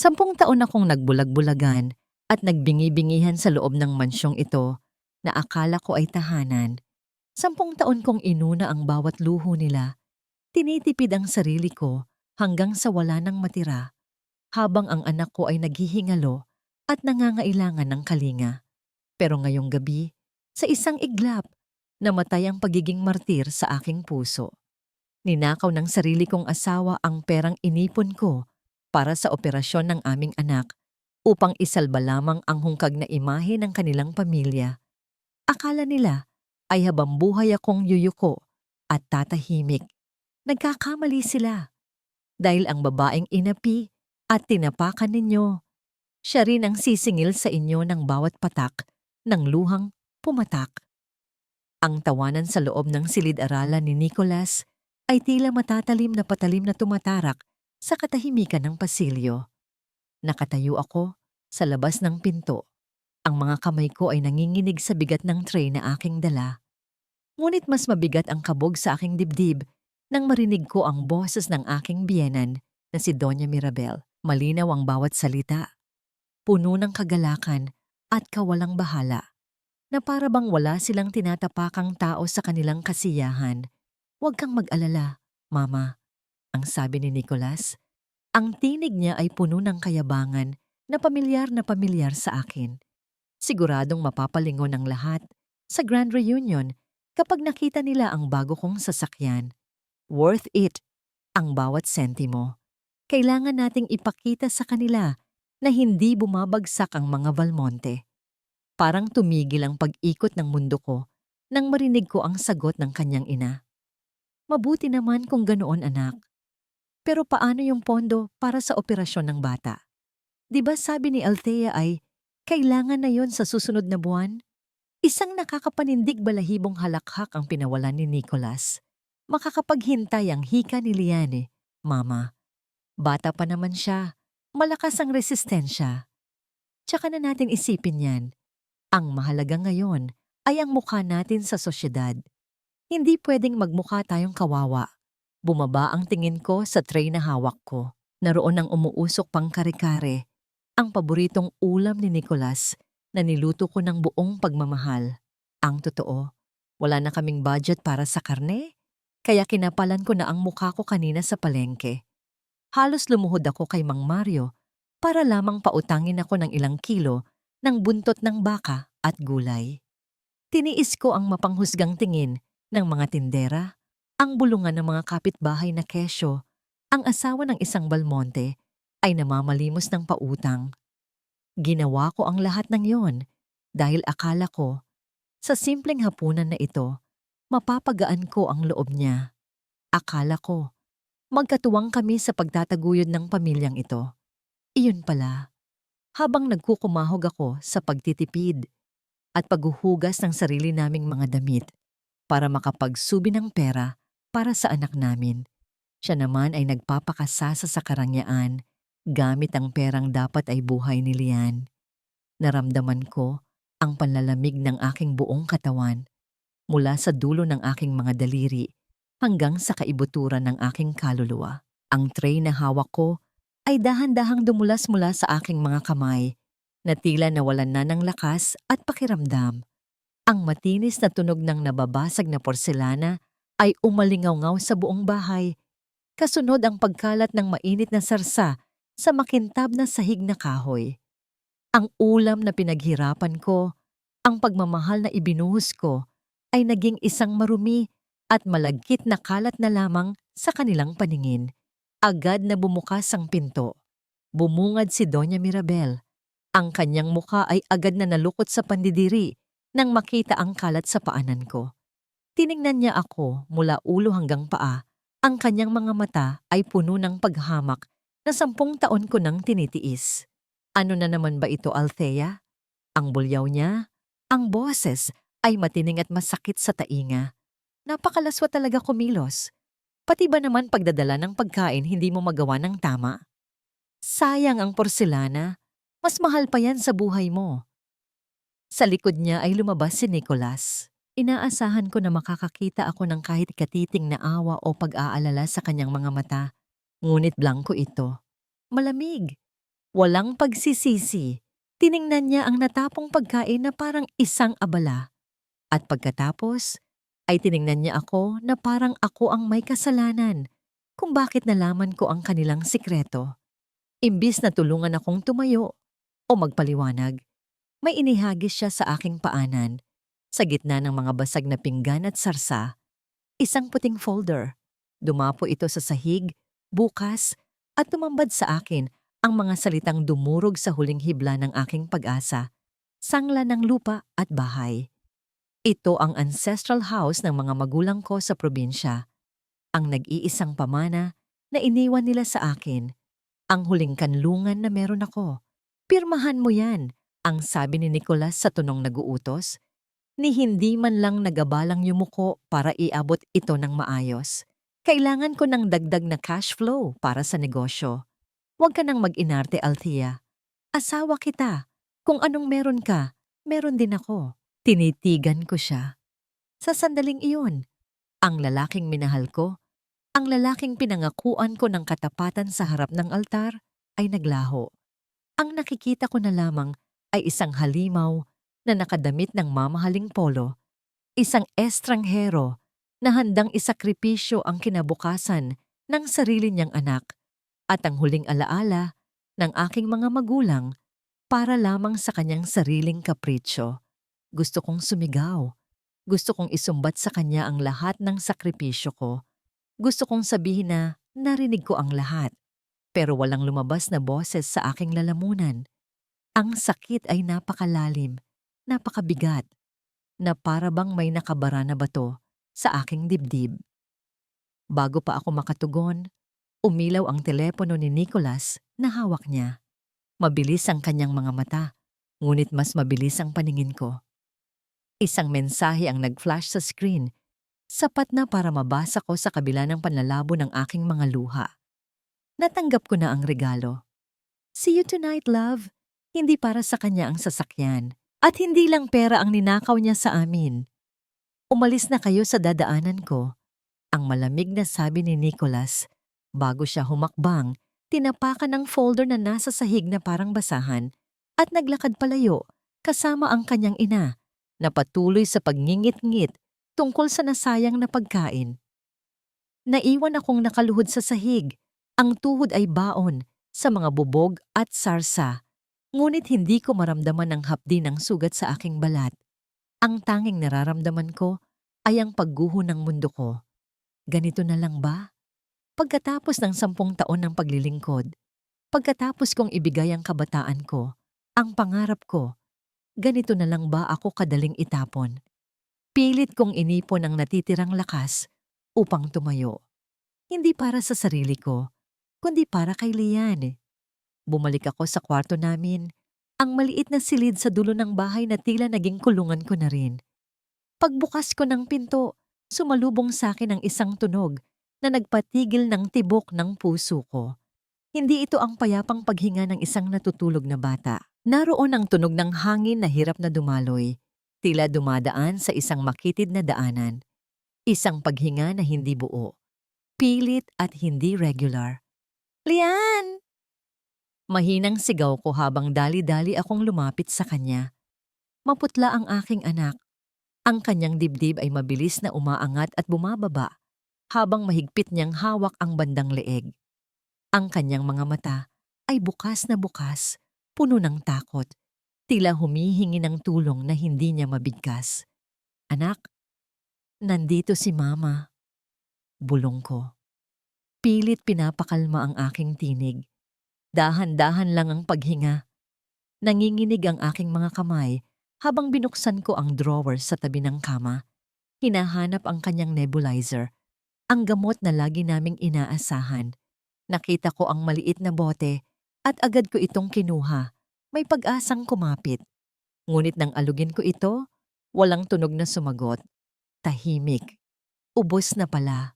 10 taon akong nagbulag-bulagan at nagbingi-bingihan sa loob ng mansyong ito na akala ko ay tahanan. 10 taon kong inuna ang bawat luho nila, tinitipid ang sarili ko hanggang sa wala nang matira, habang ang anak ko ay naghihingalo at nangangailangan ng kalinga. Pero ngayong gabi, sa isang iglap, namatay ang pagiging martir sa aking puso. Ninakaw ng sarili kong asawa ang perang inipon ko para sa operasyon ng aming anak upang isalba lamang ang hungkag na imahe ng kanilang pamilya. Akala nila ay habang buhay akong yuyuko at tatahimik. Nagkakamali sila dahil ang babaeng inapi at tinapakan ninyo, siya rin ang sisingil sa inyo ng bawat patak ng luhang pumatak. Ang tawanan sa loob ng silid-aralan ni Nicholas ay tila matatalim na patalim na tumatarak sa katahimikan ng pasilyo. Nakatayo ako sa labas ng pinto. Ang mga kamay ko ay nanginginig sa bigat ng tray na aking dala. Ngunit mas mabigat ang kabog sa aking dibdib nang marinig ko ang boses ng aking biyenan na si Doña Mirabel. Malinaw ang bawat salita, puno ng kagalakan at kawalang bahala, na para bang wala silang tinatapakang tao sa kanilang kasiyahan. "Huwag kang mag-alala, Mama," ang sabi ni Nicholas. Ang tinig niya ay puno ng kayabangan na pamilyar sa akin. Siguradong mapapalingon ang lahat sa Grand Reunion kapag nakita nila ang bago kong sasakyan. Worth it ang bawat sentimo. Kailangan nating ipakita sa kanila na hindi bumabagsak ang mga Valmonte. Parang tumigil ang pag-ikot ng mundo ko nang marinig ko ang sagot ng kanyang ina. "Mabuti naman kung ganoon, anak. Pero paano yung pondo para sa operasyon ng bata? Di ba sabi ni Althea ay kailangan na yon sa susunod na buwan?" Isang nakakapanindig balahibong halakhak ang pinawalan ni Nicholas. Makakapaghintay ang hika ni Liane, "Mama, bata pa naman siya. Malakas ang resistensya. Tsaka na natin isipin yan. Ang mahalaga ngayon ay ang mukha natin sa sosyedad. Hindi pwedeng magmukha tayong kawawa." Bumaba ang tingin ko sa tray na hawak ko. Naroon ang umuusok pang kare-kare, ang paboritong ulam ni Nicholas na niluto ko ng buong pagmamahal. Ang totoo, wala na kaming budget para sa karne, kaya kinapalan ko na ang mukha ko kanina sa palengke. Halos lumuhod ako kay Mang Mario para lamang pautangin ako ng ilang kilo ng buntot ng baka at gulay. Tiniis ko ang mapanghusgang tingin ng mga tindera, ang bulungan ng mga kapitbahay na kesyo. Ang asawa ng isang Balmonte ay namamalimos ng pautang. Ginawa ko ang lahat ng yon dahil akala ko, sa simpleng hapunan na ito, mapapagaan ko ang loob niya. Akala ko, magkatuwang kami sa pagtataguyod ng pamilyang ito. Iyon pala, habang nagkukumahog ako sa pagtitipid at paghuhugas ng sarili naming mga damit para makapagsubi ng pera para sa anak namin, siya naman ay nagpapakasasa sa karangyaan gamit ang perang dapat ay buhay ni Lian. Naramdaman ko ang panlalamig ng aking buong katawan mula sa dulo ng aking mga daliri hanggang sa kaibuturan ng aking kaluluwa. Ang tray na hawak ko ay dahan-dahang dumulas mula sa aking mga kamay na tila nawalan na ng lakas at pakiramdam. Ang matinis na tunog ng nababasag na porselana ay umalingaw-ngaw sa buong bahay. Kasunod ang pagkalat ng mainit na sarsa sa makintab na sahig na kahoy. Ang ulam na pinaghirapan ko, ang pagmamahal na ibinuhos ko, ay naging isang marumi at malagkit na kalat na lamang sa kanilang paningin. Agad na bumukas ang pinto. Bumungad si Doña Mirabel. Ang kanyang muka ay agad na nalukot sa pandidiri nang makita ang kalat sa paanan ko. Tiningnan niya ako mula ulo hanggang paa. Ang kanyang mga mata ay puno ng paghamak na 10 taon ko nang tinitiis. "Ano na naman ba ito, Althea?" Ang bulyaw niya, ang boses ay matining at masakit sa tainga. Napakalaswa talaga kumilos. Pati ba naman pagdadala ng pagkain hindi mo magawa ng tama? Sayang ang porselana. Mas mahal pa yan sa buhay mo. Sa likod niya ay lumabas si Nicholas. Inaasahan ko na makakakita ako ng kahit katiting na awa o pag-aalala sa kanyang mga mata. Ngunit blanko ito. Malamig. Walang pagsisisi, tiningnan niya ang natapong pagkain na parang isang abala. At pagkatapos, ay tiningnan niya ako na parang ako ang may kasalanan kung bakit nalaman ko ang kanilang sikreto. Imbis na tulungan akong tumayo o magpaliwanag, may inihagis siya sa aking paanan. Sa gitna ng mga basag na pinggan at sarsa, isang puting folder. Dumapo ito sa sahig, bukas, at tumambad sa akin ang mga salitang dumurog sa huling hibla ng aking pag-asa, sangla ng lupa at bahay. Ito ang ancestral house ng mga magulang ko sa probinsya, ang nag-iisang pamana na iniwan nila sa akin, ang huling kanlungan na meron ako. Pirmahan mo yan, ang sabi ni Nicolas sa tunong naguutos, ni hindi man lang nagabalang yumuko para iabot ito ng maayos. Kailangan ko ng dagdag na cash flow para sa negosyo. Huwag ka nang mag-inarte, Althea. Asawa kita. Kung anong meron ka, meron din ako. Tinitigan ko siya. Sa sandaling iyon, ang lalaking minahal ko, ang lalaking pinangakuan ko ng katapatan sa harap ng altar, ay naglaho. Ang nakikita ko na lamang ay isang halimaw na nakadamit ng mamahaling polo, isang estranghero na handang isakripisyo ang kinabukasan ng sarili niyang anak at ang huling alaala ng aking mga magulang para lamang sa kanyang sariling kapritsyo. Gusto kong sumigaw. Gusto kong isumbat sa kanya ang lahat ng sakripisyo ko. Gusto kong sabihin na narinig ko ang lahat, pero walang lumabas na boses sa aking lalamunan. Ang sakit ay napakalalim, napakabigat, na para bang may nakabara na bato sa aking dibdib. Bago pa ako makatugon, umilaw ang telepono ni Nicolas na hawak niya. Mabilis ang kanyang mga mata, ngunit mas mabilis ang paningin ko. Isang mensahe ang nag-flash sa screen, sapat na para mabasa ko sa kabila ng panlalabo ng aking mga luha. Natanggap ko na ang regalo. See you tonight, love. Hindi para sa kanya ang sasakyan. At hindi lang pera ang ninakaw niya sa amin. Umalis na kayo sa dadaanan ko. Ang malamig na sabi ni Nicolas. Bago siya humakbang, tinapakan ng folder na nasa sahig na parang basahan at naglakad palayo kasama ang kanyang ina na patuloy sa pagngingit-ngit tungkol sa nasayang na pagkain. Naiwan akong nakaluhod sa sahig. Ang tuhod ay baon sa mga bubog at sarsa. Ngunit hindi ko maramdaman ang hapdi ng sugat sa aking balat. Ang tanging nararamdaman ko ay ang pagguho ng mundo ko. Ganito na lang ba? Pagkatapos ng 10 taon ng paglilingkod, pagkatapos kong ibigay ang kabataan ko, ang pangarap ko, ganito na lang ba ako kadaling itapon? Pilit kong inipon ang natitirang lakas upang tumayo. Hindi para sa sarili ko, kundi para kay Lian. Bumalik ako sa kwarto namin, ang maliit na silid sa dulo ng bahay na tila naging kulungan ko na rin. Pagbukas ko ng pinto, sumalubong sa akin ang isang tunog na nagpatigil ng tibok ng puso ko. Hindi ito ang payapang paghinga ng isang natutulog na bata. Naroon ang tunog ng hangin na hirap na dumaloy, tila dumadaan sa isang makitid na daanan. Isang paghinga na hindi buo, pilit at hindi regular. Lian! Mahinang sigaw ko habang dali-dali akong lumapit sa kanya. Maputla ang aking anak. Ang kanyang dibdib ay mabilis na umaangat at bumababa habang mahigpit niyang hawak ang bandang leeg. Ang kanyang mga mata ay bukas na bukas, puno ng takot, tila humihingi ng tulong na hindi niya mabigkas. Anak, nandito si Mama. Bulong ko. Pilit pinapakalma ang aking tinig. Dahan-dahan lang ang paghinga. Nanginginig ang aking mga kamay habang binuksan ko ang drawer sa tabi ng kama. Hinahanap ang kanyang nebulizer, ang gamot na lagi naming inaasahan. Nakita ko ang maliit na bote at agad ko itong kinuha. May pag-asang kumapit. Ngunit nang alugin ko ito, walang tunog na sumagot. Tahimik. Ubos na pala.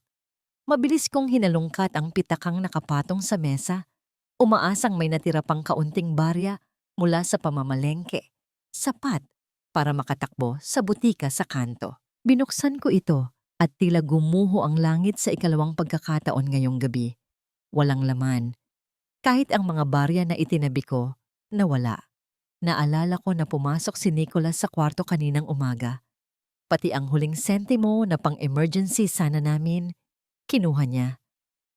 Mabilis kong hinalungkat ang pitakang nakapatong sa mesa. Umaasang may natira pang kaunting barya mula sa pamamalengke. Sapat para makatakbo sa butika sa kanto. Binuksan ko ito at tila gumuho ang langit sa ikalawang pagkakataon ngayong gabi. Walang laman. Kahit ang mga barya na itinabi ko, nawala. Naalala ko na pumasok si Nicholas sa kwarto kaninang umaga. Pati ang huling sentimo na pang-emergency sana namin, kinuha niya.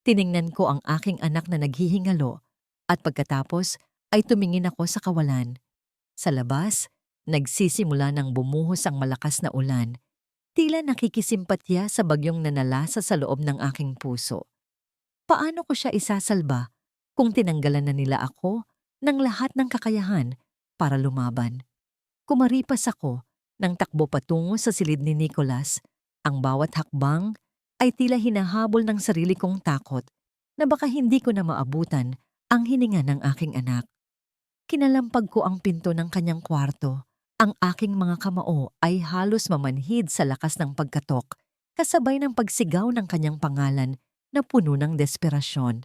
Tiningnan ko ang aking anak na naghihingalo at pagkatapos ay tumingin ako sa kawalan. Sa labas, nagsisimula ng bumuhos ang malakas na ulan. Tila nakikisimpatya sa bagyong nanalasa sa loob ng aking puso. Paano ko siya isasalba kung tinanggalan na nila ako ng lahat ng kakayahan para lumaban? Kumaripas ako ng takbo patungo sa silid ni Nicholas. Ang bawat hakbang ay tila hinahabol ng sarili kong takot na baka hindi ko na maabutan ang hininga ng aking anak. Kinalampag ko ang pinto ng kanyang kwarto. Ang aking mga kamao ay halos mamanhid sa lakas ng pagkatok, kasabay ng pagsigaw ng kanyang pangalan na puno ng desperasyon.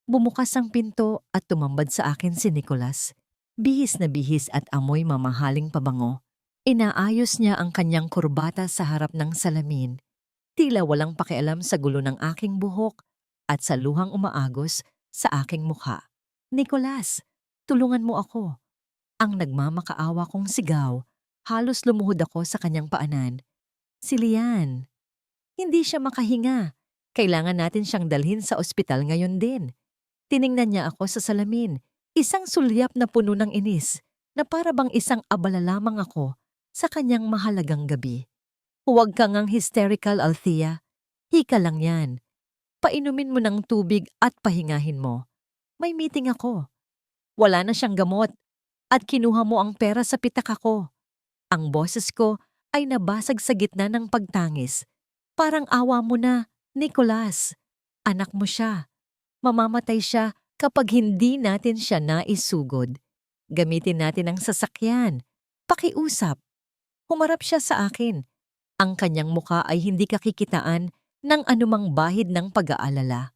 Bumukas ang pinto at tumambad sa akin si Nicholas. Bihis na bihis at amoy mamahaling pabango. Inaayos niya ang kanyang kurbata sa harap ng salamin. Tila walang pakialam sa gulo ng aking buhok at sa luhang umaagos sa aking mukha. Nicholas, tulungan mo ako. Ang nagmamakaawa kong sigaw, halos lumuhod ako sa kanyang paanan. Si Lian. Hindi siya makahinga. Kailangan natin siyang dalhin sa ospital ngayon din. Tiningnan niya ako sa salamin, isang sulyap na puno ng inis, na para bang isang abala lamang ako sa kanyang mahalagang gabi. Huwag kang ang hysterical, Althea. Hika lang yan. Painumin mo ng tubig at pahingahin mo. May meeting ako. Wala na siyang gamot. At kinuha mo ang pera sa pitaka ko. Ang boses ko ay nabasag sa gitna ng pagtangis. Parang awa mo na, Nicholas. Anak mo siya. Mamamatay siya kapag hindi natin siya naisugod. Gamitin natin ang sasakyan. Pakiusap. Humarap siya sa akin. Ang kanyang muka ay hindi kakikitaan ng anumang bahid ng pag-aalala.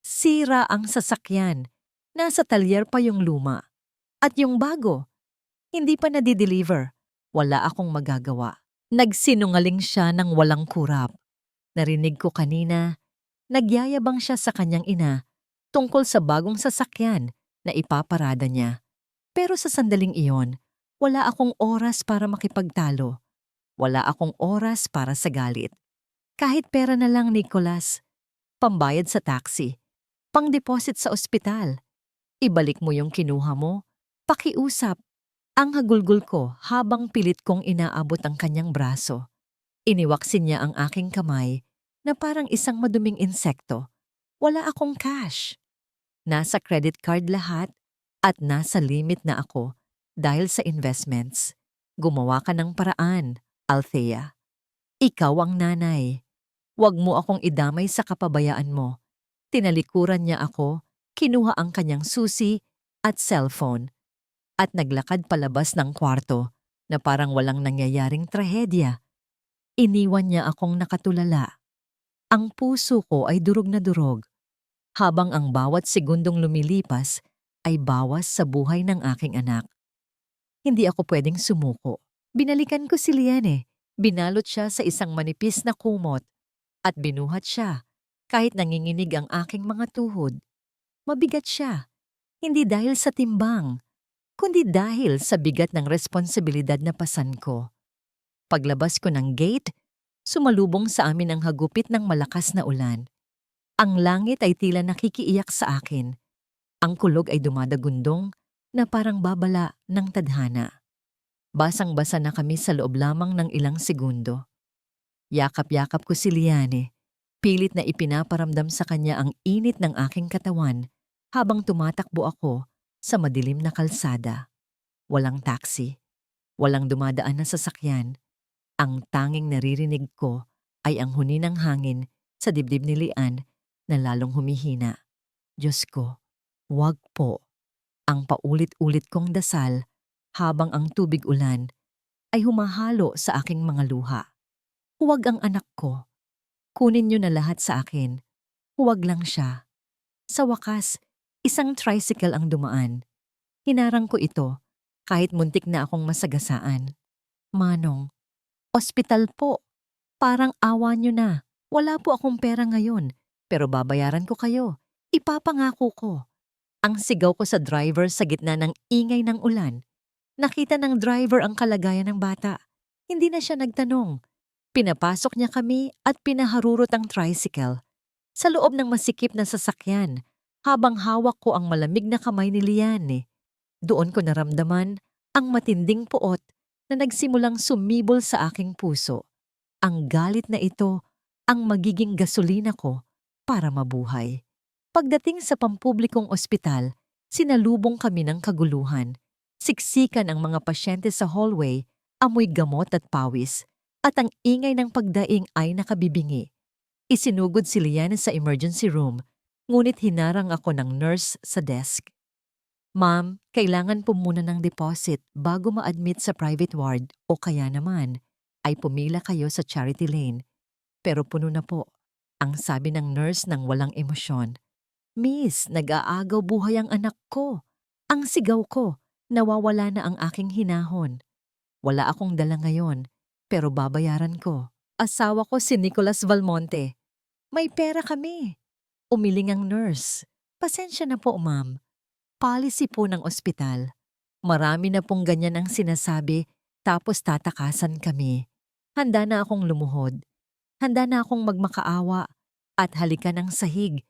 Sira ang sasakyan. Nasa talyer pa yung luma. At yung bago, hindi pa nadi-deliver. Wala akong magagawa. Nagsinungaling siya ng walang kurap. Narinig ko kanina, nagyayabang siya sa kanyang ina tungkol sa bagong sasakyan na ipaparada niya. Pero sa sandaling iyon, wala akong oras para makipagtalo. Wala akong oras para sa galit. Kahit pera na lang, Nicholas. Pambayad sa taxi. Pang-deposit sa ospital. Ibalik mo yung kinuha mo. Pakiusap. Ang hagulgol ko habang pilit kong inaabot ang kanyang braso. Iniwaksin niya ang aking kamay na parang isang maduming insekto. Wala akong cash. Nasa credit card lahat at nasa limit na ako dahil sa investments. Gumawa ka ng paraan, Althea. Ikaw ang nanay. Huwag mo akong idamay sa kapabayaan mo. Tinalikuran niya ako, kinuha ang kanyang susi at cellphone at naglakad palabas ng kwarto na parang walang nangyayaring trahedya. Iniwan niya akong nakatulala. Ang puso ko ay durog na durog, habang ang bawat segundong lumilipas ay bawas sa buhay ng aking anak. Hindi ako pwedeng sumuko. Binalikan ko si Liane. Binalot siya sa isang manipis na kumot at binuhat siya kahit nanginginig ang aking mga tuhod. Mabigat siya, hindi dahil sa timbang, kundi dahil sa bigat ng responsibilidad na pasan ko. Paglabas ko ng gate, sumalubong sa amin ang hagupit ng malakas na ulan. Ang langit ay tila nakikiiyak sa akin. Ang kulog ay dumadagundong na parang babala ng tadhana. Basang-basa na kami sa loob lamang ng ilang segundo. Yakap-yakap ko si Liane, pilit na ipinaparamdam sa kanya ang init ng aking katawan habang tumatakbo ako sa madilim na kalsada. Walang taxi, walang dumadaan na sasakyan. Ang tanging naririnig ko ay ang huni ng hangin sa dibdib ni Lian na lalong humihina. Diyos ko, wag po. Ang paulit-ulit kong dasal habang ang tubig ulan ay humahalo sa aking mga luha. Huwag ang anak ko. Kunin niyo na lahat sa akin. Huwag lang siya. Sa wakas, isang tricycle ang dumaan. Hinarang ko ito kahit muntik na akong masagasaan. Manong, ospital po. Parang awa niyo na. Wala po akong pera ngayon, pero babayaran ko kayo. Ipapangako ko. Ang sigaw ko sa driver sa gitna ng ingay ng ulan. Nakita ng driver ang kalagayan ng bata. Hindi na siya nagtanong. Pinapasok niya kami at pinaharurot ang tricycle. Sa loob ng masikip na sasakyan, habang hawak ko ang malamig na kamay ni Liane, doon ko naramdaman ang matinding puot na nagsimulang sumibol sa aking puso. Ang galit na ito ang magiging gasolina ko para mabuhay. Pagdating sa pampublikong ospital, sinalubong kami ng kaguluhan. Siksikan ang mga pasyente sa hallway, amoy gamot at pawis, at ang ingay ng pagdaing ay nakabibingi. Isinugod si Liane sa emergency room, ngunit hinarang ako ng nurse sa desk. Ma'am, kailangan po muna ng deposit bago ma-admit sa private ward o kaya naman ay pumila kayo sa charity lane. Pero puno na po, ang sabi ng nurse ng walang emosyon. Miss, nag-aagaw buhay ang anak ko. Ang sigaw ko, nawawala na ang aking hinahon. Wala akong dala ngayon, pero babayaran ko. Asawa ko si Nicholas Valmonte. May pera kami. Umiling ang nurse. Pasensya na po, ma'am. Policy po ng ospital. Marami na pong ganyan ang sinasabi, tapos tatakasan kami. Handa na akong lumuhod. Handa na akong magmakaawa at halikan ng sahig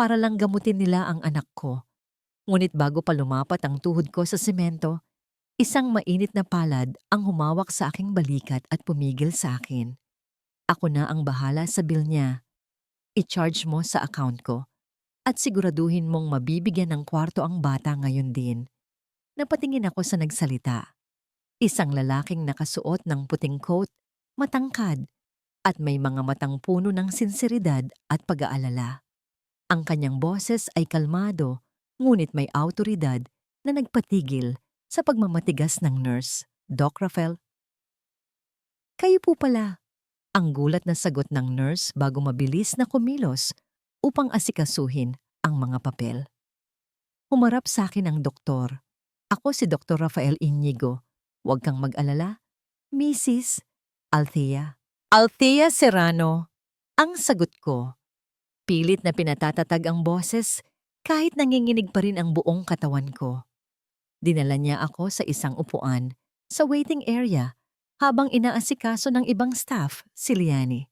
para lang gamutin nila ang anak ko. Ngunit bago pa lumapat ang tuhod ko sa semento, isang mainit na palad ang humawak sa aking balikat at pumigil sa akin. Ako na ang bahala sa bill niya. I-charge mo sa account ko at siguraduhin mong mabibigyan ng kwarto ang bata ngayon din. Napatingin ako sa nagsalita. Isang lalaking nakasuot ng puting coat, matangkad, at may mga matang puno ng sinseridad at pag-aalala. Ang kanyang boses ay kalmado, ngunit may awtoridad na nagpatigil sa pagmamatigas ng nurse, Doc Rafael. Kayo po pala. Ang gulat na sagot ng nurse bago mabilis na kumilos upang asikasuhin ang mga papel. Humarap sa akin ang doktor. Ako si Dr. Rafael Inigo. Huwag kang mag-alala. Mrs. Althea. Althea Serrano. Ang sagot ko. Pilit na pinatatatag ang boses kahit nanginginig pa rin ang buong katawan ko. Dinala niya ako sa isang upuan sa waiting area habang inaasikaso ng ibang staff si Liane.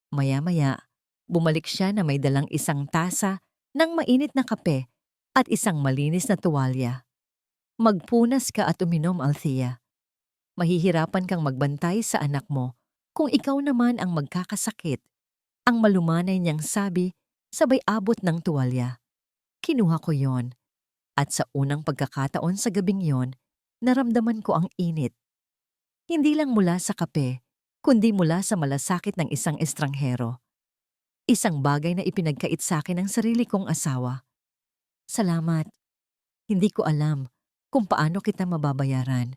Maya-maya, bumalik siya na may dalang isang tasa ng mainit na kape at isang malinis na tuwalya. Magpunas ka at uminom, Althea. Mahihirapan kang magbantay sa anak mo kung ikaw naman ang magkakasakit. Ang malumanay niyang sabi sabay abot ng tuwalya. Kinuha ko yon. At sa unang pagkakataon sa gabing yon, naramdaman ko ang init. Hindi lang mula sa kape, kundi mula sa malasakit ng isang estranghero. Isang bagay na ipinagkait sa akin ng sarili kong asawa. Salamat. Hindi ko alam kung paano kita mababayaran.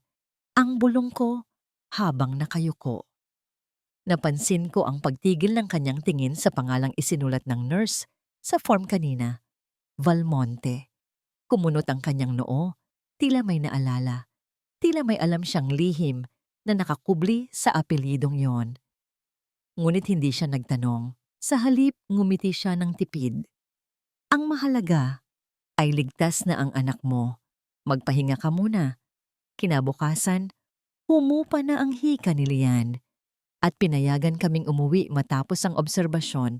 Ang bulong ko habang nakayuko. Napansin ko ang pagtigil ng kanyang tingin sa pangalang isinulat ng nurse sa form kanina, Valmonte. Kumunot ang kanyang noo, tila may naalala. Tila may alam siyang lihim na nakakubli sa apelidong yon. Ngunit hindi siya nagtanong. Sa halip, ngumiti siya ng tipid. Ang mahalaga ay ligtas na ang anak mo. Magpahinga ka muna. Kinabukasan, humupa na ang hika ni Liane at pinayagan kaming umuwi matapos ang obserbasyon.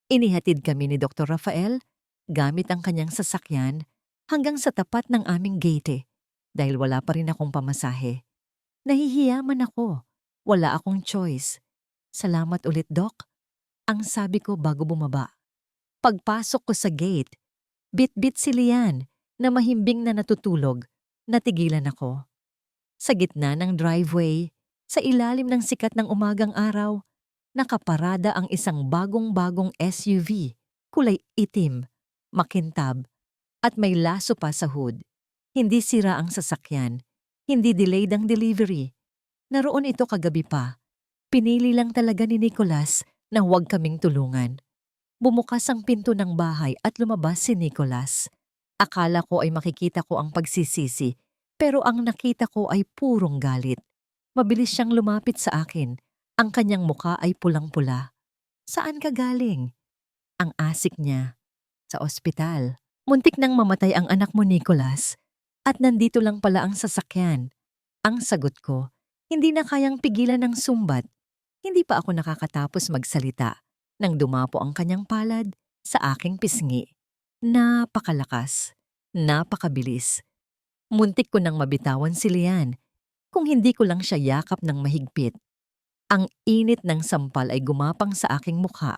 Inihatid kami ni Dr. Rafael gamit ang kanyang sasakyan hanggang sa tapat ng aming gate dahil wala pa rin akong pamasahe. Nahihiyaman ako. Wala akong choice. Salamat ulit, Doc. Ang sabi ko bago bumaba. Pagpasok ko sa gate, bit-bit si Liane na mahimbing na natutulog. Natigilan ako. Sa gitna ng driveway, sa ilalim ng sikat ng umagang araw, nakaparada ang isang bagong-bagong SUV, kulay itim, makintab, at may laso pa sa hood. Hindi sira ang sasakyan. Hindi delayed ang delivery. Naroon ito kagabi pa. Pinili lang talaga ni Nicholas na huwag kaming tulungan. Bumukas ang pinto ng bahay at lumabas si Nicholas. Akala ko ay makikita ko ang pagsisisi, pero ang nakita ko ay purong galit. Mabilis siyang lumapit sa akin. Ang kanyang muka ay pulang-pula. Saan ka galing? Ang asik niya. Sa ospital. Muntik nang mamatay ang anak mo, Nicholas. At nandito lang pala ang sasakyan. Ang sagot ko, hindi na kayang pigilan ng sumbat. Hindi pa ako nakakatapos magsalita nang dumapo ang kanyang palad sa aking pisngi. Napakalakas, napakabilis. Muntik ko nang mabitawan si Lian kung hindi ko lang siya yakap ng mahigpit. Ang init ng sampal ay gumapang sa aking mukha,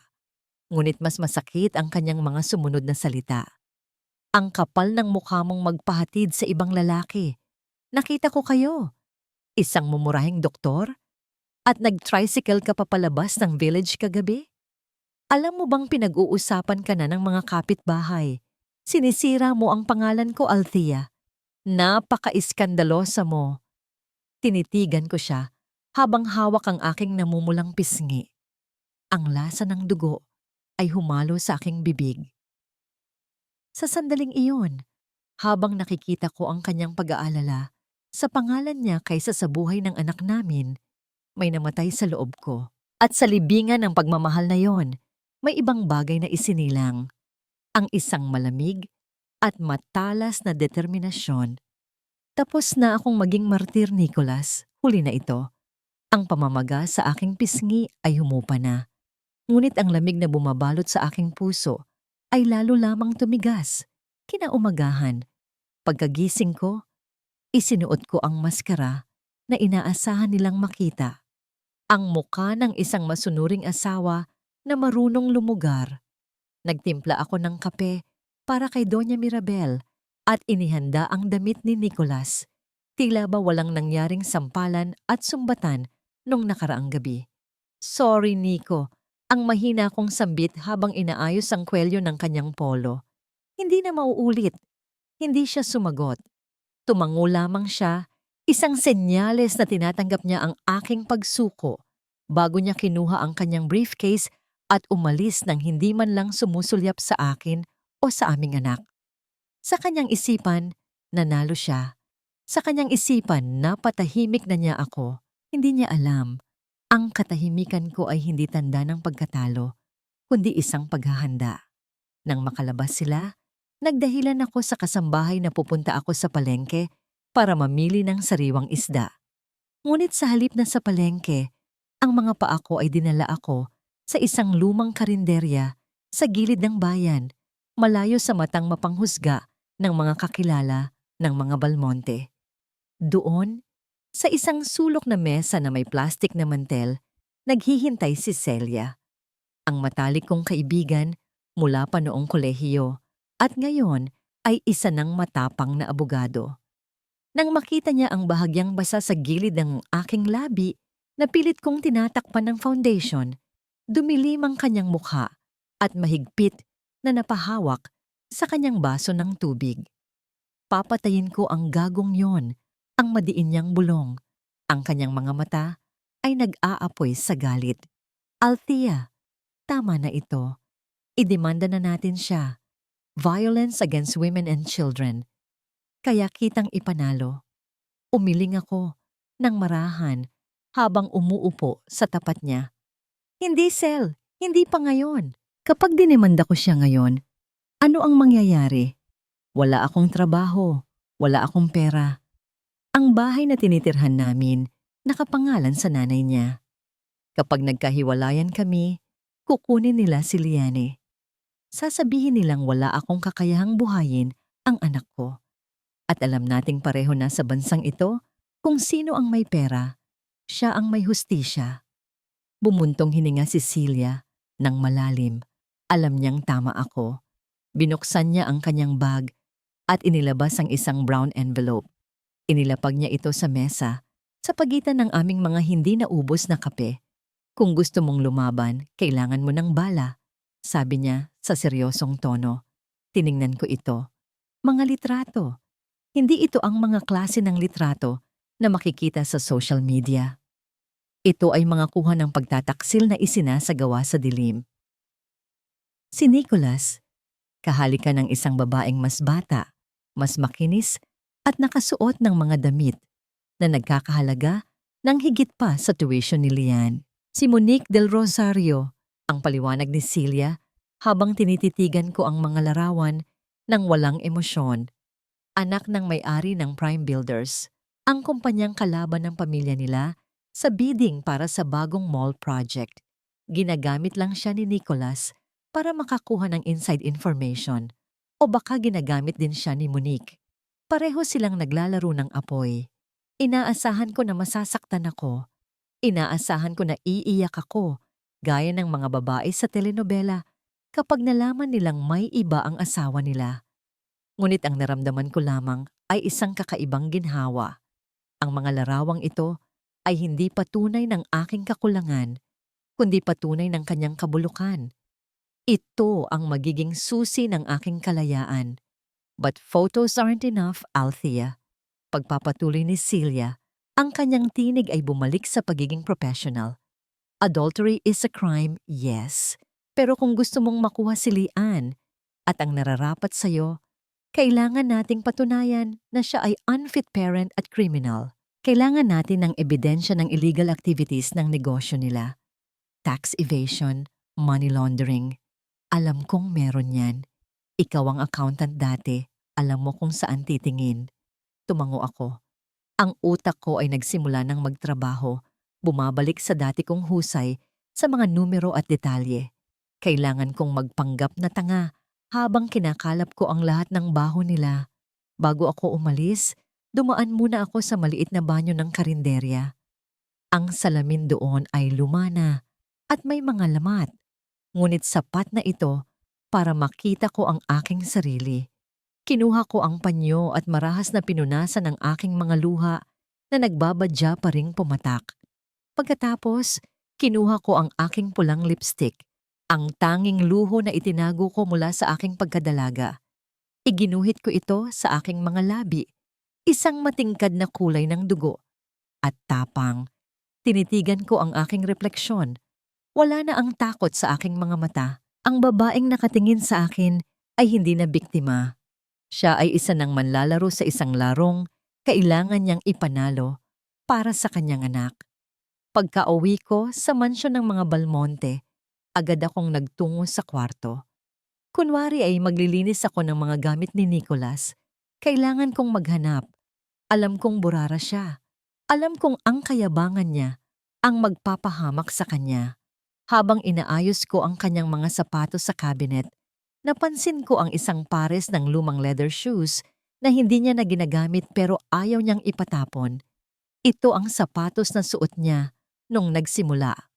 ngunit mas masakit ang kanyang mga sumunod na salita. Ang kapal ng mukha mong magpahatid sa ibang lalaki. Nakita ko kayo. Isang mumurahing doktor? At nag-tricycle ka papalabas ng village kagabi? Alam mo bang pinag-uusapan ka na ng mga kapitbahay? Sinisira mo ang pangalan ko, Althea. Napaka-iskandalosa mo. Tinitigan ko siya habang hawak ang aking namumulang pisngi. Ang lasa ng dugo ay humalo sa aking bibig. Sa sandaling iyon, habang nakikita ko ang kanyang pag-aalala sa pangalan niya kaysa sa buhay ng anak namin, may namatay sa loob ko. At sa libingan ng pagmamahal na yon, may ibang bagay na isinilang. Ang isang malamig at matalas na determinasyon. Tapos na akong maging martir, Nicholas. Huli na ito. Ang pamamaga sa aking pisngi ay humupa na. Ngunit ang lamig na bumabalot sa aking puso ay lalo lamang tumigas. Kinaumagahan, pagkagising ko, isinuot ko ang maskara na inaasahan nilang makita. Ang muka ng isang masunuring asawa na marunong lumugar. Nagtimpla ako ng kape para kay Doña Mirabel at inihanda ang damit ni Nicholas. Tila ba walang nangyaring sampalan at sumbatan nung nakaraang gabi. Sorry, Nico. Ang mahina kong sambit habang inaayos ang kwelyo ng kanyang polo. Hindi na mauulit. Hindi siya sumagot. Tumango lamang siya, isang senyales na tinatanggap niya ang aking pagsuko bago niya kinuha ang kanyang briefcase at umalis nang hindi man lang sumusulyap sa akin o sa aming anak. Sa kanyang isipan, nanalo siya. Sa kanyang isipan, napatahimik na niya ako. Hindi niya alam, ang katahimikan ko ay hindi tanda ng pagkatalo, kundi isang paghahanda. Nang makalabas sila, nagdahilan ako sa kasambahay na pupunta ako sa palengke para mamili ng sariwang isda. Ngunit sa halip na sa palengke, ang mga paa ko ay dinala ako sa isang lumang karinderya sa gilid ng bayan, malayo sa matang mapanghusga ng mga kakilala ng mga Balmonte. Doon, sa isang sulok na mesa na may plastik na mantel, naghihintay si Celia. Ang matalik kong kaibigan mula pa noong kolehiyo at ngayon ay isa ng matapang na abogado. Nang makita niya ang bahagyang basa sa gilid ng aking labi na pilit kong tinatakpan ng foundation, dumilim ang kanyang mukha at mahigpit na napahawak sa kanyang baso ng tubig. Papatayin ko ang gagong yon, ang madiin niyang bulong. Ang kanyang mga mata ay nag-aapoy sa galit. Althea, tama na ito. Idemanda na natin siya. Violence against women and children. Kaya kitang ipanalo. Umiling ako ng marahan habang umuupo sa tapat niya. Hindi, Sel. Hindi pa ngayon. Kapag dinemanda ko siya ngayon, ano ang mangyayari? Wala akong trabaho. Wala akong pera. Ang bahay na tinitirhan namin, nakapangalan sa nanay niya. Kapag nagkahiwalayan kami, kukunin nila si Liane. Sasabihin nilang wala akong kakayahang buhayin ang anak ko. At alam nating pareho na sa bansang ito kung sino ang may pera, siya ang may hustisya. Bumuntong hininga si Celia ng malalim. Alam niyang tama ako. Binuksan niya ang kanyang bag at inilabas ang isang brown envelope. Inilapag niya ito sa mesa sa pagitan ng aming mga hindi naubos na kape. Kung gusto mong lumaban, kailangan mo ng bala, sabi niya sa seryosong tono. Tiningnan ko ito. Mga litrato. Hindi ito ang mga klase ng litrato na makikita sa social media. Ito ay mga kuha ng pagtataksil na isinasagawa sa dilim. Si Nicholas, kahalikan ng isang babaeng mas bata, mas makinis, at nakasuot ng mga damit na nagkakahalaga ng higit pa sa tuition ni Lian. Si Monique del Rosario, ang paliwanag ni Celia habang tinititigan ko ang mga larawan Nang walang emosyon, anak ng may-ari ng Prime Builders, ang kumpanyang kalaban ng pamilya nila sa bidding para sa bagong mall project. Ginagamit lang siya ni Nicholas para makakuha ng inside information o baka ginagamit din siya ni Monique. Pareho silang naglalaro ng apoy. Inaasahan ko na masasaktan ako. Inaasahan ko na iiyak ako, gaya ng mga babae sa telenovela kapag nalaman nilang may iba ang asawa nila. Ngunit ang naramdaman ko lamang ay isang kakaibang ginhawa. Ang mga larawang ito ay hindi patunay ng aking kakulangan, kundi patunay ng kanyang kabulukan. Ito ang magiging susi ng aking kalayaan. But photos aren't enough, Althea. Pagpapatuloy ni Celia, ang kanyang tinig ay bumalik sa pagiging professional. Adultery is a crime, yes. Pero kung gusto mong makuha si Lian at ang nararapat sa'yo, kailangan nating patunayan na siya ay unfit parent at criminal. Kailangan natin ng ebidensya ng illegal activities ng negosyo nila. Tax evasion, money laundering. Alam kong meron yan. Ikaw ang accountant dati. Alam mo kung saan titingin. Tumango ako. Ang utak ko ay nagsimula ng magtrabaho. Bumabalik sa dati kong husay sa mga numero at detalye. Kailangan kong magpanggap na tanga habang kinakalap ko ang lahat ng baho nila. Bago ako umalis, dumaan muna ako sa maliit na banyo ng karinderya. Ang salamin doon ay lumana at may mga lamat. Ngunit sapat na ito para makita ko ang aking sarili. Kinuha ko ang panyo at marahas na pinunasan ang aking mga luha na nagbabadya pa ring pumatak. Pagkatapos, kinuha ko ang aking pulang lipstick, ang tanging luho na itinago ko mula sa aking pagkadalaga. Iginuhit ko ito sa aking mga labi, isang matingkad na kulay ng dugo. At tapang, tinitigan ko ang aking refleksyon. Wala na ang takot sa aking mga mata. Ang babaeng nakatingin sa akin ay hindi na biktima. Siya ay isa ng manlalaro sa isang larong kailangan niyang ipanalo para sa kanyang anak. Pagka-uwi ko sa mansyon ng mga Balmonte, agad akong nagtungo sa kwarto. Kunwari ay maglilinis ako ng mga gamit ni Nicholas. Kailangan kong maghanap. Alam kong burara siya. Alam kong ang kayabangan niya ang magpapahamak sa kanya. Habang inaayos ko ang kanyang mga sapatos sa cabinet, napansin ko ang isang pares ng lumang leather shoes na hindi niya na ginagamit pero ayaw niyang ipatapon. Ito ang sapatos na suot niya nung nagsimula.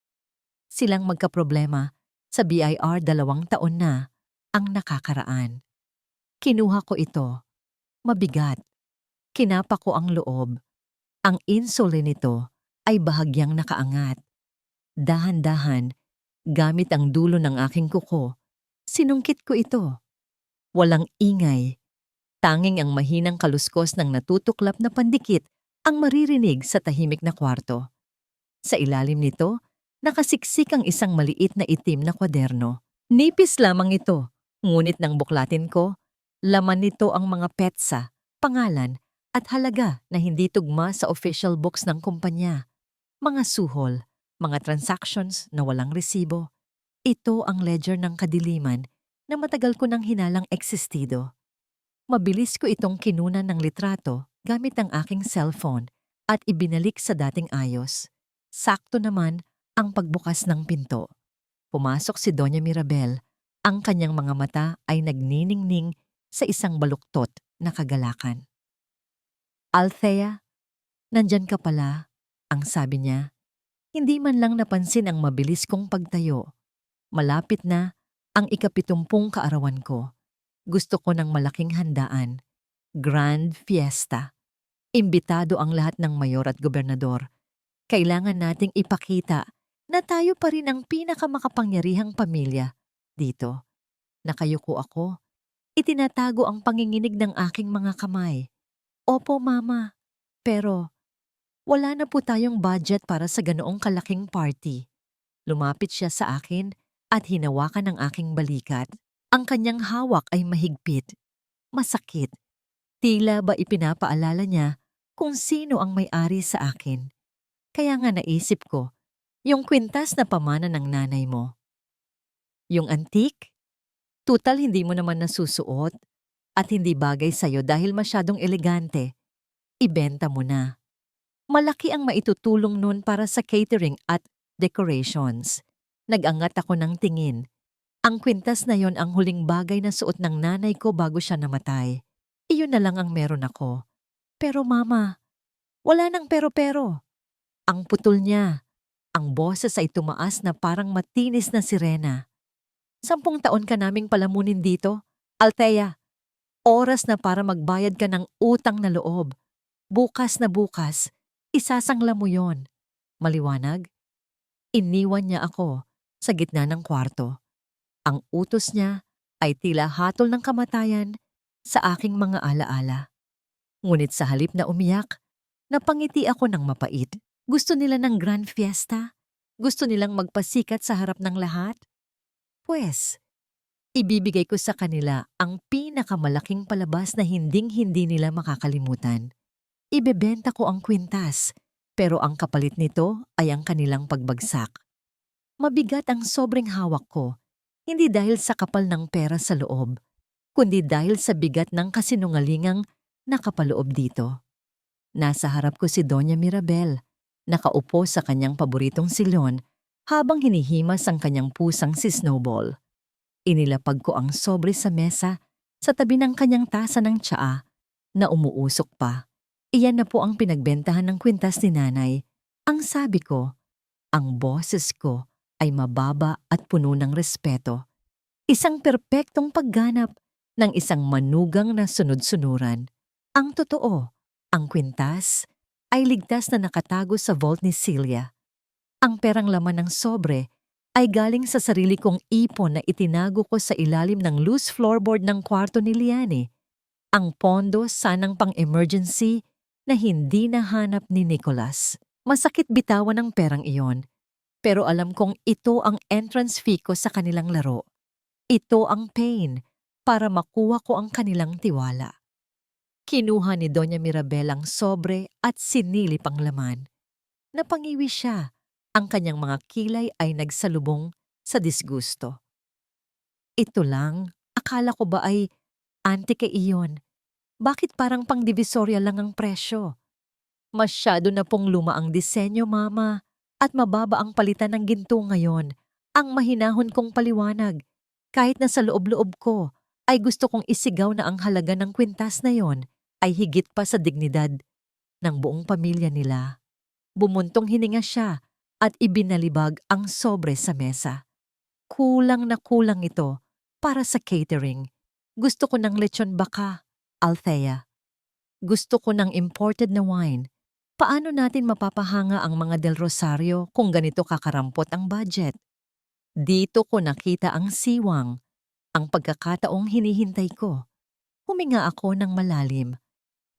Silang magkaproblema sa BIR 2 taon na ang nakakaraan. Kinuha ko ito. Mabigat. Kinapa ko ang loob. Ang insole nito ay bahagyang nakaangat. Dahan-dahan, gamit ang dulo ng aking kuko, sinungkit ko ito. Walang ingay. Tanging ang mahinang kaluskos ng natutuklap na pandikit ang maririnig sa tahimik na kwarto. Sa ilalim nito, nakasiksik ang isang maliit na itim na kwaderno. Nipis lamang ito, ngunit nang buklatin ko, laman nito ang mga petsa, pangalan, at halaga na hindi tugma sa official books ng kumpanya. Mga suhol, mga transactions na walang resibo. Ito ang ledger ng kadiliman na matagal ko nang hinalang existido. Mabilis ko itong kinunan ng litrato gamit ang aking cellphone at ibinalik sa dating ayos. Sakto naman ang pagbukas ng pinto. Pumasok si Doña Mirabel. Ang kanyang mga mata ay nagniningning sa isang baluktot na kagalakan. Althea, nandyan ka pala, ang sabi niya. Hindi man lang napansin ang mabilis kong pagtayo. Malapit na ang 70 kaarawan ko. Gusto ko ng malaking handaan. Grand fiesta. Imbitado ang lahat ng mayor at gobernador. Kailangan nating ipakita na tayo pa rin ang pinakamakapangyarihang pamilya dito. Nakayuko ako. Itinatago ang panginginig ng aking mga kamay. Opo, Mama. Pero wala na po tayong budget para sa ganoong kalaking party. Lumapit siya sa akin at hinawakan ang aking balikat. Ang kanyang hawak ay mahigpit. Masakit. Tila ba ipinapaalala niya kung sino ang may-ari sa akin. Kaya nga naisip ko, yung kwintas na pamana ng nanay mo. Yung antique? Tutal hindi mo naman nasusuot. at hindi bagay sa'yo dahil masyadong elegante, ibenta mo na. Malaki ang maitutulong nun para sa catering at decorations. Nag-angat ako ng tingin. Ang kwintas na yon ang huling bagay na suot ng nanay ko bago siya namatay. Iyon na lang ang meron ako. Pero mama, wala nang pero-pero. Ang putol niya. Ang boses ay tumaas na parang matinis na sirena. 10 taon ka naming palamunin dito. Althea, oras na para magbayad ka ng utang na loob. Bukas na bukas, isasangla mo yon. Maliwanag? Iniwan niya ako sa gitna ng kwarto. Ang utos niya ay tila hatol ng kamatayan sa aking mga alaala. Ngunit sa halip na umiyak, napangiti ako ng mapait. Gusto nila ng grand fiesta? Gusto nilang magpasikat sa harap ng lahat? Pwes, ibibigay ko sa kanila ang pinakamalaking palabas na hinding-hindi nila makakalimutan. Ibebenta ko ang kwintas, pero ang kapalit nito ay ang kanilang pagbagsak. Mabigat ang sobrang hawak ko, hindi dahil sa kapal ng pera sa loob, kundi dahil sa bigat ng kasinungalingang nakapaloob dito. Nasa harap ko si Doña Mirabel, nakaupo sa kanyang paboritong silyon habang hinihimas ang kanyang pusang si Snowball. Inilapag ko ang sobre sa mesa sa tabi ng kanyang tasa ng tsaa na umuusok pa. Iyan na po ang pinagbentahan ng kwintas ni nanay. Ang sabi ko, ang boses ko ay mababa at puno ng respeto. Isang perpektong pagganap ng isang manugang na sunod-sunuran. Ang totoo, ang kwintas ay ligtas na nakatago sa vault ni Celia. Ang perang laman ng sobre ay galing sa sarili kong ipon na itinago ko sa ilalim ng loose floorboard ng kwarto ni Liane. Ang pondo sanang pang-emergency na hindi nahanap ni Nicholas. Masakit bitawan ang perang iyon, pero alam kong ito ang entrance fee ko sa kanilang laro. Ito ang pain para makuha ko ang kanilang tiwala. Kinuha ni Doña Mirabel ang sobre at sinilip ang laman. Napangiwi siya. Ang kanyang mga kilay ay nagsalubong sa disgusto. Ito lang, akala ko ba ay antike iyon? Bakit parang pang-divisorya lang ang presyo? Masyado na pong luma ang disenyo, mama, at mababa ang palitan ng ginto ngayon. Ang mahinahon kong paliwanag. Kahit na sa loob-loob ko, ay gusto kong isigaw na ang halaga ng kwintas na yon ay higit pa sa dignidad ng buong pamilya nila. Bumuntong hininga siya at ibinalibag ang sobre sa mesa. Kulang na kulang ito para sa catering. Gusto ko ng lechon baka, Althea. Gusto ko ng imported na wine. Paano natin mapapahanga ang mga Del Rosario kung ganito kakarampot ang budget? Dito ko nakita ang siwang, ang pagkakataong hinihintay ko. Huminga ako ng malalim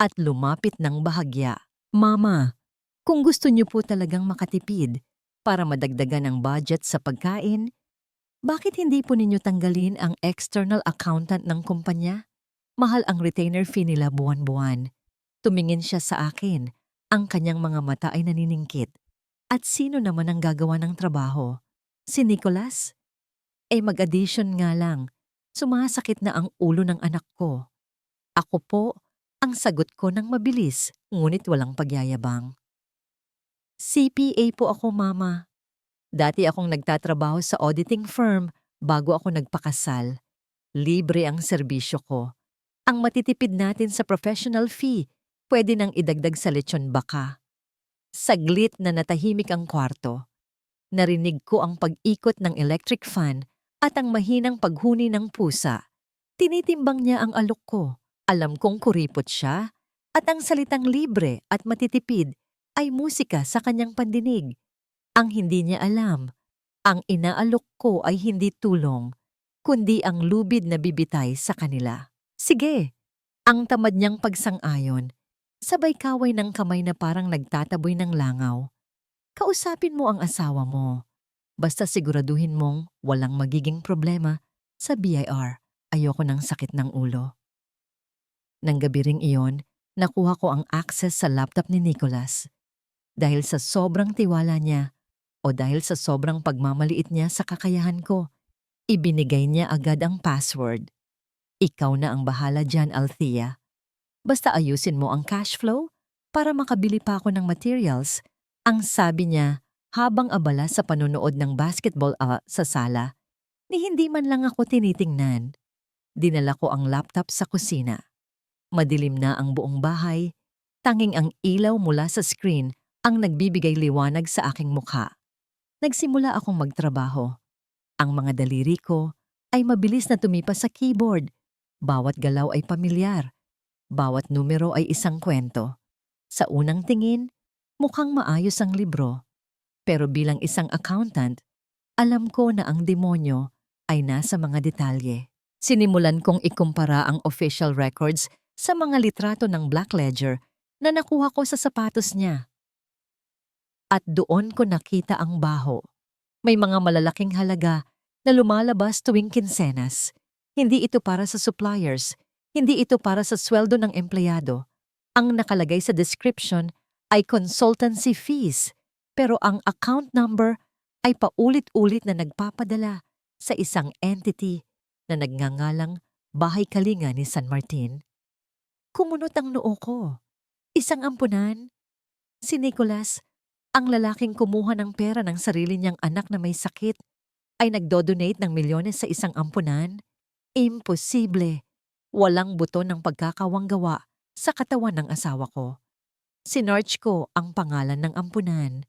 at lumapit ng bahagya. Mama, kung gusto niyo po talagang makatipid para madagdagan ang budget sa pagkain, bakit hindi po ninyo tanggalin ang external accountant ng kumpanya? Mahal ang retainer fee nila buwan-buwan. Tumingin siya sa akin. Ang kanyang mga mata ay naniningkit. At sino naman ang gagawa ng trabaho? Si Nicholas? Mag-addition nga lang. Sumasakit na ang ulo ng anak ko. Ako po, ang sagot ko ng mabilis, ngunit walang pagyayabang. CPA po ako, mama. Dati akong nagtatrabaho sa auditing firm bago ako nagpakasal. Libre ang serbisyo ko. Ang matitipid natin sa professional fee, pwede nang idagdag sa lechon baka. Saglit na natahimik ang kwarto. Narinig ko ang pag-ikot ng electric fan at ang mahinang paghuni ng pusa. Tinitimbang niya ang alok ko. Alam kong kuripot siya at ang salitang libre at matitipid ay musika sa kanyang pandinig. Ang hindi niya alam, ang inaalok ko ay hindi tulong, kundi ang lubid na bibitay sa kanila. Sige, ang tamad niyang pagsang-ayon, sabay kaway ng kamay na parang nagtataboy ng langaw. Kausapin mo ang asawa mo. Basta siguraduhin mong walang magiging problema sa BIR. Ayoko ng sakit ng ulo. Nang gabi ring iyon, nakuha ko ang access sa laptop ni Nicholas. Dahil sa sobrang tiwala niya o dahil sa sobrang pagmamaliit niya sa kakayahan ko, ibinigay niya agad ang password. Ikaw na ang bahala dyan, Althea. Basta ayusin mo ang cash flow para makabili pa ako ng materials. Ang sabi niya habang abala sa panonood ng basketball sa sala, ni hindi man lang ako tinitingnan. Dinala ko ang laptop sa kusina. Madilim na ang buong bahay, tanging ang ilaw mula sa screen ang nagbibigay liwanag sa aking mukha. Nagsimula akong magtrabaho. Ang mga daliri ko ay mabilis na tumipas sa keyboard. Bawat galaw ay pamilyar. Bawat numero ay isang kwento. Sa unang tingin, mukhang maayos ang libro. Pero bilang isang accountant, alam ko na ang demonyo ay nasa mga detalye. Sinimulan kong ikumpara ang official records sa mga litrato ng Black Ledger na nakuha ko sa sapatos niya. At doon ko nakita ang baho. May mga malalaking halaga na lumalabas tuwing kinsenas. Hindi ito para sa suppliers, hindi ito para sa sweldo ng empleyado. Ang nakalagay sa description ay consultancy fees, pero ang account number ay paulit-ulit na nagpapadala sa isang entity na nagngangalang Bahay Kalinga ni San Martin. Kumunot ang noo ko. Isang ampunan. Si Nicholas, ang lalaking kumuha ng pera ng sarili niyang anak na may sakit, ay nagdodonate ng milyones sa isang ampunan? Imposible. Walang buto ng pagkakawanggawa sa katawan ng asawa ko. Sinearch ko ang pangalan ng ampunan.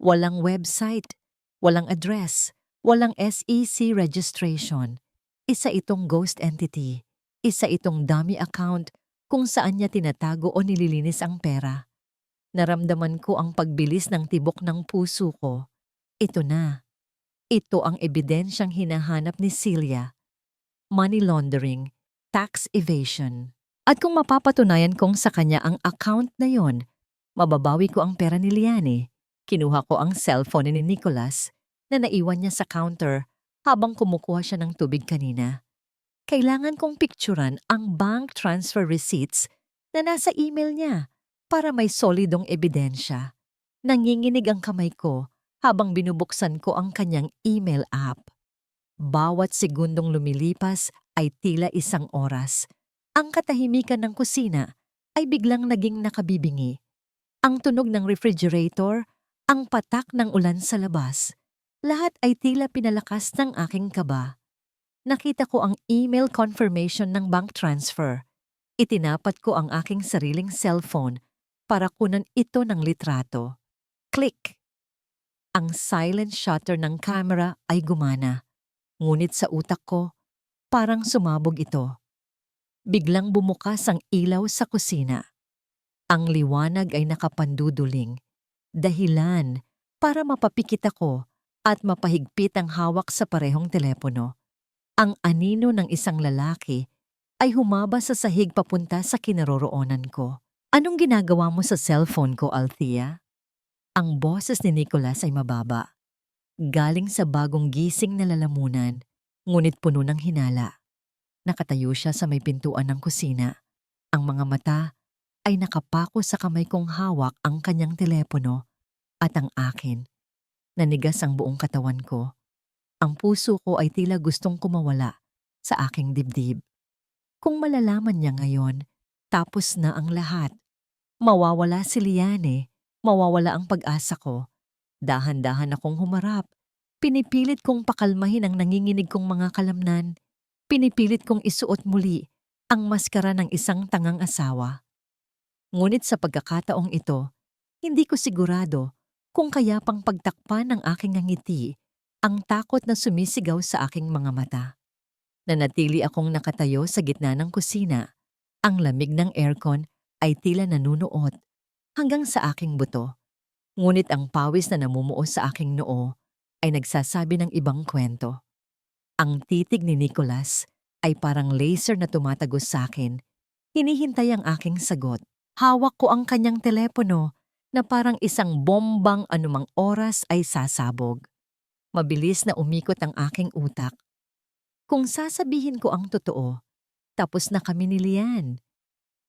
Walang website, walang address, walang SEC registration. Isa itong ghost entity. Isa itong dummy account kung saan niya tinatago o nililinis ang pera. Naramdaman ko ang pagbilis ng tibok ng puso ko. Ito na. Ito ang ebidensyang hinahanap ni Celia. Money laundering, tax evasion. At kung mapapatunayan kong sa kanya ang account na yon, mababawi ko ang pera ni Liane. Kinuha ko ang cellphone ni Nicholas na naiwan niya sa counter habang kumukuha siya ng tubig kanina. Kailangan kong picturan ang bank transfer receipts na nasa email niya para may solidong ebidensya. Nanginginig ang kamay ko habang binubuksan ko ang kanyang email app. Bawat segundong lumilipas ay tila isang oras. Ang katahimikan ng kusina ay biglang naging nakabibingi. Ang tunog ng refrigerator, ang patak ng ulan sa labas, lahat ay tila pinalakas ng aking kaba. Nakita ko ang email confirmation ng bank transfer. Itinapat ko ang aking sariling cellphone para kunan ito ng litrato. Click! Ang silent shutter ng camera ay gumana. Ngunit sa utak ko, parang sumabog ito. Biglang bumukas ang ilaw sa kusina. Ang liwanag ay nakapanduduling. Dahilan para mapapikit ako at mapahigpit ang hawak sa parehong telepono. Ang anino ng isang lalaki ay humaba sa sahig papunta sa kinaroroonan ko. Anong ginagawa mo sa cellphone ko, Althea? Ang boses ni Nicholas ay mababa. Galing sa bagong gising na lalamunan, ngunit puno ng hinala. Nakatayo siya sa may pintuan ng kusina. Ang mga mata ay nakapako sa kamay kong hawak ang kanyang telepono at ang akin. Nanigas ang buong katawan ko. Ang puso ko ay tila gustong kumawala sa aking dibdib. Kung malalaman niya ngayon, tapos na ang lahat. Mawawala si Liane, mawawala ang pag-asa ko. Dahan-dahan akong humarap. Pinipilit kong pakalmahin ang nanginginig kong mga kalamnan. Pinipilit kong isuot muli ang maskara ng isang tangang asawa. Ngunit sa pagkakataong ito, hindi ko sigurado kung kaya pang pagtakpan ng aking ngiti ang takot na sumisigaw sa aking mga mata. Nanatili akong nakatayo sa gitna ng kusina. Ang lamig ng aircon ay tila nanunuot hanggang sa aking buto. Ngunit ang pawis na namumuo sa aking noo ay nagsasabi ng ibang kwento. Ang titig ni Nicholas ay parang laser na tumatagos sa akin. Hinihintay ang aking sagot. Hawak ko ang kanyang telepono na parang isang bombang anumang oras ay sasabog. Mabilis na umikot ang aking utak. Kung sasabihin ko ang totoo, tapos na kami ni Lian.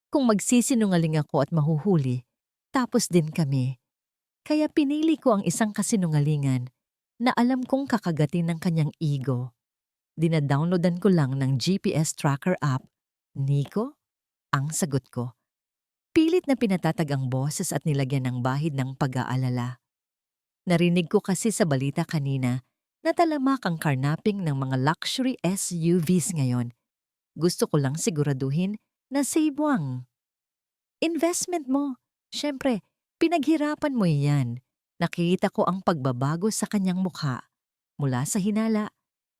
Kung magsisinungaling ako at mahuhuli, tapos din kami. Kaya pinili ko ang isang kasinungalingan na alam kong kakagatin ng kanyang ego. Dinadownloadan ko lang ng GPS tracker app. Nico? Ang sagot ko. Pilit na pinatatag ang boses at nilagyan ng bahid ng pag-aalala. Narinig ko kasi sa balita kanina na talamak ang karnaping ng mga luxury SUVs ngayon. Gusto ko lang siguraduhin na safe ang investment mo. Siyempre, pinaghirapan mo yan. Nakita ko ang pagbabago sa kanyang mukha. Mula sa hinala,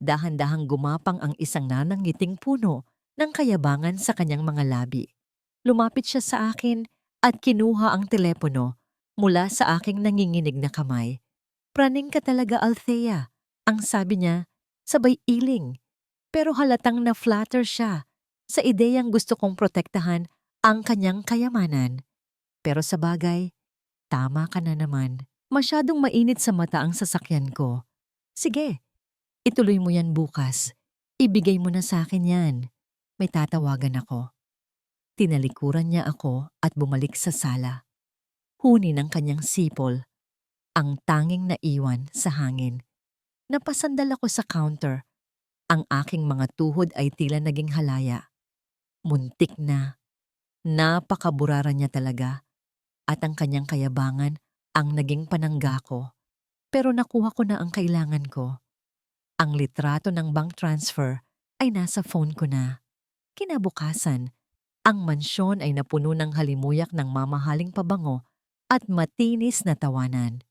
dahan-dahang gumapang ang isang nanangiting puno ng kayabangan sa kanyang mga labi. Lumapit siya sa akin at kinuha ang telepono mula sa aking nanginginig na kamay. Praning ka talaga, Althea, ang sabi niya, sabay iling. Pero halatang na-flatter siya sa ideyang gusto kong protektahan ang kanyang kayamanan. Pero sa bagay, tama ka na naman. Masyadong mainit sa mata ang sasakyan ko. Sige, ituloy mo yan bukas. Ibigay mo na sa akin yan. May tatawagan ako. Tinalikuran niya ako at bumalik sa sala. Huni ng kanyang sipol, ang tanging naiwan sa hangin. Napasandal ako sa counter. Ang aking mga tuhod ay tila naging halaya. Muntik na. Napakaburara niya talaga. At ang kanyang kayabangan ang naging panangga ko. Pero nakuha ko na ang kailangan ko. Ang litrato ng bank transfer ay nasa phone ko na. Kinabukasan, ang mansyon ay napuno ng halimuyak ng mamahaling pabango at matinis na tawanan.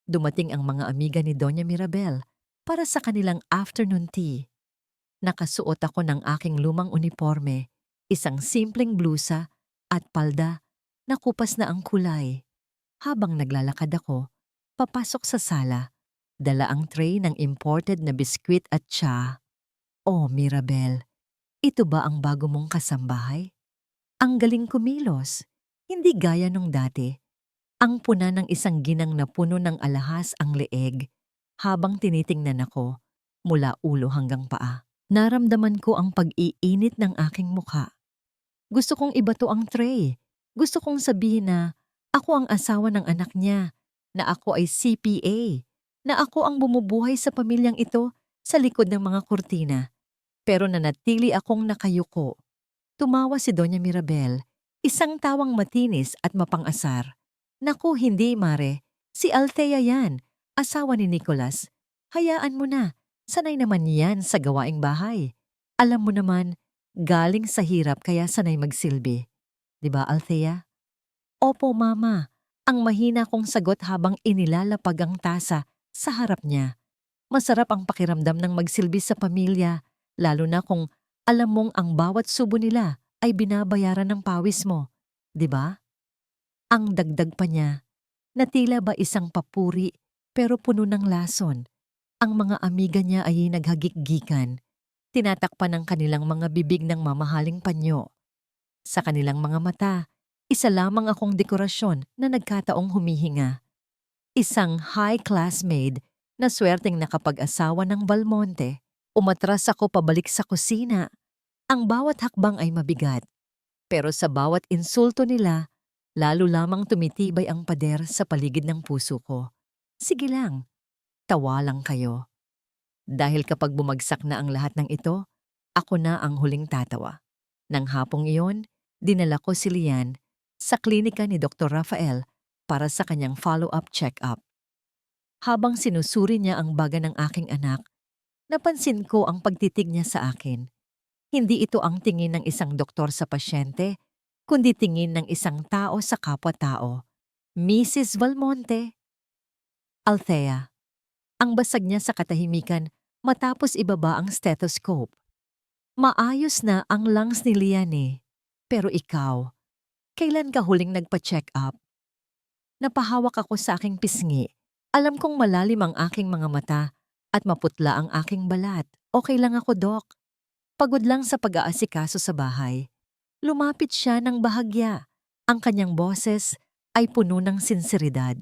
Dumating ang mga amiga ni Doña Mirabel para sa kanilang afternoon tea. Nakasuot ako ng aking lumang uniforme, isang simpleng blusa at palda na kupas na ang kulay. Habang naglalakad ako, papasok sa sala, dala ang tray ng imported na biskwit at tsa. Oh, Mirabel, ito ba ang bago mong kasambahay? Ang galing kumilos, hindi gaya nung dati. Ang puna ng isang ginang na puno ng alahas ang leeg habang tinitingnan ako mula ulo hanggang paa. Naramdaman ko ang pag-iinit ng aking mukha. Gusto kong ibato ang tray. Gusto kong sabihin na ako ang asawa ng anak niya, na ako ay CPA, na ako ang bumubuhay sa pamilyang ito sa likod ng mga kurtina. Pero nanatili akong nakayuko. Tumawa si Doña Mirabel, isang tawang matinis at mapang-asar. Naku, hindi, Mare. Si Althea yan, asawa ni Nicholas. Hayaan mo na, sanay naman yan sa gawaing bahay. Alam mo naman, galing sa hirap kaya sanay magsilbi. Diba, Althea? Opo, Mama. Ang mahina kong sagot habang inilalapag ang tasa sa harap niya. Masarap ang pakiramdam ng magsilbi sa pamilya, lalo na kung alam mong ang bawat subo nila ay binabayaran ng pawis mo. Diba? Ang dagdag pa niya, na tila ba isang papuri pero puno ng lason. Ang mga amiga niya ay naghagikgikan, tinatakpan ng kanilang mga bibig ng mamahaling panyo. Sa kanilang mga mata, isa lamang akong dekorasyon na nagkataong humihinga. Isang high-class maid na swerteng nakapag-asawa ng Balmonte. Umatras ako pabalik sa kusina. Ang bawat hakbang ay mabigat. Pero sa bawat insulto nila, lalo lamang tumitibay ang pader sa paligid ng puso ko. Sige lang, tawa lang kayo. Dahil kapag bumagsak na ang lahat ng ito, ako na ang huling tatawa. Nang hapong iyon, dinala ko si Lian sa klinika ni Dr. Rafael para sa kanyang follow-up check-up. Habang sinusuri niya ang baga ng aking anak, napansin ko ang pagtitig niya sa akin. Hindi ito ang tingin ng isang doktor sa pasyente, kundi tingin ng isang tao sa kapwa-tao. Mrs. Valmonte. Althea. Ang basag niya sa katahimikan matapos ibaba ang stethoscope. Maayos na ang lungs ni Lian eh. Pero ikaw, kailan ka huling nagpa-check up? Napahawak ako sa aking pisngi. Alam kong malalim ang aking mga mata at maputla ang aking balat. Okay lang ako, Doc. Pagod lang sa pag-aasikaso sa bahay. Lumapit siya ng bahagya. Ang kanyang boses ay puno ng sinseridad.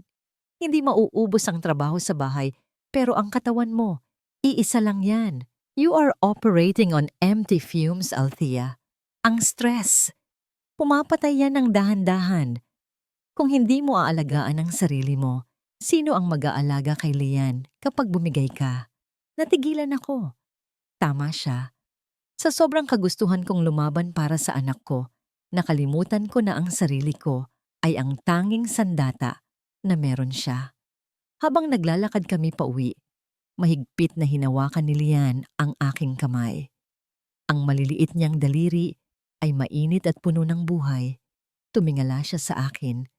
Hindi mauubos ang trabaho sa bahay, pero ang katawan mo, iisa lang yan. You are operating on empty fumes, Althea. Ang stress. Pumapatay yan ng dahan-dahan. Kung hindi mo aalagaan ang sarili mo, sino ang mag-aalaga kay Lian kapag bumigay ka? Natigilan ako. Tama siya. Sa sobrang kagustuhan kong lumaban para sa anak ko, nakalimutan ko na ang sarili ko ay ang tanging sandata na meron siya. Habang naglalakad kami pauwi, mahigpit na hinawakan ni Lian ang aking kamay. Ang maliliit niyang daliri ay mainit at puno ng buhay. Tumingala siya sa akin.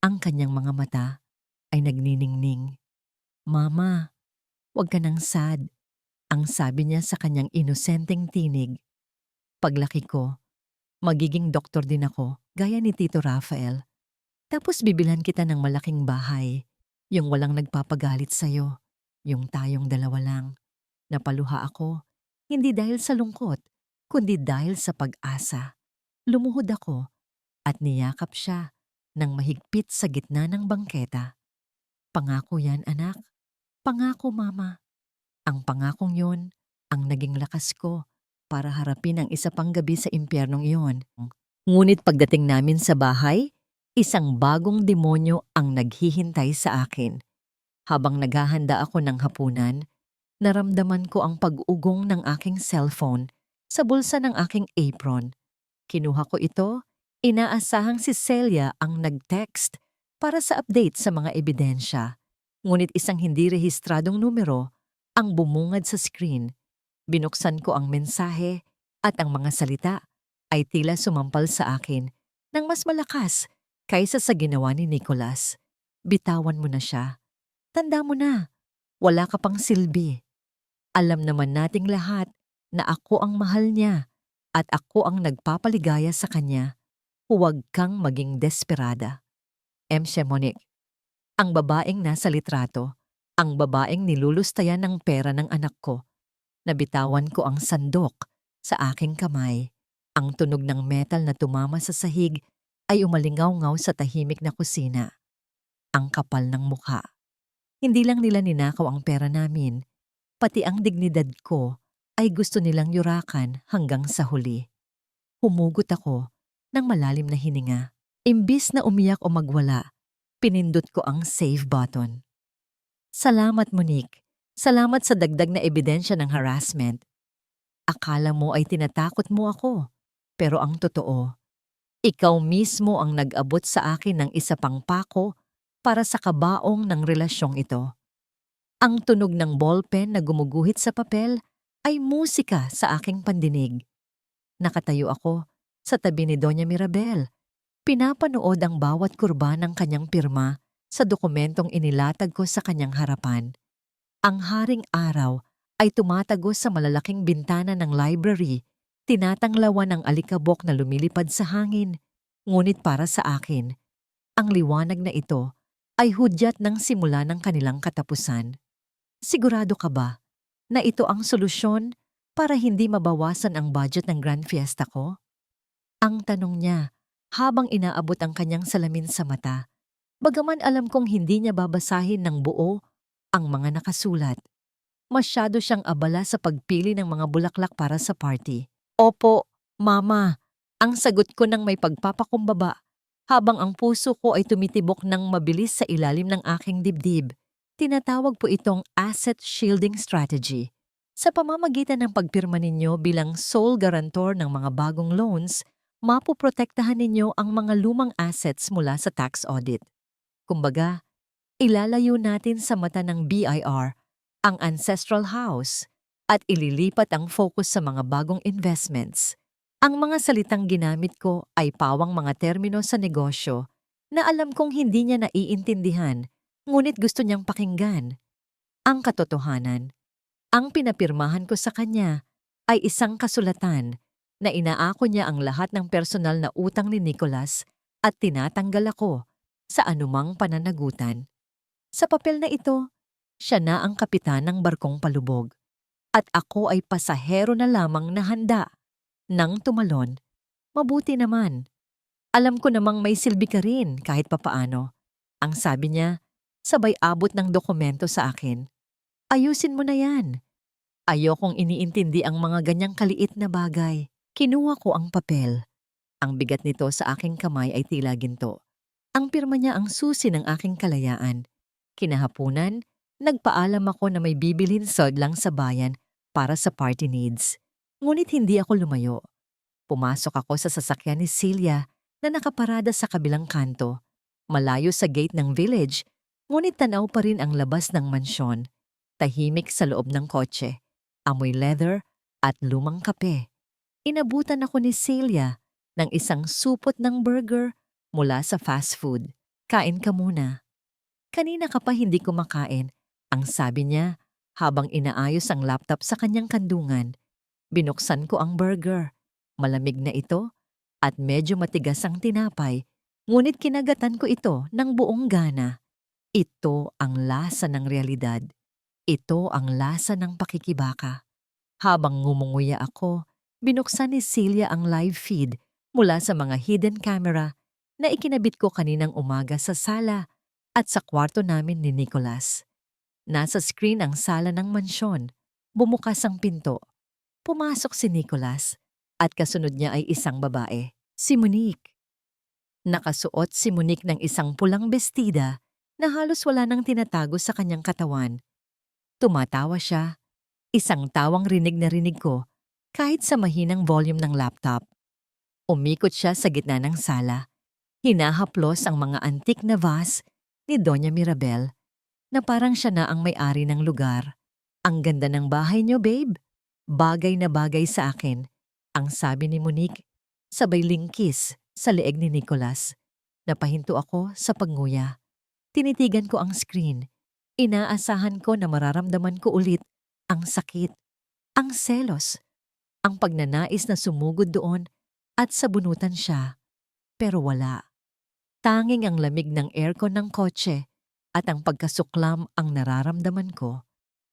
Ang kanyang mga mata ay nagniningning. Mama, huwag ka nang sad. Ang sabi niya sa kanyang inosenteng tinig. Paglaki ko, magiging doktor din ako, gaya ni Tito Rafael. Tapos bibilhan kita ng malaking bahay. Yung walang nagpapagalit sa'yo. Yung tayong dalawa lang. Napaluha ako, hindi dahil sa lungkot, kundi dahil sa pag-asa. Lumuhod ako at niyakap siya ng mahigpit sa gitna ng bangketa. Pangako yan, anak. Pangako, mama. Ang pangakong yon ang naging lakas ko para harapin ang isa pang gabi sa impyernong iyon. Ngunit pagdating namin sa bahay, isang bagong demonyo ang naghihintay sa akin. Habang naghahanda ako ng hapunan, naramdaman ko ang pag-ugong ng aking cellphone sa bulsa ng aking apron. Kinuha ko ito, inaasahang si Celia ang nag-text para sa update sa mga ebidensya. Ngunit isang hindi rehistradong numero ang bumungad sa screen. Binuksan ko ang mensahe at ang mga salita ay tila sumampal sa akin ng mas malakas kaysa sa ginawa ni Nicholas. Bitawan mo na siya. Tanda mo na, wala ka pang silbi. Alam naman nating lahat na ako ang mahal niya at ako ang nagpapaligaya sa kanya. Huwag kang maging desperada. M. Monique, ang babaeng nasa litrato, ang babaeng nilulustayan ng pera ng anak ko. Nabitawan ko ang sandok sa aking kamay. Ang tunog ng metal na tumama sa sahig ay umalingaw-ngaw sa tahimik na kusina. Ang kapal ng mukha. Hindi lang nila ninakaw ang pera namin, pati ang dignidad ko ay gusto nilang yurakan hanggang sa huli. Humugot ako ng malalim na hininga. Imbis na umiyak o magwala, pinindot ko ang save button. Salamat, Monique. Salamat sa dagdag na ebidensya ng harassment. Akala mo ay tinatakot mo ako, pero ang totoo, ikaw mismo ang nag-abot sa akin ng isa pang pako para sa kabaong ng relasyong ito. Ang tunog ng ballpen na gumuguhit sa papel ay musika sa aking pandinig. Nakatayo ako sa tabi ni Doña Mirabel. Pinapanood ang bawat kurba ng kanyang pirma sa dokumentong inilatag ko sa kanyang harapan. Ang haring araw ay tumatagos sa malalaking bintana ng library, tinatanglawan ng alikabok na lumilipad sa hangin. Ngunit para sa akin, ang liwanag na ito ay hudyat ng simula ng kanilang katapusan. Sigurado ka ba na ito ang solusyon para hindi mabawasan ang budget ng Grand Fiesta ko? Ang tanong niya habang inaabot ang kanyang salamin sa mata, bagaman alam kong hindi niya babasahin ng buo ang mga nakasulat. Masyado siyang abala sa pagpili ng mga bulaklak para sa party. Opo, Mama, ang sagot ko ng may pagpapakumbaba habang ang puso ko ay tumitibok ng mabilis sa ilalim ng aking dibdib. Tinatawag po itong asset shielding strategy. Sa pamamagitan ng pagpirma ninyo bilang sole guarantor ng mga bagong loans, mapoprotektahan ninyo ang mga lumang assets mula sa tax audit. Kumbaga, ilalayo natin sa mata ng BIR ang ancestral house at ililipat ang focus sa mga bagong investments. Ang mga salitang ginamit ko ay pawang mga termino sa negosyo na alam kong hindi niya naiintindihan, ngunit gusto niyang pakinggan. Ang katotohanan, ang pinapirmahan ko sa kanya ay isang kasulatan na inaako niya ang lahat ng personal na utang ni Nicholas at tinatanggal ako sa anumang pananagutan. Sa papel na ito, siya na ang kapitan ng barkong palubog at ako ay pasahero na lamang na handa. Nang tumalon, mabuti naman. Alam ko namang may silbi ka rin kahit papaano. Ang sabi niya, sabay abot ng dokumento sa akin. Ayusin mo na yan. Ayokong iniintindi ang mga ganyang kaliit na bagay. Kinuha ko ang papel. Ang bigat nito sa aking kamay ay tila ginto. Ang pirma niya ang susi ng aking kalayaan. Kinahapunan, nagpaalam ako na may bibilhin lang sa bayan para sa party needs. Ngunit hindi ako lumayo. Pumasok ako sa sasakyan ni Celia na nakaparada sa kabilang kanto, malayo sa gate ng village, ngunit tanaw pa rin ang labas ng mansyon. Tahimik sa loob ng kotse, amoy leather at lumang kape. Inabutan ako ni Celia ng isang supot ng burger mula sa fast food. Kain ka muna. Kanina ka pa hindi kumakain, ang sabi niya habang inaayos ang laptop sa kanyang kandungan. Binuksan ko ang burger. Malamig na ito at medyo matigas ang tinapay, ngunit kinagatan ko ito ng buong gana. Ito ang lasa ng realidad. Ito ang lasa ng pakikibaka. Habang ngumunguya ako, binuksan ni Celia ang live feed mula sa mga hidden camera na ikinabit ko kaninang umaga sa sala at sa kwarto namin ni Nicholas. Nasa screen ang sala ng mansyon. Bumukas ang pinto. Pumasok si Nicholas at kasunod niya ay isang babae, si Monique. Nakasuot si Monique ng isang pulang bestida na halos wala nang tinatago sa kanyang katawan. Tumatawa siya. Isang tawang rinig na rinig ko kahit sa mahinang volume ng laptop. Umikot siya sa gitna ng sala. Hinahaplos ang mga antik na vase ni Doña Mirabel na parang siya na ang may-ari ng lugar. Ang ganda ng bahay niyo, babe. Bagay na bagay sa akin, ang sabi ni Monique, sabay lingkis sa leeg ni Nicholas. Napahinto ako sa pagnguya. Tinitigan ko ang screen. Inaasahan ko na mararamdaman ko ulit ang sakit, ang selos, ang pagnanais na sumugod doon at sabunutan siya. Pero wala. Tanging ang lamig ng aircon ng kotse at ang pagkasuklam ang nararamdaman ko.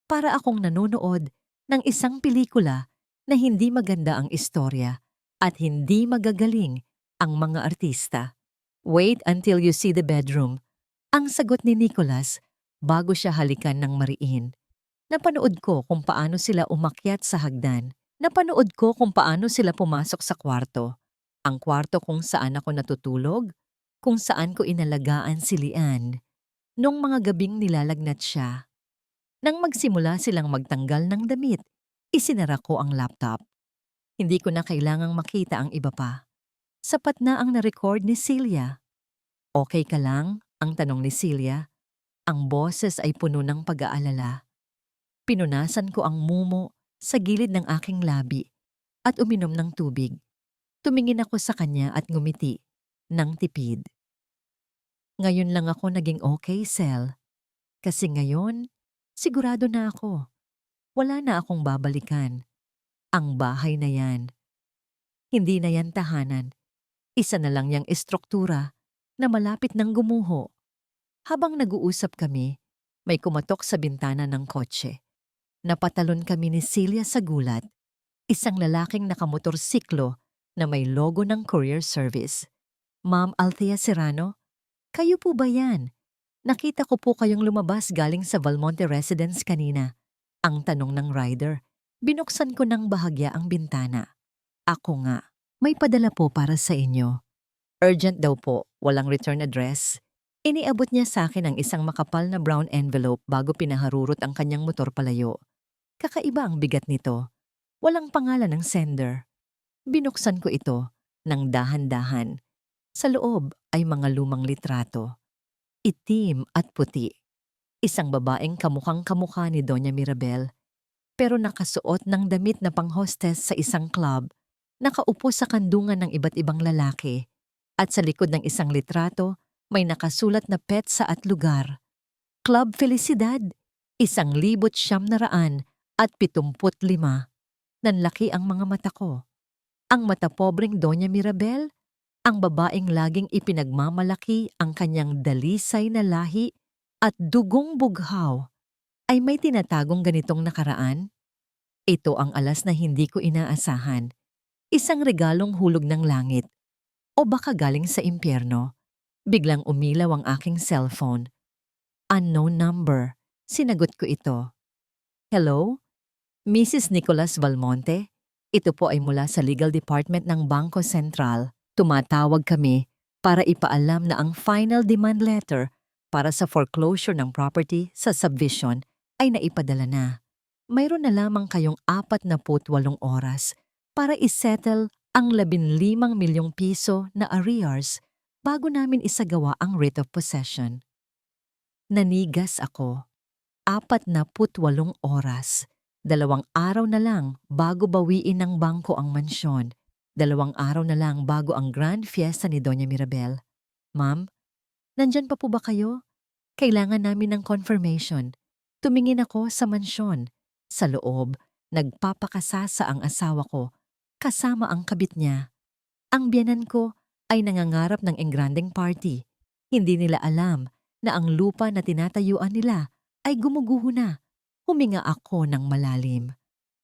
Para akong nanonood ng isang pelikula na hindi maganda ang istorya at hindi magagaling ang mga artista. Wait until you see the bedroom, ang sagot ni Nicholas bago siya halikan ng mariin. Napanood ko kung paano sila umakyat sa hagdan. Napanood ko kung paano sila pumasok sa kwarto. Ang kwarto kung saan ako natutulog, kung saan ko inalagaan si Lian. Nung mga gabing nilalagnat siya. Nang magsimula silang magtanggal ng damit, isinara ko ang laptop. Hindi ko na kailangang makita ang iba pa. Sapat na ang na-record ni Celia. Okay ka lang? Ang tanong ni Celia. Ang boses ay puno ng pag-aalala. Pinunasan ko ang mumo sa gilid ng aking labi at uminom ng tubig. Tumingin ako sa kanya at ngumiti ng tipid. Ngayon lang ako naging okay, Sel. Kasi ngayon, sigurado na ako. Wala na akong babalikan. Ang bahay na yan. Hindi na yan tahanan. Isa na lang yang estruktura na malapit ng gumuho. Habang nag-uusap kami, may kumatok sa bintana ng kotse. Napatalon kami ni Celia sa gulat. Isang lalaking nakamotorsiklo na may logo ng courier service. Ma'am Althea Serrano, kayo po ba yan? Nakita ko po kayong lumabas galing sa Valmonte Residence kanina. Ang tanong ng rider. Binuksan ko ng bahagya ang bintana. Ako nga, may padala po para sa inyo. Urgent daw po, walang return address. Iniabot niya sa akin ang isang makapal na brown envelope bago pinaharurot ang kanyang motor palayo. Kakaiba ang bigat nito. Walang pangalan ng sender. Binuksan ko ito ng dahan-dahan. Sa loob ay mga lumang litrato. Itim at puti. Isang babaeng kamukhang-kamukha ni Doña Mirabel, pero nakasuot ng damit na pang-hostess sa isang club, nakaupo sa kandungan ng iba't ibang lalaki, at sa likod ng isang litrato may nakasulat na petsa at lugar. Club Felicidad, 1,975. Nanlaki ang mga mata ko. Ang matapobreng Doña Mirabel, ang babaeng laging ipinagmamalaki ang kanyang dalisay na lahi at dugong bughaw, ay may tinatagong ganitong nakaraan? Ito ang alas na hindi ko inaasahan. Isang regalong hulog ng langit. O baka galing sa impyerno. Biglang umilaw ang aking cellphone. Unknown number. Sinagot ko ito. Hello? Mrs. Nicholas Valmonte? Ito po ay mula sa legal department ng Bangko Sentral. Tumatawag kami para ipaalam na ang final demand letter para sa foreclosure ng property sa subdivision ay naipadala na. mayroon na lamang kayong 48 oras para isettle ang 15 milyong piso na arrears bago namin isagawa ang writ of possession. Nanigas ako. 48 oras. 2 araw na lang bago bawiin ng bangko ang mansyon. 2 araw na lang bago ang grand fiesta ni Doña Mirabel. Ma'am, nandyan pa po ba kayo? Kailangan namin ng confirmation. Tumingin ako sa mansyon. Sa loob, nagpapakasasa ang asawa ko, kasama ang kabit niya. Ang biyanan ko ay nangangarap ng engrandeng party. Hindi nila alam na ang lupa na tinatayuan nila ay gumuguho na. Huminga ako ng malalim.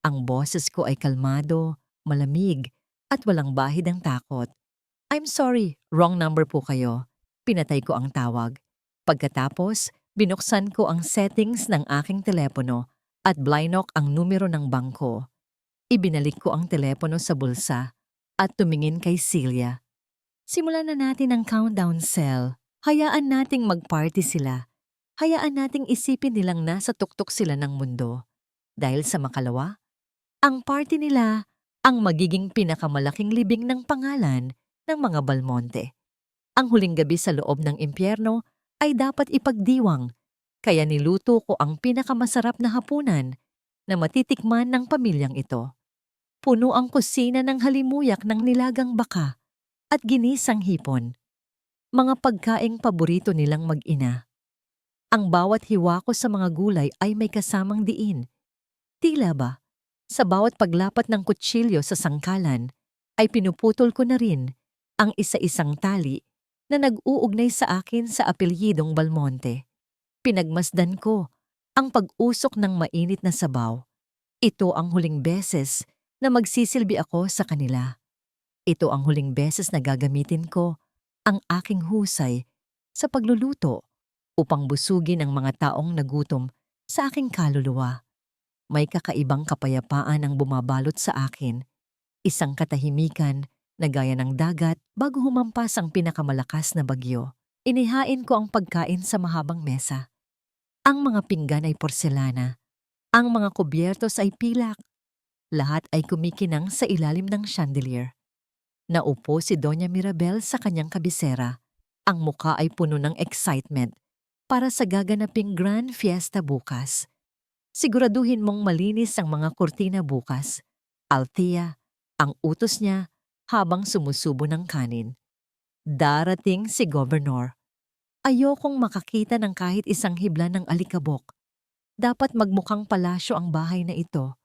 Ang boses ko ay kalmado, malamig, at walang bahid ng takot. I'm sorry, wrong number po kayo. Pinatay ko ang tawag. Pagkatapos, binuksan ko ang settings ng aking telepono at blynock ang numero ng bangko. Ibinalik ko ang telepono sa bulsa at tumingin kay Celia. Simulan na natin ang countdown, Cel. Hayaan nating mag-party sila. Hayaan nating isipin nilang nasa tuktok sila ng mundo. Dahil sa makalawa, ang party nila ang magiging pinakamalaking libing ng pangalan ng mga Balmonte. Ang huling gabi sa loob ng impyerno ay dapat ipagdiwang, kaya niluto ko ang pinakamasarap na hapunan na matitikman ng pamilyang ito. Puno ang kusina ng halimuyak ng nilagang baka at ginisang hipon. Mga pagkaing paborito nilang mag-ina. Ang bawat hiwa ko sa mga gulay ay may kasamang diin. Tila ba, sa bawat paglapat ng kutsilyo sa sangkalan, ay pinuputol ko na rin ang isa-isang tali na nag-uugnay sa akin sa apelyidong Balmonte. Pinagmasdan ko ang pag-usok ng mainit na sabaw. Ito ang huling beses na magsisilbi ako sa kanila. Ito ang huling beses na gagamitin ko ang aking husay sa pagluluto upang busugin ang mga taong nagutom sa aking kaluluwa. May kakaibang kapayapaan ang bumabalot sa akin, isang katahimikan na gaya ng dagat bago humampas ang pinakamalakas na bagyo. Inihain ko ang pagkain sa mahabang mesa. Ang mga pinggan ay porselana, ang mga kubyertos ay pilak. Lahat ay kumikinang sa ilalim ng chandelier. Naupo si Doña Mirabel sa kanyang kabisera. Ang muka ay puno ng excitement para sa gaganaping grand fiesta bukas. Siguraduhin mong malinis ang mga kurtina bukas. Althea, ang utos niya habang sumusubo ng kanin. Darating si Governor. Ayokong makakita ng kahit isang hibla ng alikabok. Dapat magmukhang palasyo ang bahay na ito.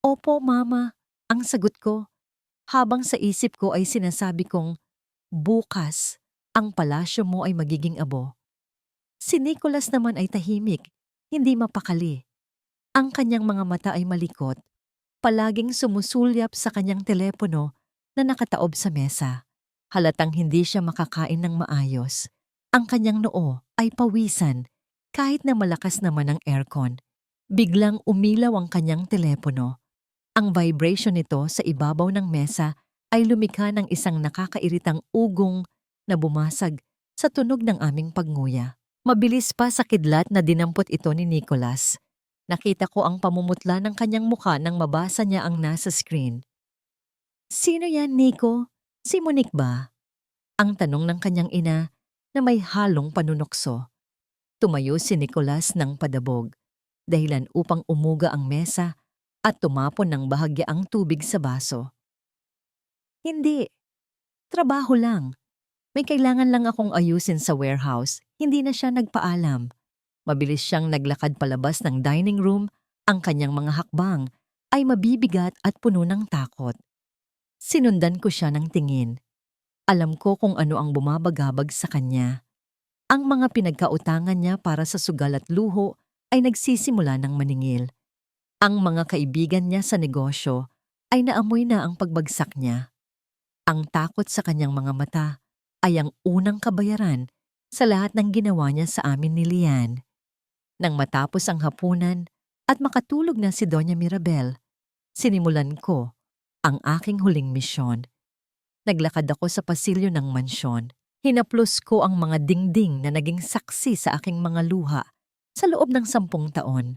Opo, Mama, ang sagot ko. Habang sa isip ko ay sinasabi kong, bukas, ang palasyo mo ay magiging abo. Si Nicholas naman ay tahimik, hindi mapakali. Ang kanyang mga mata ay malikot, palaging sumusulyap sa kanyang telepono na nakataob sa mesa. Halatang hindi siya makakain ng maayos. Ang kanyang noo ay pawisan kahit na malakas naman ang aircon. Biglang umilaw ang kanyang telepono. Ang vibration nito sa ibabaw ng mesa ay lumikha ng isang nakakairitang ugong na bumasag sa tunog ng aming pagnguya. Mabilis pa sa kidlat na dinampot ito ni Nicholas. Nakita ko ang pamumutla ng kanyang mukha nang mabasa niya ang nasa screen. Sino yan, Nico? Si Monique ba? Ang tanong ng kanyang ina na may halong panunokso. Tumayo si Nicholas ng padabog, dahilan upang umuga ang mesa at tumapon ng bahagyaang tubig sa baso. Hindi. Trabaho lang. May kailangan lang akong ayusin sa warehouse. Hindi na siya nagpaalam. Mabilis siyang naglakad palabas ng dining room. Ang kanyang mga hakbang ay mabibigat at puno ng takot. Sinundan ko siya ng tingin. Alam ko kung ano ang bumabagabag sa kanya. Ang mga pinagkautangan niya para sa sugal at luho ay nagsisimula ng maningil. Ang mga kaibigan niya sa negosyo ay naamoy na ang pagbagsak niya. Ang takot sa kanyang mga mata ay ang unang kabayaran sa lahat ng ginawa niya sa amin ni Lian. Nang matapos ang hapunan at makatulog na si Doña Mirabel, sinimulan ko ang aking huling misyon. Naglakad ako sa pasilyo ng mansyon. Hinaplos ko ang mga dingding na naging saksi sa aking mga luha sa loob ng 10 taon.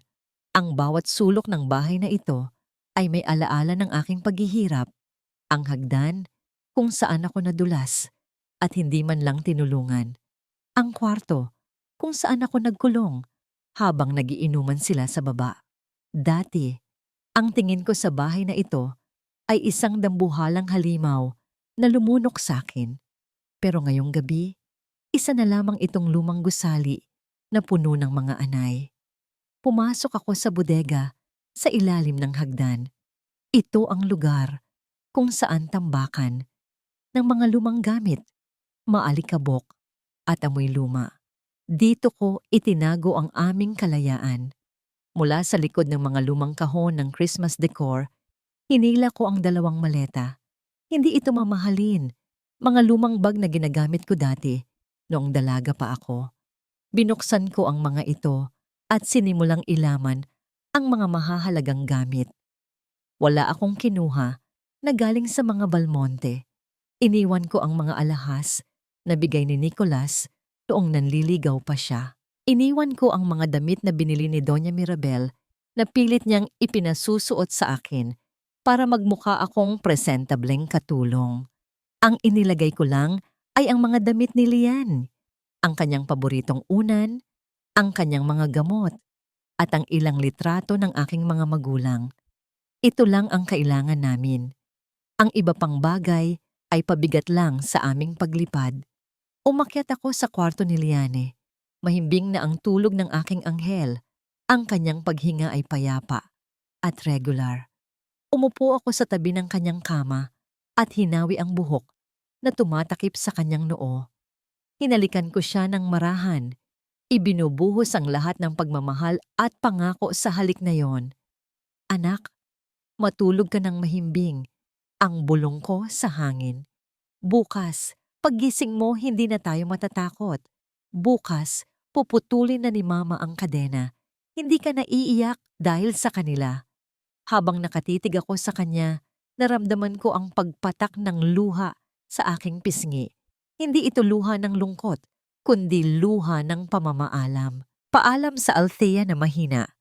Ang bawat sulok ng bahay na ito ay may alaala ng aking paghihirap. Ang hagdan kung saan ako nadulas at hindi man lang tinulungan. Ang kwarto kung saan ako nagkulong habang nagiinuman sila sa baba. Dati, ang tingin ko sa bahay na ito ay isang dambuhalang halimaw na lumunok sa akin. Pero ngayong gabi, isa na lamang itong lumang gusali na puno ng mga anay. Pumasok ako sa bodega sa ilalim ng hagdan. Ito ang lugar kung saan tambakan ng mga lumang gamit, maalikabok at amoy luma. Dito ko itinago ang aming kalayaan. Mula sa likod ng mga lumang kahon ng Christmas decor, hinila ko ang 2 maleta. Hindi ito mamahalin. Mga lumang bag na ginagamit ko dati noong dalaga pa ako. Binuksan ko ang mga ito at sinimulang ilaman ang mga mahahalagang gamit. Wala akong kinuha na galing sa mga Balmonte. Iniwan ko ang mga alahas na bigay ni Nicolas noong nanliligaw pa siya. Iniwan ko ang mga damit na binili ni Doña Mirabel na pilit niyang ipinasusuot sa akin para magmukha akong presentableng katulong. Ang inilagay ko lang ay ang mga damit ni Lian, ang kanyang paboritong unan, ang kanyang mga gamot, at ang ilang litrato ng aking mga magulang. Ito lang ang kailangan namin. Ang iba pang bagay ay pabigat lang sa aming paglipad. Umakyat ako sa kwarto ni Liane. Mahimbing na ang tulog ng aking anghel. Ang kanyang paghinga ay payapa at regular. Umupo ako sa tabi ng kanyang kama at hinawi ang buhok na tumatakip sa kanyang noo. Hinalikan ko siya ng marahan. Ibinubuhos ang lahat ng pagmamahal at pangako sa halik na yon. Anak, matulog ka ng mahimbing. Ang bulong ko sa hangin. Bukas, paggising mo hindi na tayo matatakot. Bukas, puputulin na ni Mama ang kadena. Hindi ka naiiyak dahil sa kanila. Habang nakatitig ako sa kanya, naramdaman ko ang pagpatak ng luha sa aking pisngi. Hindi ito luha ng lungkot, kundi luha ng pamamaalam. Paalam sa Althea na mahina.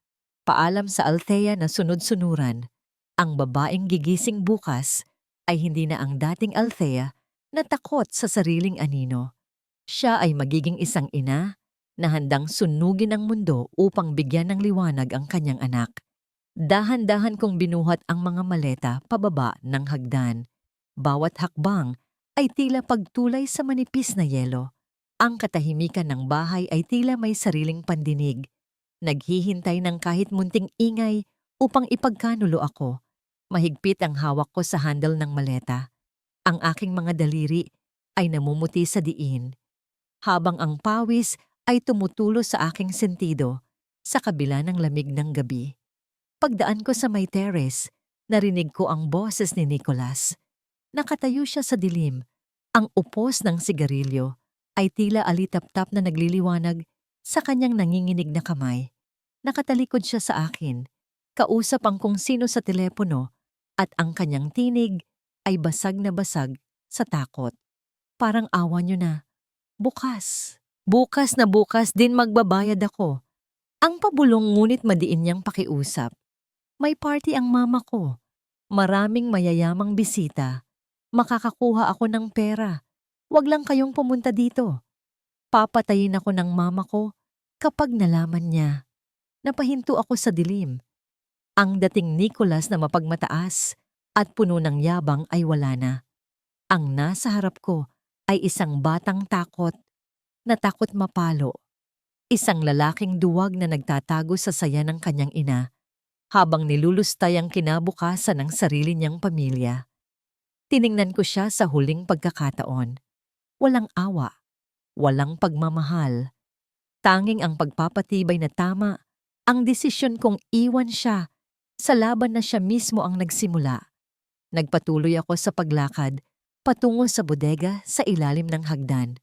Paalam sa Althea na sunod-sunuran. Ang babaeng gigising bukas ay hindi na ang dating Althea na takot sa sariling anino. Siya ay magiging isang ina na handang sunugin ang mundo upang bigyan ng liwanag ang kanyang anak. Dahan-dahan kong binuhat ang mga maleta pababa ng hagdan. Bawat hakbang ay tila pagtulay sa manipis na yelo. Ang katahimikan ng bahay ay tila may sariling pandinig. Naghihintay ng kahit munting ingay upang ipagkanulo ako. Mahigpit ang hawak ko sa handle ng maleta. Ang aking mga daliri ay namumuti sa diin, habang ang pawis ay tumutulo sa aking sentido sa kabila ng lamig ng gabi. Pagdaan ko sa may terrace, narinig ko ang boses ni Nicolas. Nakatayo siya sa dilim. Ang upos ng sigarilyo ay tila alitap-tap na nagliliwanag sa kanyang nanginginig na kamay. Nakatalikod siya sa akin. Kausap ang kung sino sa telepono at ang kanyang tinig ay basag na basag sa takot. Parang awa niyo na. Bukas. Bukas na bukas din magbabayad ako. Ang pabulong ngunit madiin niyang pakiusap. May party ang mama ko. Maraming mayayamang bisita. Makakakuha ako ng pera. Huwag lang kayong pumunta dito. Papatayin ako ng mama ko kapag nalaman niya. Napahinto ako sa dilim. Ang dating Nicolas na mapagmataas at puno ng yabang ay wala na. Ang nasa harap ko ay isang batang takot, na takot mapalo. Isang lalaking duwag na nagtatago sa saya ng kanyang ina habang nilulustay ang kinabukasan ng sarili niyang pamilya. Tiningnan ko siya sa huling pagkakataon. Walang awa, walang pagmamahal. Tanging ang pagpapatibay na tama, ang desisyon kong iwan siya sa laban na siya mismo ang nagsimula. Nagpatuloy ako sa paglakad patungo sa bodega sa ilalim ng hagdan.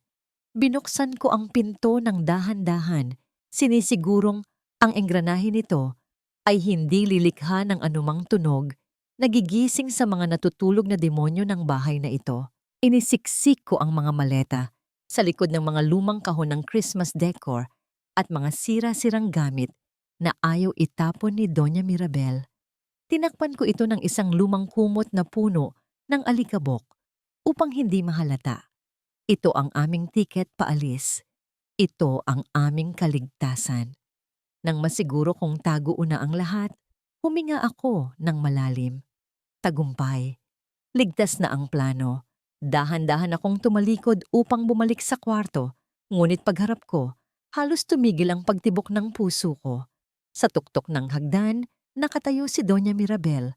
Binuksan ko ang pinto ng dahan-dahan, sinisigurong ang engranahe nito ay hindi lilikha ng anumang tunog, nagigising sa mga natutulog na demonyo ng bahay na ito. Inisiksik ko ang mga maleta sa likod ng mga lumang kahon ng Christmas decor at mga sira-sirang gamit na ayaw itapon ni Doña Mirabel. Tinakpan ko ito ng isang lumang kumot na puno ng alikabok upang hindi mahalata. Ito ang aming tiket paalis. Ito ang aming kaligtasan. Nang masiguro kong tago na ang lahat, huminga ako ng malalim. Tagumpay. Ligtas na ang plano. Dahan-dahan akong tumalikod upang bumalik sa kwarto, ngunit pagharap ko, halos tumigil ang pagtibok ng puso ko. Sa tuktok ng hagdan, nakatayo si Doña Mirabel.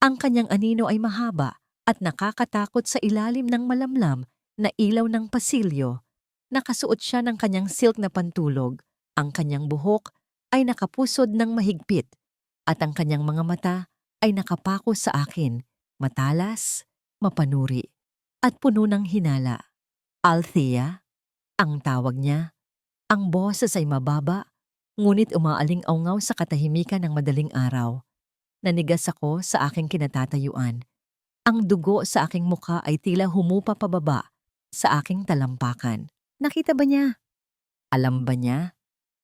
Ang kanyang anino ay mahaba at nakakatakot sa ilalim ng malamlam na ilaw ng pasilyo. Nakasuot siya ng kanyang silk na pantulog. Ang kanyang buhok ay nakapusod ng mahigpit at ang kanyang mga mata ay nakapako sa akin, matalas, mapanuri, at puno ng hinala. Althea, ang tawag niya. Ang boses ay mababa, ngunit umaaling-awngaw sa katahimikan ng madaling araw. Nanigas ako sa aking kinatatayuan. Ang dugo sa aking mukha ay tila humupa pababa sa aking talampakan. Nakita ba niya? Alam ba niya?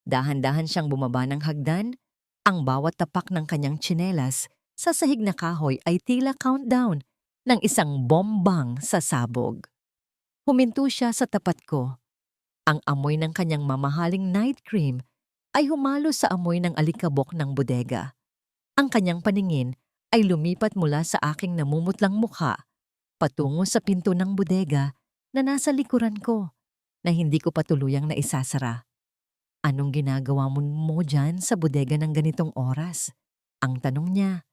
Dahan-dahan siyang bumaba ng hagdan. Ang bawat tapak ng kanyang tsinelas sa sahig na kahoy ay tila countdown ng isang bombang sa sabog. Huminto siya sa tapat ko. Ang amoy ng kanyang mamahaling night cream ay humalo sa amoy ng alikabok ng bodega. Ang kanyang paningin ay lumipat mula sa aking namumutlang mukha patungo sa pinto ng bodega na nasa likuran ko na hindi ko pa tuluyang naisasara. Anong ginagawa mo dyan sa bodega ng ganitong oras? Ang tanong niya.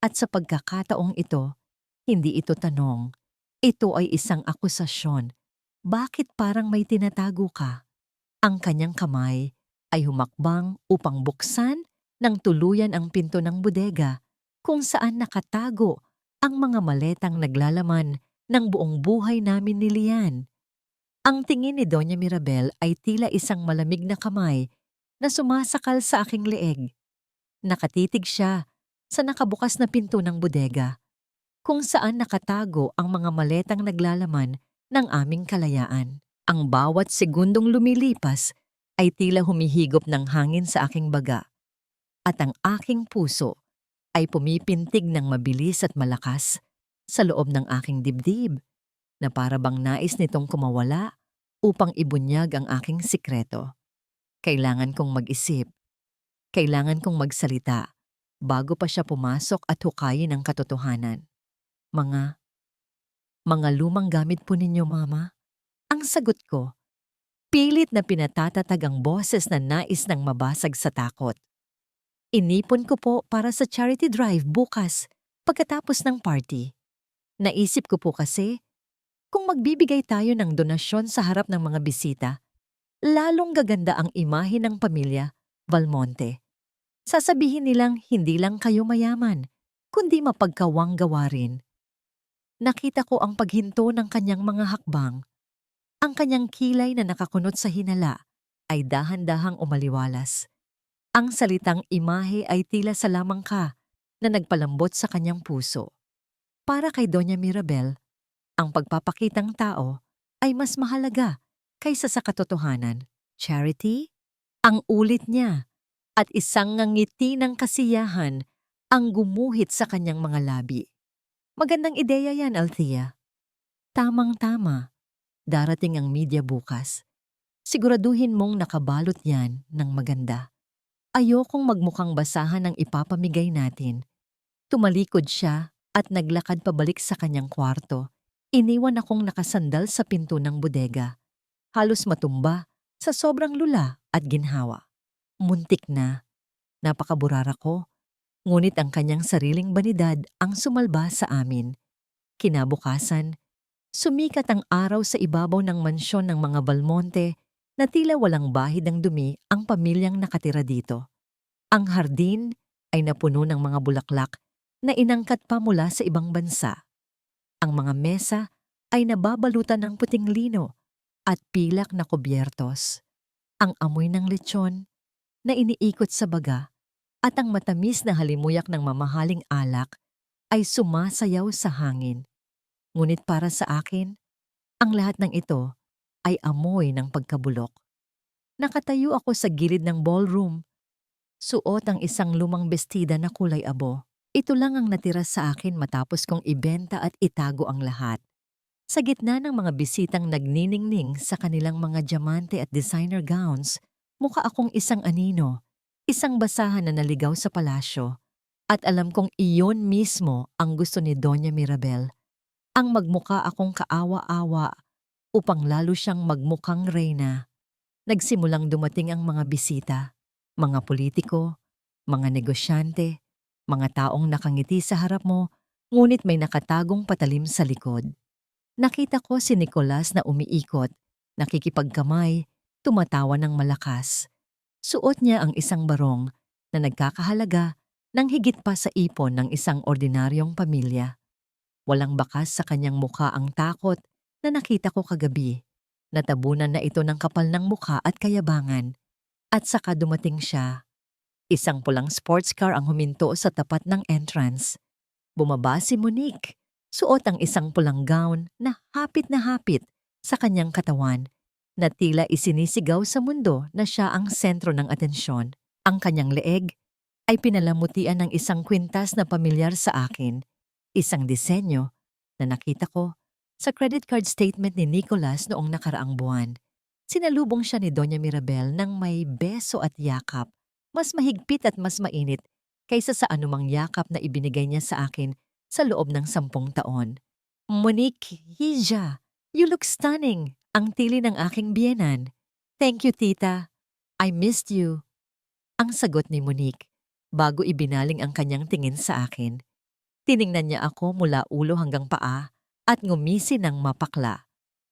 At sa pagkakataong ito, hindi ito tanong. Ito ay isang akusasyon. Bakit parang may tinatago ka? Ang kanyang kamay ay humakbang upang buksan ng tuluyan ang pinto ng bodega kung saan nakatago ang mga maletang naglalaman ng buong buhay namin ni Lian. Ang tingin ni Doña Mirabel ay tila isang malamig na kamay na sumasakal sa aking leeg. Nakatitig siya sa nakabukas na pinto ng bodega, kung saan nakatago ang mga maletang naglalaman ng aming kalayaan. Ang bawat segundong lumilipas ay tila humihigop ng hangin sa aking baga, at ang aking puso ay pumipintig ng mabilis at malakas sa loob ng aking dibdib, na para bang nais nitong kumawala upang ibunyag ang aking sikreto. Kailangan kong mag-isip, kailangan kong magsalita, bago pa siya pumasok at hukayin ang katotohanan. Mga lumang gamit po ninyo, Mama? Ang sagot ko, pilit na pinatatatag ang boses na nais ng mabasag sa takot. Inipon ko po para sa charity drive bukas pagkatapos ng party. Naisip ko po kasi, kung magbibigay tayo ng donasyon sa harap ng mga bisita, lalong gaganda ang imahe ng pamilya Valmonte. Sasabihin nilang hindi lang kayo mayaman, kundi mapagkawang-gawa rin. Nakita ko ang paghinto ng kanyang mga hakbang. Ang kanyang kilay na nakakunot sa hinala ay dahan-dahang umaliwalas. Ang salitang imahe ay tila sa lamang ka na nagpalambot sa kanyang puso. Para kay Doña Mirabel, ang pagpapakitang tao ay mas mahalaga kaysa sa katotohanan. Charity? Ang ulit niya, at isang ngiti ng kasiyahan ang gumuhit sa kanyang mga labi. Magandang ideya yan, Althea. Tamang-tama. Darating ang media bukas. Siguraduhin mong nakabalot yan ng maganda. Ayokong magmukhang basahan ang ipapamigay natin. Tumalikod siya at naglakad pabalik sa kanyang kwarto. Iniwan akong nakasandal sa pinto ng bodega. Halos matumba sa sobrang lula at ginhawa. Muntik na. Napakaburara ko. Ngunit ang kanyang sariling banidad ang sumalba sa amin. Kinabukasan, sumikat ang araw sa ibabaw ng mansyon ng mga Valmonte na tila walang bahid ng dumi ang pamilyang nakatira dito. Ang hardin ay napuno ng mga bulaklak na inangkat pa mula sa ibang bansa. Ang mga mesa ay nababalutan ng puting lino at pilak na kubyertos. Ang amoy ng lechon na iniikot sa baga at ang matamis na halimuyak ng mamahaling alak ay sumasayaw sa hangin. Ngunit para sa akin, ang lahat ng ito ay amoy ng pagkabulok. Nakatayo ako sa gilid ng ballroom. Suot ang isang lumang bestida na kulay abo. Ito lang ang natira sa akin matapos kong ibenta at itago ang lahat. Sa gitna ng mga bisitang nagniningning sa kanilang mga diamante at designer gowns, mukha akong isang anino, isang basahan na naligaw sa palasyo. At alam kong iyon mismo ang gusto ni Doña Mirabel, ang magmukha akong kaawa-awa upang lalo siyang magmukhang reyna. Nagsimulang dumating ang mga bisita, mga politiko, mga negosyante, mga taong nakangiti sa harap mo, ngunit may nakatagong patalim sa likod. Nakita ko si Nicolas na umiikot, nakikipagkamay, tumatawa ng malakas. Suot niya ang isang barong na nagkakahalaga ng higit pa sa ipon ng isang ordinaryong pamilya. Walang bakas sa kanyang mukha ang takot na nakita ko kagabi. Natabunan na ito ng kapal ng mukha at kayabangan. At saka dumating siya. Isang pulang sports car ang huminto sa tapat ng entrance. Bumaba si Monique. Suot ang isang pulang gown na hapit sa kanyang katawan na tila isinisigaw sa mundo na siya ang sentro ng atensyon. Ang kanyang leeg ay pinalamutian ng isang kwintas na pamilyar sa akin, isang disenyo na nakita ko sa credit card statement ni Nicolas noong nakaraang buwan. Sinalubong siya ni Doña Mirabel ng may beso at yakap, mas mahigpit at mas mainit kaysa sa anumang yakap na ibinigay niya sa akin sa loob ng 10 taon. Monique, Hija, you look stunning, ang tili ng aking biyenan. Thank you, tita. I missed you. Ang sagot ni Monique, bago ibinaling ang kanyang tingin sa akin. Tiningnan niya ako mula ulo hanggang paa at ngumisi ng mapakla.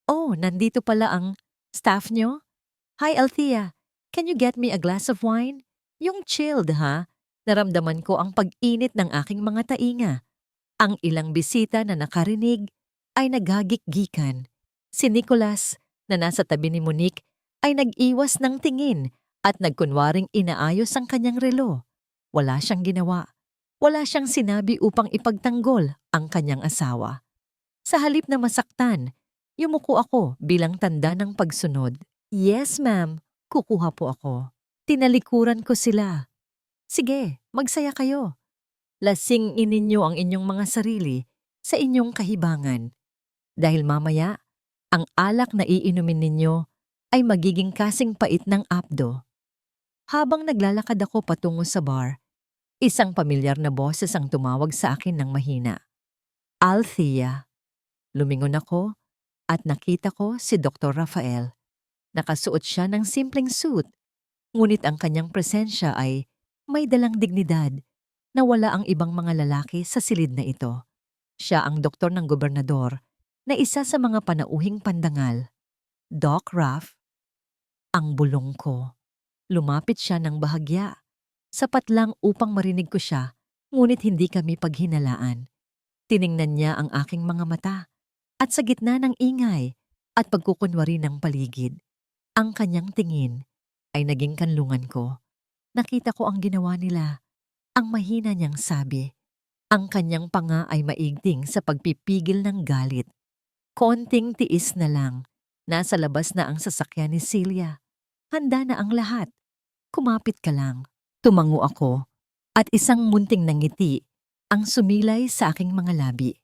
Oh, nandito pala ang staff niyo? Hi, Althea. Can you get me a glass of wine? Yung chilled, ha? Naramdaman ko ang pag-init ng aking mga tainga. Ang ilang bisita na nakarinig ay nagagikgikan. Si Nicolas, na nasa tabi ni Monique, ay nag-iwas ng tingin at nagkunwaring inaayos ang kanyang relo. Wala siyang ginawa. Wala siyang sinabi upang ipagtanggol ang kanyang asawa. Sa halip na masaktan, yumuko ako bilang tanda ng pagsunod. Yes, ma'am. Kukuha po ako. Tinalikuran ko sila. Sige, magsaya kayo. Lasingin ninyo ang inyong mga sarili sa inyong kahibangan. Dahil mamaya, ang alak na iinumin ninyo ay magiging kasing pait ng apdo. Habang naglalakad ako patungo sa bar, isang pamilyar na boses ang tumawag sa akin ng mahina. Althea. Lumingon ako at nakita ko si Dr. Rafael. Nakasuot siya ng simpleng suit, ngunit ang kanyang presensya ay may dalang dignidad na wala ang ibang mga lalaki sa silid na ito. Siya ang doktor ng gobernador na isa sa mga panauhing pandangal. Doc Raff, ang bulong ko. Lumapit siya ng bahagya. Sapat lang upang marinig ko siya, ngunit hindi kami paghinalaan. Tiningnan niya ang aking mga mata at sa gitna ng ingay at pagkukunwari ng paligid, ang kanyang tingin ay naging kanlungan ko. Nakita ko ang ginawa nila. Ang mahina niyang sabi, ang kanyang panga ay maigting sa pagpipigil ng galit. Konting tiis na lang, nasa labas na ang sasakyan ni Celia. Handa na ang lahat. Kumapit ka lang. Tumango ako at isang munting nangiti ang sumilay sa aking mga labi.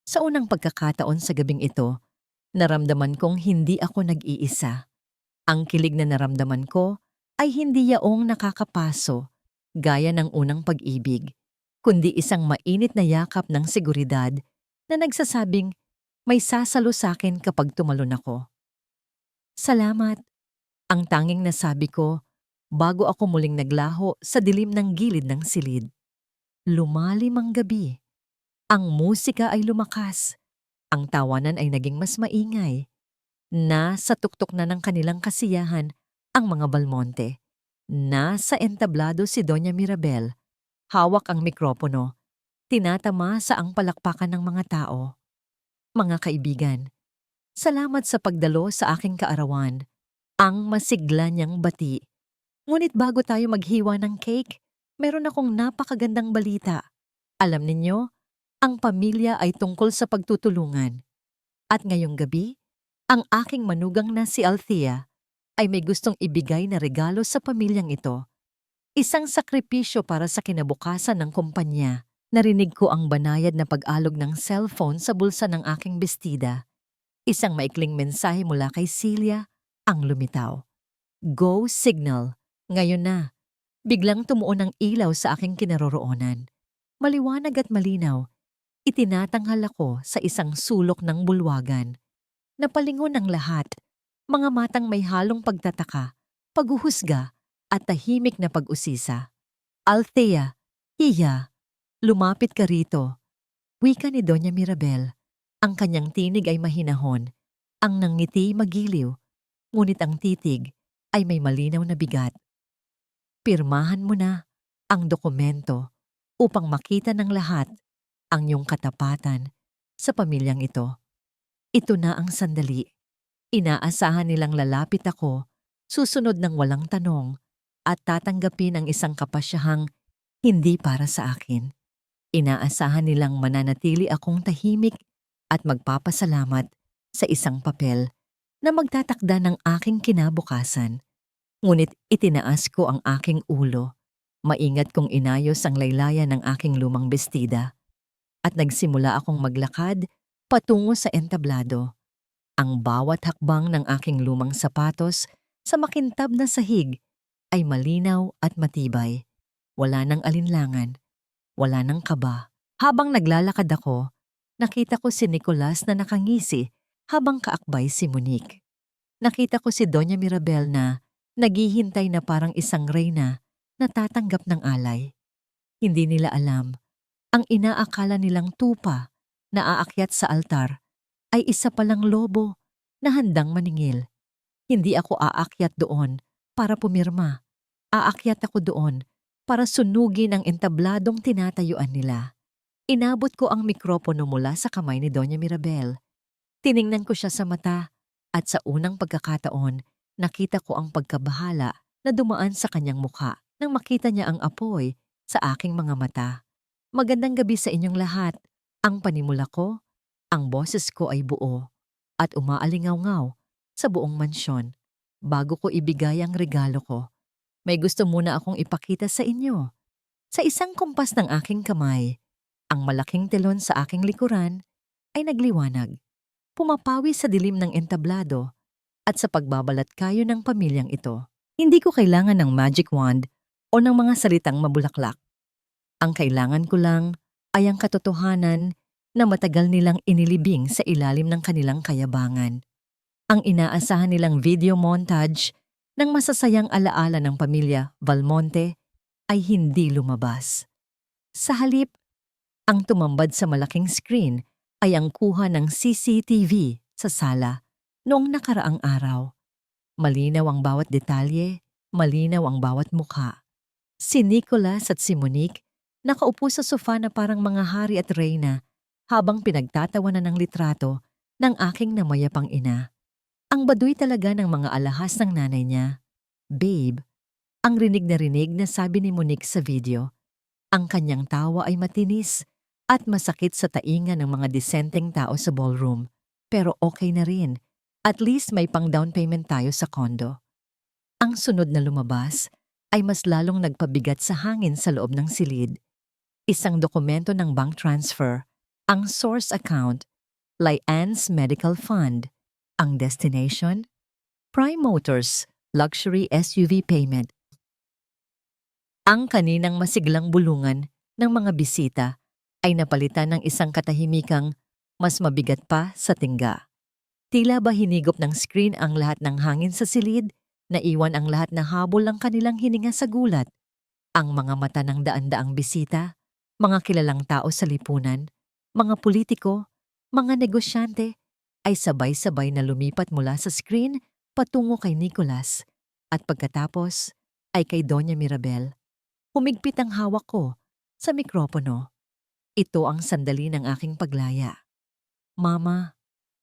Sa unang pagkakataon sa gabing ito, naramdaman kong hindi ako nag-iisa. Ang kilig na naramdaman ko ay hindi yaong nakakapaso gaya ng unang pag-ibig, kundi isang mainit na yakap ng seguridad na nagsasabing may sasalo sa akin kapag tumalon ako. Salamat, ang tanging nasabi ko bago ako muling naglaho sa dilim ng gilid ng silid. Lumalim ang gabi. Ang musika ay lumakas. Ang tawanan ay naging mas maingay. Nasa tuktok na ng kanilang kasiyahan ang mga Balmonte. Nasa entablado si Doña Mirabel. Hawak ang mikropono. Tinatama sa ang palakpakan ng mga tao. Mga kaibigan, salamat sa pagdalo sa aking kaarawan. Ang masigla niyang bati. Ngunit bago tayo maghiwa ng cake, meron akong napakagandang balita. Alam ninyo, ang pamilya ay tungkol sa pagtutulungan. At ngayong gabi, ang aking manugang na si Althea ay may gustong ibigay na regalo sa pamilyang ito. Isang sakripisyo para sa kinabukasan ng kumpanya. Narinig ko ang banayad na pag-alog ng cellphone sa bulsa ng aking bestida. Isang maikling mensahe mula kay Celia ang lumitaw. Go signal. Ngayon na. Biglang tumuon ang ilaw sa aking kinaroroonan. Maliwanag at malinaw. Itinatanghal ako sa isang sulok ng bulwagan. Napalingon ang lahat. Mga matang may halong pagtataka, paghuhusga, at tahimik na pag-usisa. Althea, Hiya, lumapit ka rito. Wika ni Doña Mirabel. Ang kanyang tinig ay mahinahon. Ang nangiti magiliw. Ngunit ang titig ay may malinaw na bigat. Pirmahan mo na ang dokumento upang makita ng lahat ang iyong katapatan sa pamilyang ito. Ito na ang sandali. Inaasahan nilang lalapit ako, susunod ng walang tanong, at tatanggapin ang isang kapasyahang hindi para sa akin. Inaasahan nilang mananatili akong tahimik at magpapasalamat sa isang papel na magtatakda ng aking kinabukasan. Ngunit itinaas ko ang aking ulo. Maingat kong inayos ang laylayan ng aking lumang bestida. At nagsimula akong maglakad patungo sa entablado. Ang bawat hakbang ng aking lumang sapatos sa makintab na sahig ay malinaw at matibay. Wala nang alinlangan, wala nang kaba. Habang naglalakad ako, nakita ko si Nicolas na nakangisi habang kaakbay si Monique. Nakita ko si Doña Mirabel na naghihintay na parang isang reyna na tatanggap ng alay. Hindi nila alam, ang inaakala nilang tupa na aakyat sa altar ay isa palang lobo na handang maningil. Hindi ako aakyat doon para pumirma. Aakyat ako doon para sunugin ang entabladong tinatayuan nila. Inabot ko ang mikropono mula sa kamay ni Doña Mirabel. Tiningnan ko siya sa mata at sa unang pagkakataon, nakita ko ang pagkabahala na dumaan sa kanyang mukha nang makita niya ang apoy sa aking mga mata. Magandang gabi sa inyong lahat. Ang panimula ko, ang boses ko ay buo at umaalingaw-ngaw sa buong mansyon. Bago ko ibigay ang regalo ko, may gusto muna akong ipakita sa inyo. Sa isang kumpas ng aking kamay, ang malaking telon sa aking likuran ay nagliwanag. Pumapawi sa dilim ng entablado at sa pagbabalat kayo ng pamilyang ito. Hindi ko kailangan ng magic wand o ng mga salitang mabulaklak. Ang kailangan ko lang ay ang katotohanan na matagal nilang inilibing sa ilalim ng kanilang kayabangan. Ang inaasahan nilang video montage ng masasayang alaala ng pamilya Valmonte ay hindi lumabas. Sa halip, ang tumambad sa malaking screen ay ang kuha ng CCTV sa sala noong nakaraang araw. Malinaw ang bawat detalye, malinaw ang bawat mukha. Si Nicolas at si Monique nakaupo sa sofa na parang mga hari at reyna habang pinagtatawanan ng litrato ng aking namayapang ina. Ang baduy talaga ng mga alahas ng nanay niya. Babe, ang rinig na sabi ni Monique sa video. Ang kanyang tawa ay matinis at masakit sa tainga ng mga disenteng tao sa ballroom. Pero okay na rin. At least may pang down payment tayo sa condo. Ang sunod na lumabas ay mas lalong nagpabigat sa hangin sa loob ng silid. Isang dokumento ng bank transfer, ang source account, Lyan's Medical Fund, ang destination, Prime Motors, luxury SUV payment. Ang kaninang masiglang bulungan ng mga bisita ay napalitan ng isang katahimikang mas mabigat pa sa tingga. Tila ba hinigop ng screen ang lahat ng hangin sa silid, naiwan ang lahat na habol ng kanilang hininga sa gulat. Ang mga mata ng daan-daang bisita, mga kilalang tao sa lipunan, mga politiko, mga negosyante, ay sabay-sabay na lumipat mula sa screen patungo kay Nicolas at pagkatapos ay kay Doña Mirabel. Humigpit ang hawak ko sa mikropono. Ito ang sandali ng aking paglaya. Mama,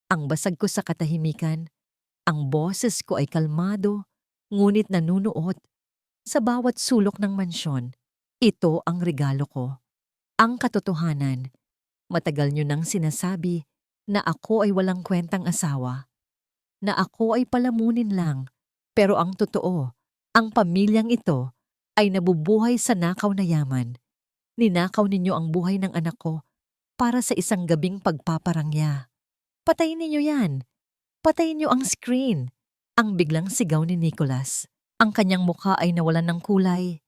ang basag ko sa katahimikan, ang boses ko ay kalmado, ngunit nanunuot. Sa bawat sulok ng mansyon, ito ang regalo ko. Ang katotohanan, matagal niyo nang sinasabi na ako ay walang kwentang asawa, na ako ay palamunin lang, pero ang totoo, ang pamilyang ito ay nabubuhay sa nakaw na yaman. Ninakaw ninyo ang buhay ng anak ko para sa isang gabing pagpaparangya. Patayin ninyo yan. Patayin niyo ang screen. Ang biglang sigaw ni Nicholas. Ang kanyang mukha ay nawalan ng kulay.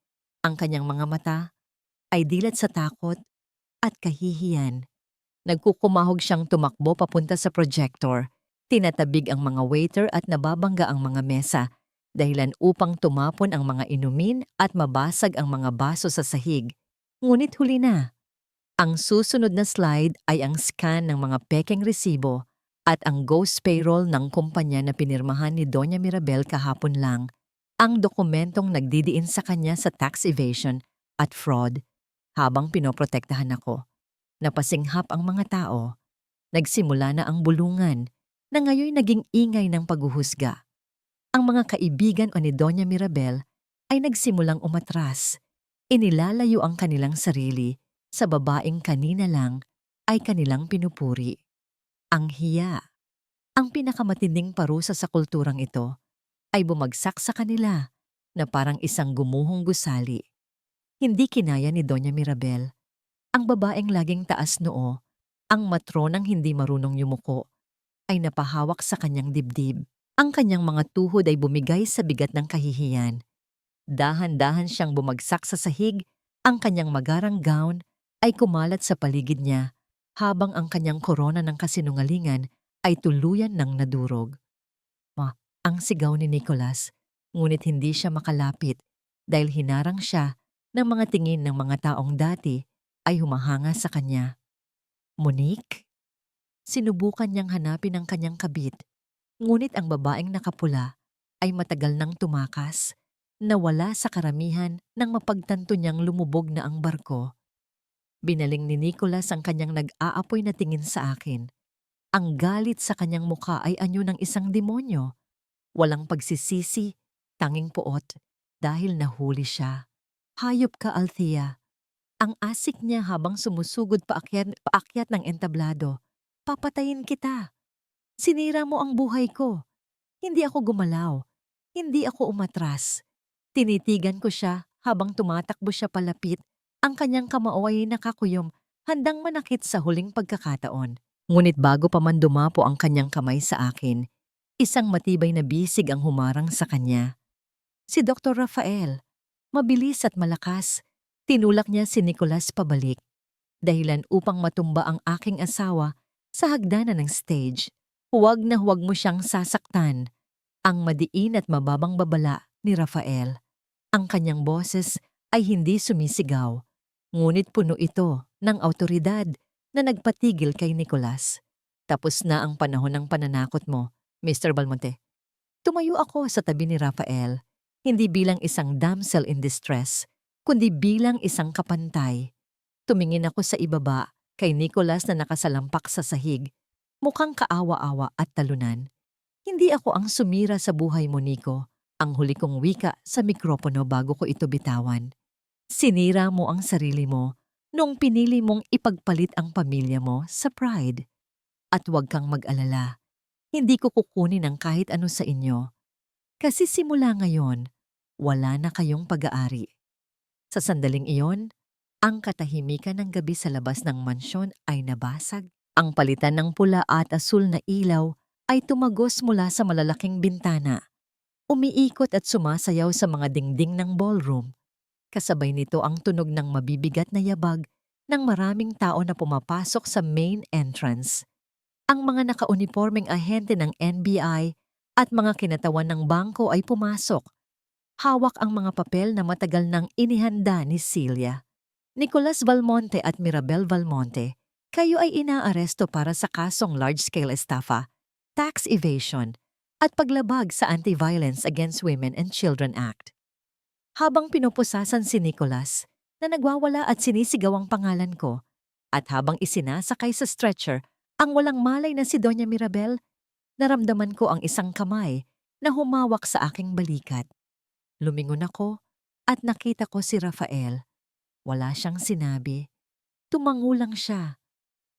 Ang kanyang mga mata ay dilat sa takot at kahihiyan. Nagkukumahog siyang tumakbo papunta sa projector. Tinatabig ang mga waiter at nababangga ang mga mesa dahilan upang tumapon ang mga inumin at mabasag ang mga baso sa sahig. Ngunit huli na. Ang susunod na slide ay ang scan ng mga pekeng resibo at ang ghost payroll ng kumpanya na pinirmahan ni Doña Mirabel kahapon lang, ang dokumentong nagdidiin sa kanya sa tax evasion at fraud. Habang pinoprotektahan ako, napasinghap ang mga tao. Nagsimula na ang bulungan na ngayon naging ingay ng paghuhusga. Ang mga kaibigan o ni Doña Mirabel ay nagsimulang umatras. Inilalayo ang kanilang sarili sa babaeng kanina lang ay kanilang pinupuri. Ang hiya. Ang pinakamatinding parusa sa kulturang ito ay bumagsak sa kanila na parang isang gumuhong gusali. Hindi kinaya ni Doña Mirabel. Ang babaeng laging taas noo, ang matronang hindi marunong yumuko, ay napahawak sa kanyang dibdib. Ang kanyang mga tuhod ay bumigay sa bigat ng kahihiyan. Dahan-dahan siyang bumagsak sa sahig, ang kanyang magarang gown ay kumalat sa paligid niya habang ang kanyang korona ng kasinungalingan ay tuluyan ng nadurog. Ang sigaw ni Nicholas, ngunit hindi siya makalapit dahil hinarang siya ng mga tingin ng mga taong dati ay humahanga sa kanya. Monique? Sinubukan niyang hanapin ang kanyang kabit, ngunit ang babaeng nakapula ay matagal nang tumakas, nawala sa karamihan nang mapagtanto niyang lumubog na ang barko. Binaling ni Nicholas ang kanyang nag-aapoy na tingin sa akin. Ang galit sa kanyang mukha ay anyo ng isang demonyo. Walang pagsisisi, tanging puot, dahil nahuli siya. Hayop ka, Althea. Ang asik niya habang sumusugod paakyat ng entablado. Papatayin kita. Sinira mo ang buhay ko. Hindi ako gumalaw. Hindi ako umatras. Tinitigan ko siya habang tumatakbo siya palapit. Ang kanyang kamao ay nakakuyom, handang manakit sa huling pagkakataon. Ngunit bago pa man dumapo ang kanyang kamay sa akin, isang matibay na bisig ang humarang sa kanya. Si Dr. Rafael. Mabilis at malakas, tinulak niya si Nicholas pabalik, dahilan upang matumba ang aking asawa sa hagdanan ng stage. Huwag na huwag mo siyang sasaktan. Ang madiin at mababang babala ni Rafael. Ang kanyang boses ay hindi sumisigaw, ngunit puno ito ng awtoridad na nagpatigil kay Nicholas. Tapos na ang panahon ng pananakot mo, Mr. Balmonte. Tumayo ako sa tabi ni Rafael, hindi bilang isang damsel in distress, kundi bilang isang kapantay. Tumingin ako sa ibaba kay Nicholas na nakasalampak sa sahig, mukhang kaawa-awa at talunan. Hindi ako ang sumira sa buhay mo, Nico, ang huli kong wika sa mikropono bago ko ito bitawan. Sinira mo ang sarili mo nung pinili mong ipagpalit ang pamilya mo sa pride. At huwag kang mag-alala. Hindi ko kukunin ang kahit ano sa inyo. Kasi simula ngayon, wala na kayong pag-aari. Sa sandaling iyon, ang katahimikan ng gabi sa labas ng mansyon ay nabasag. Ang palitan ng pula at asul na ilaw ay tumagos mula sa malalaking bintana. Umiikot at sumasayaw sa mga dingding ng ballroom. Kasabay nito ang tunog ng mabibigat na yabag ng maraming tao na pumapasok sa main entrance. Ang mga nakaunipormeng ahente ng NBI at mga kinatawan ng bangko ay pumasok. Hawak ang mga papel na matagal nang inihanda ni Celia. Nicholas Valmonte at Mirabel Valmonte, kayo ay inaaresto para sa kasong large-scale estafa, tax evasion, at paglabag sa Anti-Violence Against Women and Children Act. Habang pinupusasan si Nicholas na nagwawala at sinisigaw ang pangalan ko, at habang isinasakay sa stretcher ang walang malay na si Doña Mirabel, naramdaman ko ang isang kamay na humawak sa aking balikat. Lumingon ako at nakita ko si Rafael. Wala siyang sinabi. Tumango lang siya.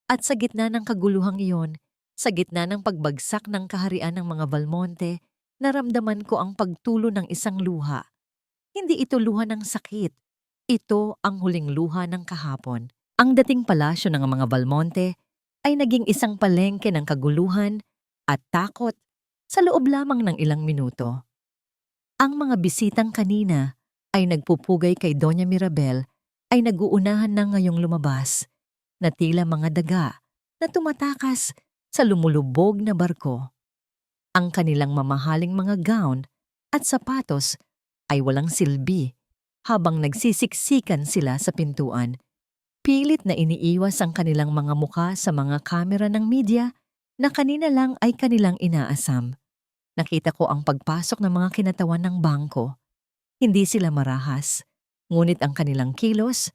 At sa gitna ng kaguluhang iyon, sa gitna ng pagbagsak ng kaharian ng mga Valmonte, naramdaman ko ang pagtulo ng isang luha. Hindi ito luha ng sakit. Ito ang huling luha ng kahapon. Ang dating palasyo ng mga Valmonte ay naging isang palengke ng kaguluhan at takot sa loob lamang ng ilang minuto. Ang mga bisitang kanina ay nagpupugay kay Doña Mirabel ay naguunahan na ngayong lumabas na tila mga daga na tumatakas sa lumulubog na barko. Ang kanilang mamahaling mga gown at sapatos ay walang silbi habang nagsisiksikan sila sa pintuan. Pilit na iniiwas ang kanilang mga muka sa mga kamera ng media na kanina lang ay kanilang inaasam. Nakita ko ang pagpasok ng mga kinatawan ng bangko. Hindi sila marahas, ngunit ang kanilang kilos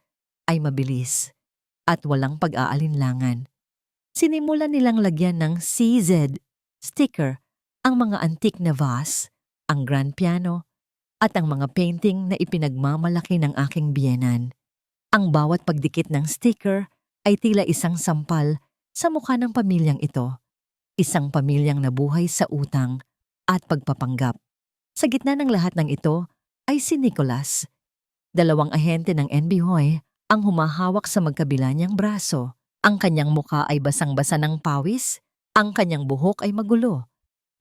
ay mabilis at walang pag-aalinlangan. Sinimulan nilang lagyan ng CZ sticker ang mga antique na vase, ang grand piano, at ang mga painting na ipinagmamalaki ng aking biyenan. Ang bawat pagdikit ng sticker ay tila isang sampal sa mukha ng pamilyang ito. Isang pamilyang nabuhay sa utang at pagpapanggap. Sa gitna ng lahat ng ito ay si Nicholas. 2 ahente ng NBI ang humahawak sa magkabila niyang braso. Ang kanyang mukha ay basang-basa ng pawis, ang kanyang buhok ay magulo,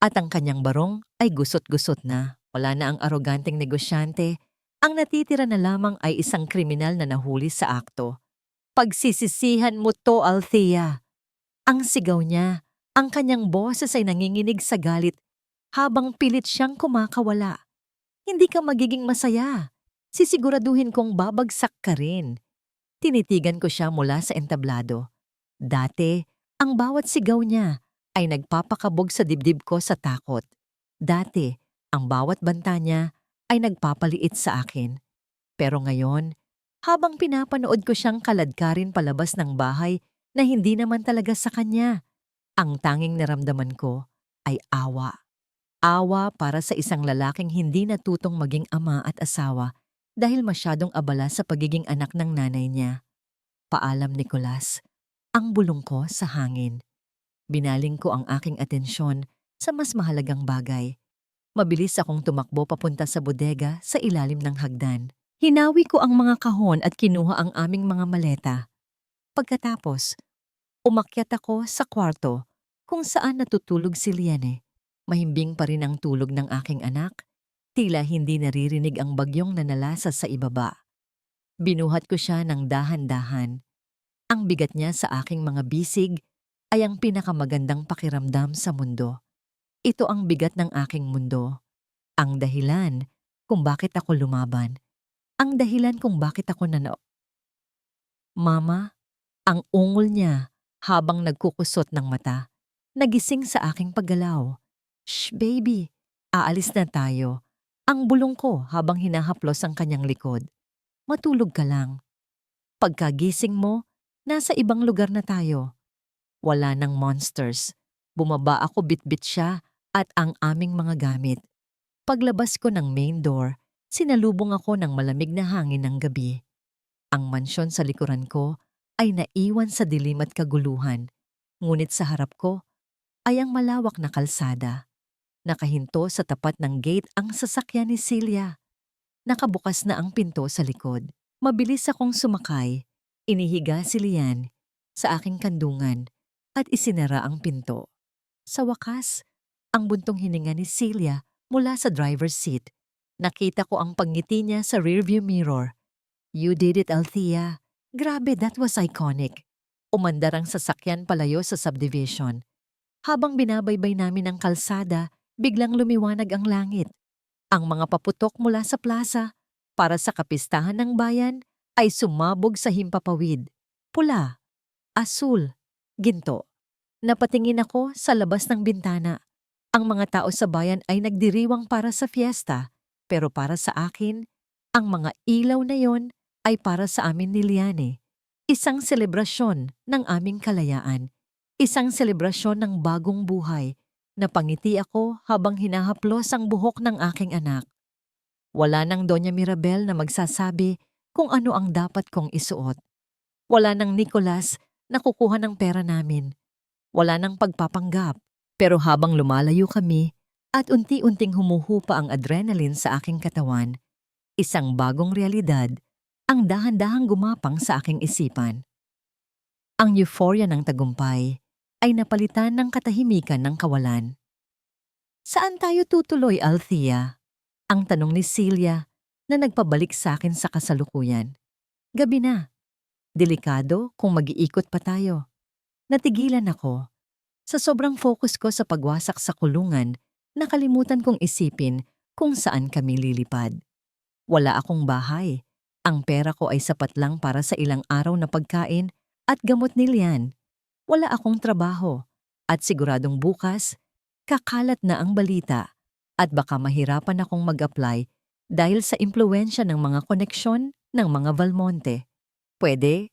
at ang kanyang barong ay gusot-gusot na. Wala na ang aroganteng negosyante. Ang natitira na lamang ay isang kriminal na nahuli sa akto. Pagsisisihan mo to, Althea. Ang sigaw niya, ang kanyang boses ay nanginginig sa galit habang pilit siyang kumakawala. Hindi ka magiging masaya. Sisiguraduhin kong babagsak ka rin. Tinitigan ko siya mula sa entablado. Dati, ang bawat sigaw niya ay nagpapakabog sa dibdib ko sa takot. Dati, ang bawat banta niya ay nagpapaliit sa akin. Pero ngayon, habang pinapanood ko siyang kaladkarin palabas ng bahay na hindi naman talaga sa kanya, ang tanging naramdaman ko ay awa. Awa para sa isang lalaking hindi natutong maging ama at asawa dahil masyadong abala sa pagiging anak ng nanay niya. Paalam, Nicholas. Ang bulong ko sa hangin. Binaling ko ang aking atensyon sa mas mahalagang bagay. Mabilis akong tumakbo papunta sa bodega sa ilalim ng hagdan. Hinawi ko ang mga kahon at kinuha ang aming mga maleta. Pagkatapos, umakyat ako sa kwarto kung saan natutulog si Liane. Mahimbing pa rin ang tulog ng aking anak, tila hindi naririnig ang bagyong nanalasa sa ibaba. Binuhat ko siya ng dahan-dahan. Ang bigat niya sa aking mga bisig ay ang pinakamagandang pakiramdam sa mundo. Ito ang bigat ng aking mundo. Ang dahilan kung bakit ako lumaban. Ang dahilan kung bakit ako Mama, ang ungol niya habang nagkukusot ng mata. Nagising sa aking paggalaw. Shh, baby. Aalis na tayo. Ang bulong ko habang hinahaplos ang kanyang likod. Matulog ka lang. Pagkagising mo, nasa ibang lugar na tayo. Wala nang monsters. Bumaba ako, bitbit siya at ang aming mga gamit. Paglabas ko ng main door, sinalubong ako ng malamig na hangin ng gabi. Ang mansyon sa likuran ko ay naiwan sa dilim at kaguluhan. Ngunit sa harap ko ay ang malawak na kalsada. Nakahinto sa tapat ng gate ang sasakyan ni Celia. Nakabukas na ang pinto sa likod. Mabilis akong sumakay. Inihiga si Lian sa aking kandungan at isinara ang pinto. Sa wakas, ang buntong hininga ni Celia mula sa driver's seat. Nakita ko ang pagngiti niya sa rearview mirror. You did it, Althea. Grabe, that was iconic. Umandar ang sasakyan palayo sa subdivision. Habang binabaybay namin ang kalsada, biglang lumiwanag ang langit. Ang mga paputok mula sa plaza para sa kapistahan ng bayan ay sumabog sa himpapawid. Pula, asul, ginto. Napatingin ako sa labas ng bintana. Ang mga tao sa bayan ay nagdiriwang para sa fiesta, pero para sa akin, ang mga ilaw na yon ay para sa amin ni Liane. Isang selebrasyon ng aming kalayaan. Isang selebrasyon ng bagong buhay. Napangiti ako habang hinahaplos ang buhok ng aking anak. Wala nang Doña Mirabel na magsasabi kung ano ang dapat kong isuot. Wala nang Nicholas na kukuha ng pera namin. Wala nang pagpapanggap. Pero habang lumalayo kami at unti-unting humuhupa ang adrenaline sa aking katawan, Isang bagong realidad ang dahan-dahang gumapang sa aking isipan. Ang euphoria ng tagumpay ay napalitan ng katahimikan ng kawalan. Saan tayo tutuloy, Althea? Ang tanong ni Celia na nagpabalik sa akin sa kasalukuyan. Gabi na. Delikado kung mag-iikot pa tayo. Natigilan ako. Sa sobrang focus ko sa pagwasak sa kulungan, nakalimutan kong isipin kung saan kami lilipad. Wala akong bahay. Ang pera ko ay sapat lang para sa ilang araw na pagkain at gamot ni Lian. Wala akong trabaho at siguradong bukas, kakalat na ang balita at baka mahirapan akong mag-apply dahil sa impluwensya ng mga koneksyon ng mga Valmonte. Pwede?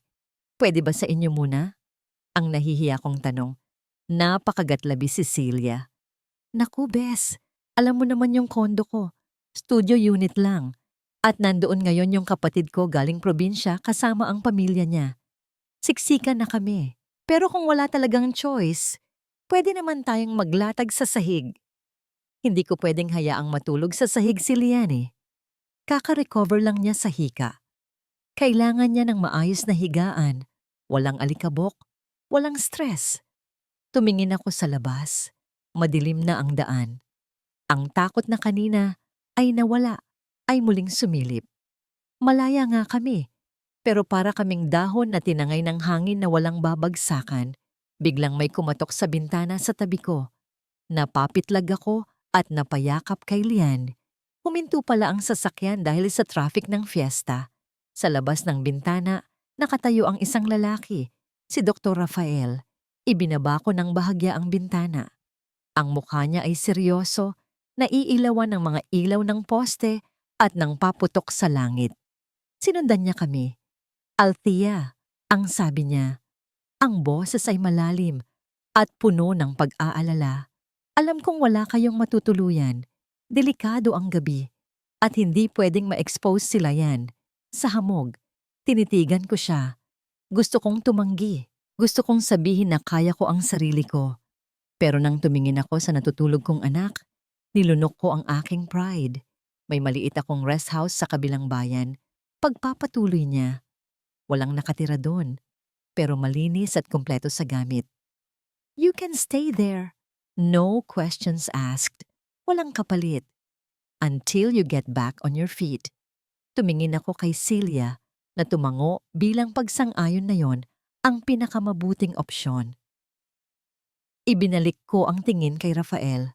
Pwede ba sa inyo muna? Ang nahihiya kong tanong. Napakagatlabi si Celia. Naku, Bes, alam mo naman yung kondo ko. Studio unit lang. At nandoon ngayon yung kapatid ko galing probinsya kasama ang pamilya niya. Siksikan na kami. Pero kung wala talagang choice, pwede naman tayong maglatag sa sahig. Hindi ko pwedeng hayaang matulog sa sahig si Lian. Kaka-recover lang niya sa hika. Kailangan niya ng maayos na higaan, walang alikabok, walang stress. Tumingin ako sa labas. Madilim na ang daan. Ang takot na kanina ay nawala, ay muling sumilip. Malaya nga kami, pero para kaming dahon na tinangay ng hangin na walang babagsakan. Biglang may kumatok sa bintana sa tabi ko. Napapitlag ako at napayakap kay Lian. Huminto pala ang sasakyan dahil sa traffic ng fiesta. Sa labas ng bintana, nakatayo ang isang lalaki, si Dr. Rafael. Ibinaba ko ng bahagya ang bintana. Ang mukha niya ay seryoso, naiilawan ng mga ilaw ng poste at ng paputok sa langit. Sinundan niya kami. Althea, ang sabi niya. Ang boses ay malalim at puno ng pag-aalala. Alam kong wala kayong matutuluyan. Delikado ang gabi at hindi pwedeng ma-expose sila yan. Sa hamog, tinitigan ko siya. Gusto kong tumanggi. Gusto kong sabihin na kaya ko ang sarili ko. Pero nang tumingin ako sa natutulog kong anak, nilunok ko ang aking pride. May maliit akong rest house sa kabilang bayan. Pagpapatuloy niya. Walang nakatira doon, pero malinis at kumpleto sa gamit. You can stay there. No questions asked. Walang kapalit. Until you get back on your feet. Tumingin ako kay Celia na tumango bilang pagsang-ayon na yon ang pinakamabuting opsyon. Ibinalik ko ang tingin kay Rafael.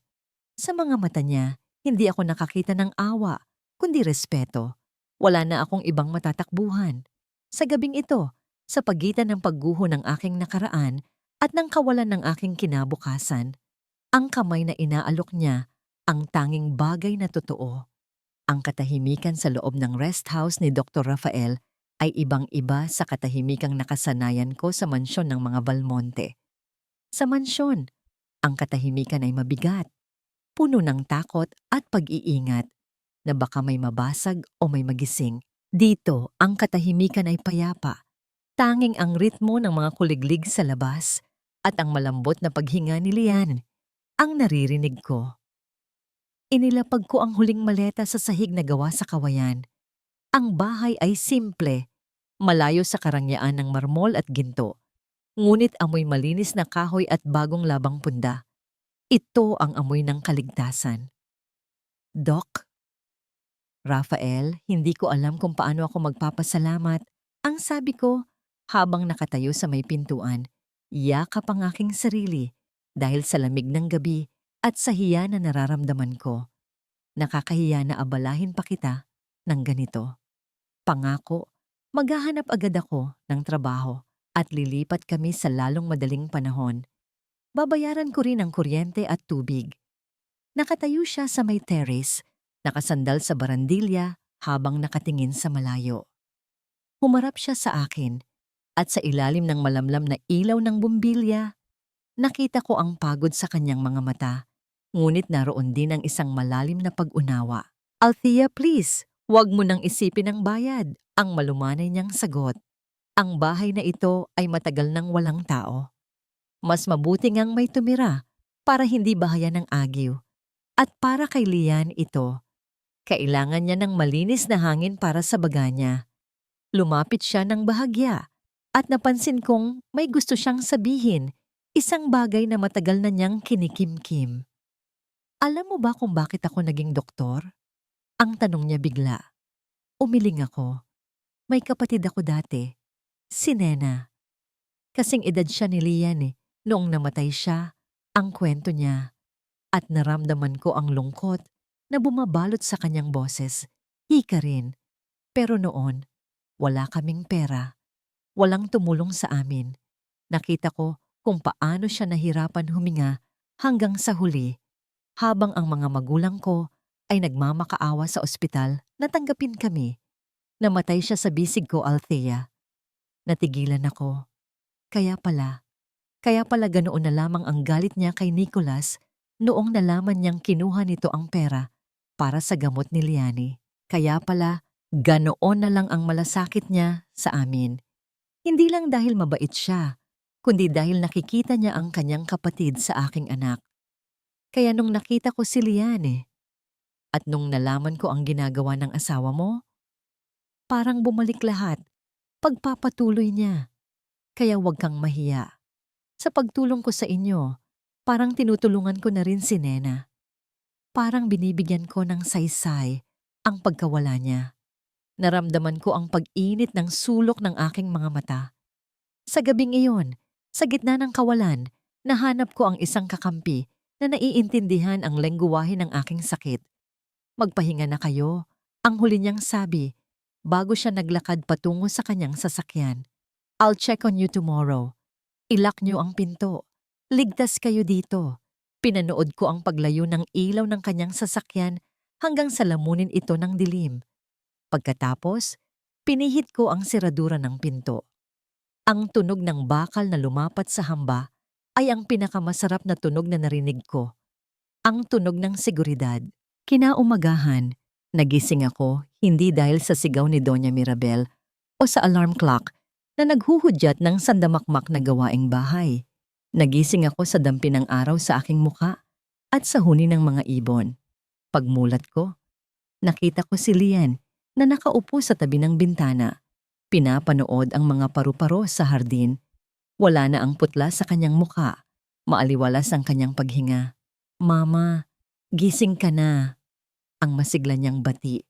Sa mga mata niya, hindi ako nakakita ng awa, kundi respeto. Wala na akong ibang matatakbuhan. Sa gabing ito, sa pagitan ng pagguho ng aking nakaraan at ng kawalan ng aking kinabukasan, ang kamay na inaalok niya ang tanging bagay na totoo. Ang katahimikan sa loob ng rest house ni Dr. Rafael ay ibang-iba sa katahimikang nakasanayan ko sa mansyon ng mga Valmonte. Sa mansyon, ang katahimikan ay mabigat, puno ng takot at pag-iingat na baka may mabasag o may magising. Dito, ang katahimikan ay payapa. Tanging ang ritmo ng mga kuliglig sa labas at ang malambot na paghinga ni Lian ang naririnig ko. Inilapag ko ang huling maleta sa sahig na gawa sa kawayan. Ang bahay ay simple, malayo sa karangyaan ng marmol at ginto. Ngunit amoy malinis na kahoy at bagong labang punda. Ito ang amoy ng kaligtasan. Doc? Rafael, hindi ko alam kung paano ako magpapasalamat. Ang sabi ko, habang nakatayo sa may pintuan, yakap ang aking sarili dahil sa lamig ng gabi at sa hiya na nararamdaman ko. Nakakahiya na abalahin pa kita ng ganito. Pangako, maghahanap agad ako ng trabaho at lilipat kami sa lalong madaling panahon. Babayaran ko rin ang kuryente at tubig. Nakatayo siya sa may terrace, nakasandal sa barandilya habang nakatingin sa malayo. Humarap siya sa akin at sa ilalim ng malamlam na ilaw ng bumbilya, nakita ko ang pagod sa kanyang mga mata. Ngunit naroon din ang isang malalim na pag-unawa. Althea, please, huwag mo nang isipin ang bayad, ang malumanay niyang sagot. Ang bahay na ito ay matagal nang walang tao. Mas mabuti ngang may tumira para hindi bahayan ng agiw. At para kay Lian ito, Kailangan niya ng malinis na hangin para sa baga niya. Lumapit siya ng bahagya at napansin kong may gusto siyang sabihin, isang bagay na matagal na niyang kinikimkim. Alam mo ba kung bakit ako naging doktor? Ang tanong niya bigla. Umiling ako. May kapatid ako dati, si Nena. Kasing edad siya ni Lian noong namatay siya, ang kwento niya. At naramdaman ko ang lungkot na bumabalot sa kanyang boses. Hika rin. Pero noon, wala kaming pera. Walang tumulong sa amin. Nakita ko kung paano siya nahirapan huminga hanggang sa huli. Habang ang mga magulang ko ay nagmamakaawa sa ospital, natanggapin kami. Namatay siya sa bisig ko, Althea. Natigilan ako. Kaya pala ganoon na lamang ang galit niya kay Nicholas noong nalaman niyang kinuha nito ang pera para sa gamot ni Liani. Kaya pala ganoon na lang ang malasakit niya sa amin. Hindi lang dahil mabait siya, kundi dahil nakikita niya ang kanyang kapatid sa aking anak. Kaya nung nakita ko si Liani at nung nalaman ko ang ginagawa ng asawa mo, parang bumalik lahat, pagpapatuloy niya. Kaya huwag kang mahiya. Sa pagtulong ko sa inyo, parang tinutulungan ko na rin si Nena. Parang binibigyan ko ng saysay ang pagkawala niya. Naramdaman ko ang pag-init ng sulok ng aking mga mata. Sa gabing iyon, sa gitna ng kawalan, nahanap ko ang isang kakampi na naiintindihan ang lengguwahe ng aking sakit. Magpahinga na kayo, ang huli niyang sabi, bago siya naglakad patungo sa kanyang sasakyan. I'll check on you tomorrow. Ilak niyo ang pinto. Ligtas kayo dito. Pinanood ko ang paglayo ng ilaw ng kanyang sasakyan hanggang sa lamunin ito ng dilim. Pagkatapos, pinihit ko ang seradura ng pinto. Ang tunog ng bakal na lumapat sa hamba ay ang pinakamasarap na tunog na narinig ko. Ang tunog ng seguridad. Kinaumagahan, nagising ako hindi dahil sa sigaw ni Doña Mirabel o sa alarm clock na naghuhudyat ng sandamakmak na gawaing bahay. Nagising ako sa dampi ng araw sa aking muka at sa huni ng mga ibon. Pagmulat ko, nakita ko si Lian na nakaupo sa tabi ng bintana. Pinapanood ang mga paru-paro sa hardin. Wala na ang putla sa kanyang muka. Maaliwalas ang kanyang paghinga. Mama, gising ka na. Ang masigla niyang bati.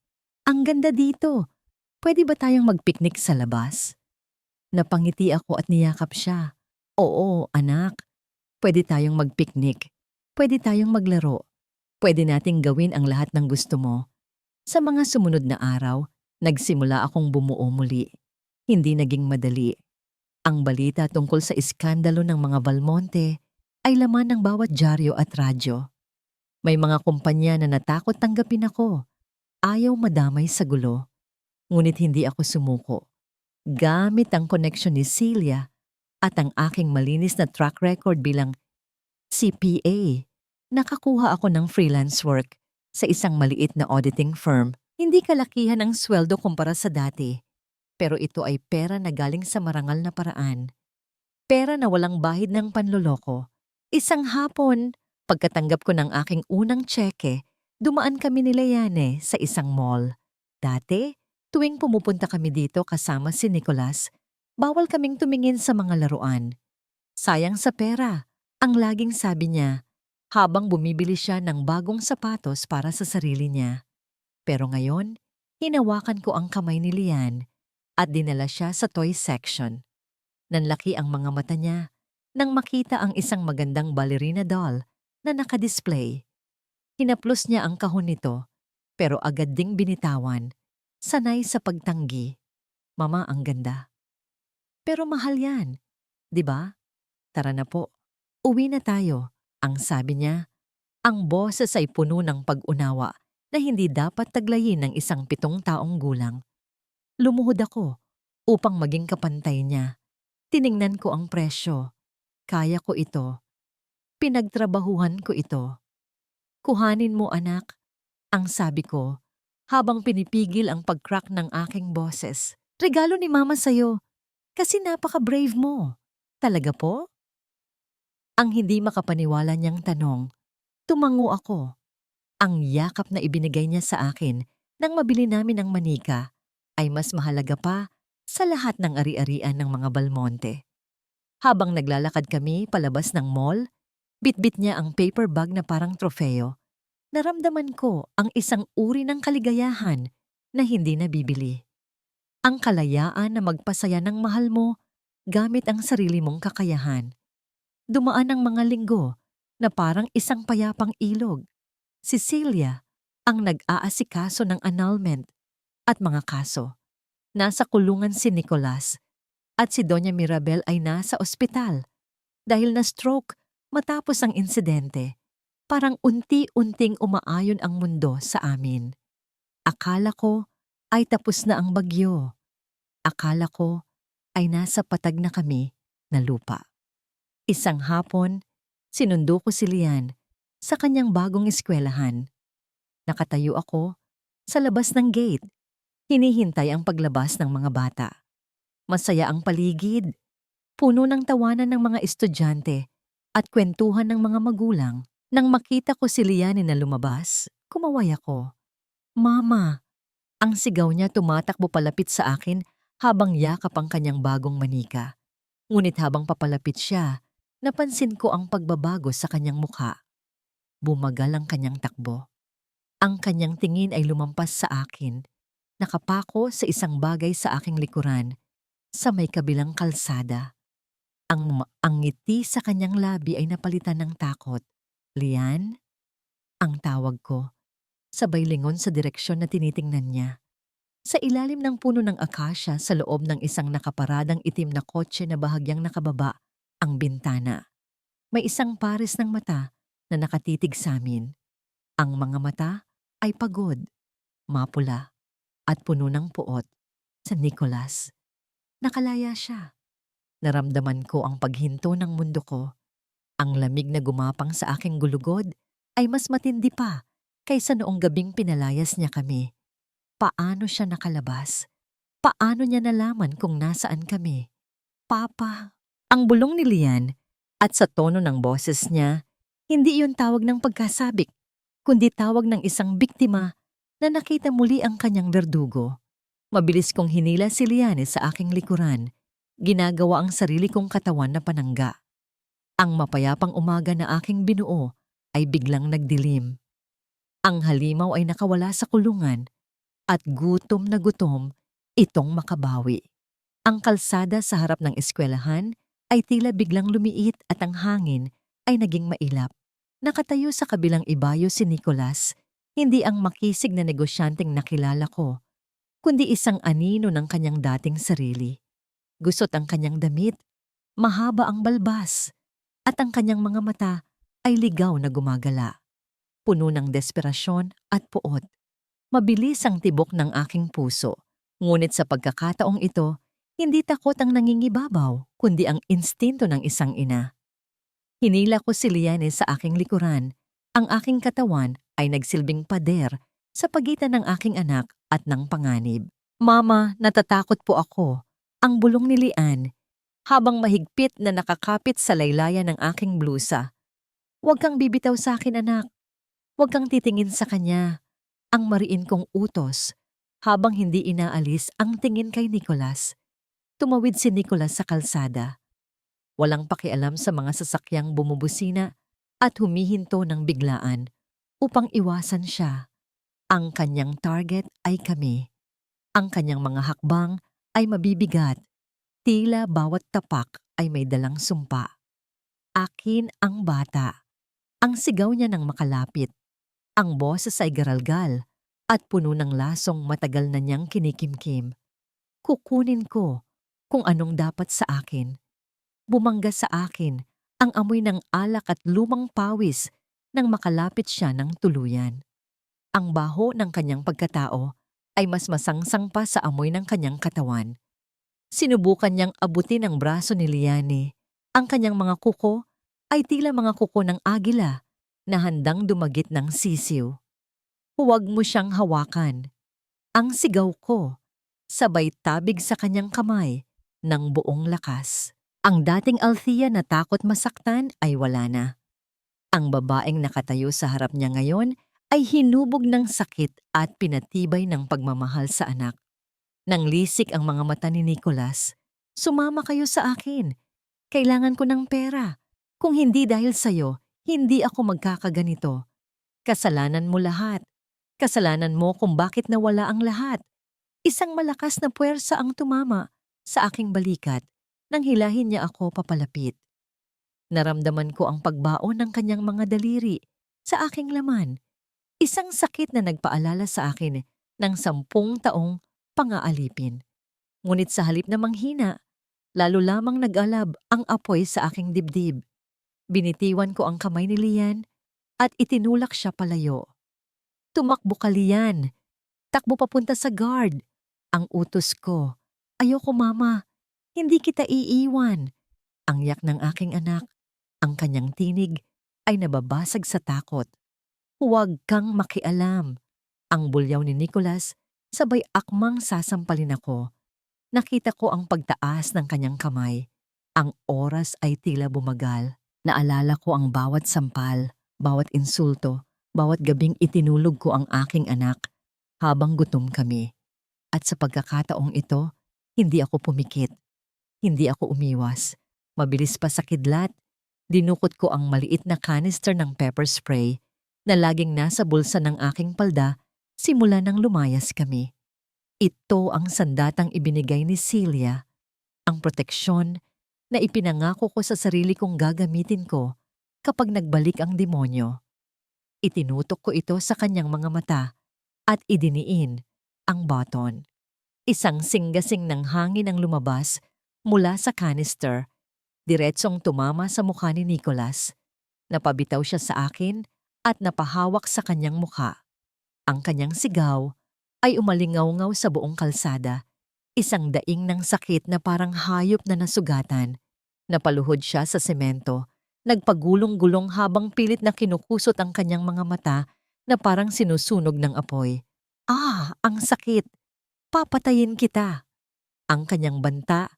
Ang ganda dito. Pwede ba tayong magpiknik sa labas? Napangiti ako at niyakap siya. Oo, anak. Pwede tayong magpiknik. Pwede tayong maglaro. Pwede nating gawin ang lahat ng gusto mo. Sa mga sumunod na araw, nagsimula akong bumuo muli. Hindi naging madali. Ang balita tungkol sa iskandalo ng mga Balmonte ay laman ng bawat dyaryo at radyo. May mga kumpanya na natakot tanggapin ako. Ayaw madamay sa gulo. Ngunit hindi ako sumuko. Gamit ang koneksyon ni Celia at ang aking malinis na track record bilang CPA, nakakuha ako ng freelance work sa isang maliit na auditing firm. Hindi kalakihan ang sweldo kumpara sa dati, pero ito ay pera na galing sa marangal na paraan. Pera na walang bahid ng panloloko. Isang hapon, pagkatanggap ko ng aking unang tseke, dumaan kami ni Leane sa isang mall. Dati, tuwing pumupunta kami dito kasama si Nicholas, bawal kaming tumingin sa mga laruan. Sayang sa pera, ang laging sabi niya, habang bumibili siya ng bagong sapatos para sa sarili niya. Pero ngayon, hinawakan ko ang kamay ni Lian at dinala siya sa toy section. Nanlaki ang mga mata niya nang makita ang isang magandang ballerina doll na nakadisplay. Hinaplos niya ang kahon nito, pero agad ding binitawan, sanay sa pagtanggi. Mama, ang ganda. Pero mahal yan, di ba? Tara na po, uwi na tayo, ang sabi niya. Ang boses ay puno ng pag-unawa na hindi dapat taglayin ng isang 7 taong gulang. Lumuhod ako upang maging kapantay niya. Tiningnan ko ang presyo. Kaya ko ito. Pinagtrabahuhan ko ito. Kuhanin mo, anak, ang sabi ko habang pinipigil ang pag-crack ng aking boses. Regalo ni Mama sa'yo kasi napaka-brave mo. Talaga po? Ang hindi makapaniwala niyang tanong. Tumango ako. Ang yakap na ibinigay niya sa akin nang mabili namin ang manika ay mas mahalaga pa sa lahat ng ari-arian ng mga Balmonte. Habang naglalakad kami palabas ng mall, bitbit niya ang paper bag na parang trofeo. Naramdaman ko ang isang uri ng kaligayahan na hindi nabibili. Ang kalayaan na magpasaya ng mahal mo gamit ang sarili mong kakayahan. Dumaan ang mga linggo na parang isang payapang ilog. Si Celia ang nag-aasikaso ng annulment at mga kaso. Nasa kulungan si Nicolas at si Doña Mirabel ay nasa ospital dahil na-stroke matapos ang insidente. Parang unti-unting umaayon ang mundo sa amin. Akala ko ay tapos na ang bagyo. Akala ko ay nasa patag na kami na lupa. Isang hapon, sinundo ko si Lian sa kanyang bagong eskwelahan. Nakatayo ako sa labas ng gate. Hinihintay ang paglabas ng mga bata. Masaya ang paligid. Puno ng tawanan ng mga estudyante at kwentuhan ng mga magulang. Nang makita ko si Lian na lumabas, kumaway ako. Mama! Ang sigaw niya tumatakbo palapit sa akin habang yakap ang kanyang bagong manika. Ngunit habang papalapit siya, napansin ko ang pagbabago sa kanyang mukha. Bumagal ang kanyang takbo. Ang kanyang tingin ay lumampas sa akin. Nakapako sa isang bagay sa aking likuran, sa may kabilang kalsada. Ang ngiti sa kanyang labi ay napalitan ng takot. Lian? Ang tawag ko. Sabay lingon sa direksyon na tinitingnan niya. Sa ilalim ng puno ng akasya sa loob ng isang nakaparadang itim na kotse na bahagyang nakababa ang bintana. May isang pares ng mata na nakatitig sa amin. Ang mga mata ay pagod, mapula, at puno ng puot. Sa Nicolas. Nakalaya siya. Naramdaman ko ang paghinto ng mundo ko. Ang lamig na gumapang sa aking gulugod ay mas matindi pa kaysa noong gabing pinalayas niya kami. Paano siya nakalabas? Paano niya nalaman kung nasaan kami? Papa. Ang bulong ni Lian at sa tono ng boses niya, hindi iyon tawag ng pagkasabik, kundi tawag ng isang biktima na nakita muli ang kanyang berdugo. Mabilis kong hinila si Lian sa aking likuran, ginagawa ang sarili kong katawan na panangga. Ang mapayapang umaga na aking binuo ay biglang nagdilim. Ang halimaw ay nakawala sa kulungan at gutom na gutom itong makabawi. Ang kalsada sa harap ng eskwelahan ay tila biglang lumiit at ang hangin ay naging mailap. Nakatayo sa kabilang ibayo si Nicolas, hindi ang makisig na negosyanteng nakilala ko, kundi isang anino ng kanyang dating sarili. Gusot ang kanyang damit, mahaba ang balbas, at ang kanyang mga mata ay ligaw na gumagala. Puno ng desperasyon at puot. Mabilis ang tibok ng aking puso, ngunit sa pagkakataong ito, hindi takot ang nangingibabaw, kundi ang instinto ng isang ina. Hinila ko si Liane sa aking likuran. Ang aking katawan ay nagsilbing pader sa pagitan ng aking anak at ng panganib. Mama, natatakot po ako. Ang bulong ni Lian, habang mahigpit na nakakapit sa laylayan ng aking blusa. Huwag kang bibitaw sa akin, anak. Huwag kang titingin sa kanya. Ang mariin kong utos, habang hindi inaalis ang tingin kay Nicolas. Tumawid si Nicolas sa kalsada. Walang pakialam sa mga sasakyang bumubusina at humihinto ng biglaan upang iwasan siya. Ang kanyang target ay kami. Ang kanyang mga hakbang ay mabibigat. Tila bawat tapak ay may dalang sumpa. Akin ang bata. Ang sigaw niya nang makalapit. Ang boses ay garalgal at puno ng lasong matagal na niyang kinikimkim. Kukunin ko kung anong dapat sa akin. Bumangga sa akin ang amoy ng alak at lumang pawis nang makalapit siya ng tuluyan. Ang baho ng kanyang pagkatao ay mas masangsang pa sa amoy ng kanyang katawan. Sinubukan niyang abutin ang braso ni Liane. Ang kanyang mga kuko ay tila mga kuko ng agila na handang dumagit ng sisiw. Huwag mo siyang hawakan. Ang sigaw ko, sabay tabig sa kanyang kamay ng buong lakas. Ang dating Althea na takot masaktan ay wala na. Ang babaeng nakatayo sa harap niya ngayon ay hinubog ng sakit at pinatibay ng pagmamahal sa anak. Nang lisik ang mga mata ni Nicholas, "Sumama kayo sa akin. Kailangan ko ng pera. Kung hindi dahil sa'yo, hindi ako magkakaganito. Kasalanan mo lahat. Kasalanan mo kung bakit nawala ang lahat." Isang malakas na puwersa ang tumama sa aking balikat nang hilahin niya ako papalapit. Naramdaman ko ang pagbaon ng kanyang mga daliri sa aking laman. Isang sakit na nagpaalala sa akin ng 10 taong pang-aalipin. Ngunit sa halip na manghina, lalo lamang nag-alab ang apoy sa aking dibdib. Binitiwan ko ang kamay ni Lian at itinulak siya palayo. "Tumakbo ka, Lian. Takbo papunta sa guard." Ang utos ko. "Ayoko, mama. Hindi kita iiwan." Ang yak ng aking anak, ang kanyang tinig ay nababasag sa takot. "Huwag kang makialam." Ang bulyaw ni Nicholas, sabay akmang sasampalin ako. Nakita ko ang pagtaas ng kanyang kamay. Ang oras ay tila bumagal. Naalala ko ang bawat sampal, bawat insulto, bawat gabing itinulog ko ang aking anak habang gutom kami. At sa pagkakataong ito, hindi ako pumikit. Hindi ako umiwas. Mabilis pa sa kidlat, dinukot ko ang maliit na canister ng pepper spray na laging nasa bulsa ng aking palda simula nang lumayas kami. Ito ang sandatang ibinigay ni Celia, ang proteksyon na ipinangako ko sa sarili kong gagamitin ko kapag nagbalik ang demonyo. Itinutok ko ito sa kanyang mga mata at idiniin ang button. Isang singgasing ng hangin ang lumabas mula sa canister, diretsong tumama sa mukha ni Nicholas. Napabitaw siya sa akin at napahawak sa kanyang mukha. Ang kanyang sigaw ay umalingaw-ngaw sa buong kalsada. Isang daing ng sakit na parang hayop na nasugatan. Napaluhod siya sa semento, nagpagulong-gulong habang pilit na kinukusot ang kanyang mga mata na parang sinusunog ng apoy. Ang sakit! "Papatayin kita." Ang kanyang banta,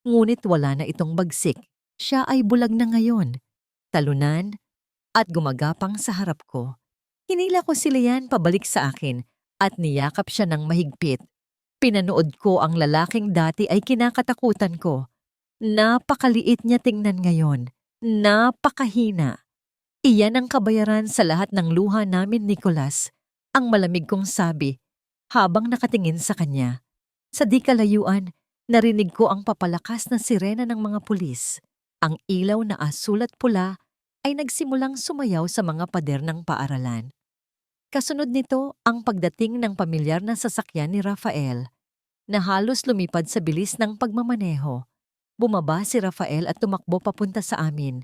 ngunit wala na itong bagsik. Siya ay bulag na ngayon, talunan at gumagapang sa harap ko. Hinila ko si Lian pabalik sa akin at niyakap siya ng mahigpit. Pinanood ko ang lalaking dati ay kinakatakutan ko. Napakaliit niya tingnan ngayon. Napakahina. "Iyan ang kabayaran sa lahat ng luha namin, Nicholas." Ang malamig kong sabi habang nakatingin sa kanya. Sa di kalayuan, narinig ko ang papalakas na sirena ng mga pulis. Ang ilaw na asul at pula ay nagsimulang sumayaw sa mga pader ng paaralan. Kasunod nito ang pagdating ng pamilyar na sasakyan ni Rafael, na halos lumipad sa bilis ng pagmamaneho. Bumaba si Rafael at tumakbo papunta sa amin.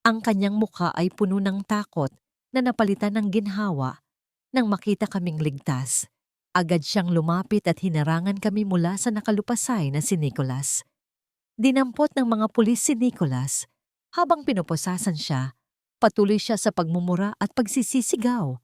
Ang kanyang mukha ay puno ng takot na napalitan ng ginhawa. Nang makita kaming ligtas, agad siyang lumapit at hinarangan kami mula sa nakalupasay na si Nicholas. Dinampot ng mga pulis si Nicholas. Habang pinupusasan siya, patuloy siya sa pagmumura at pagsisisigaw.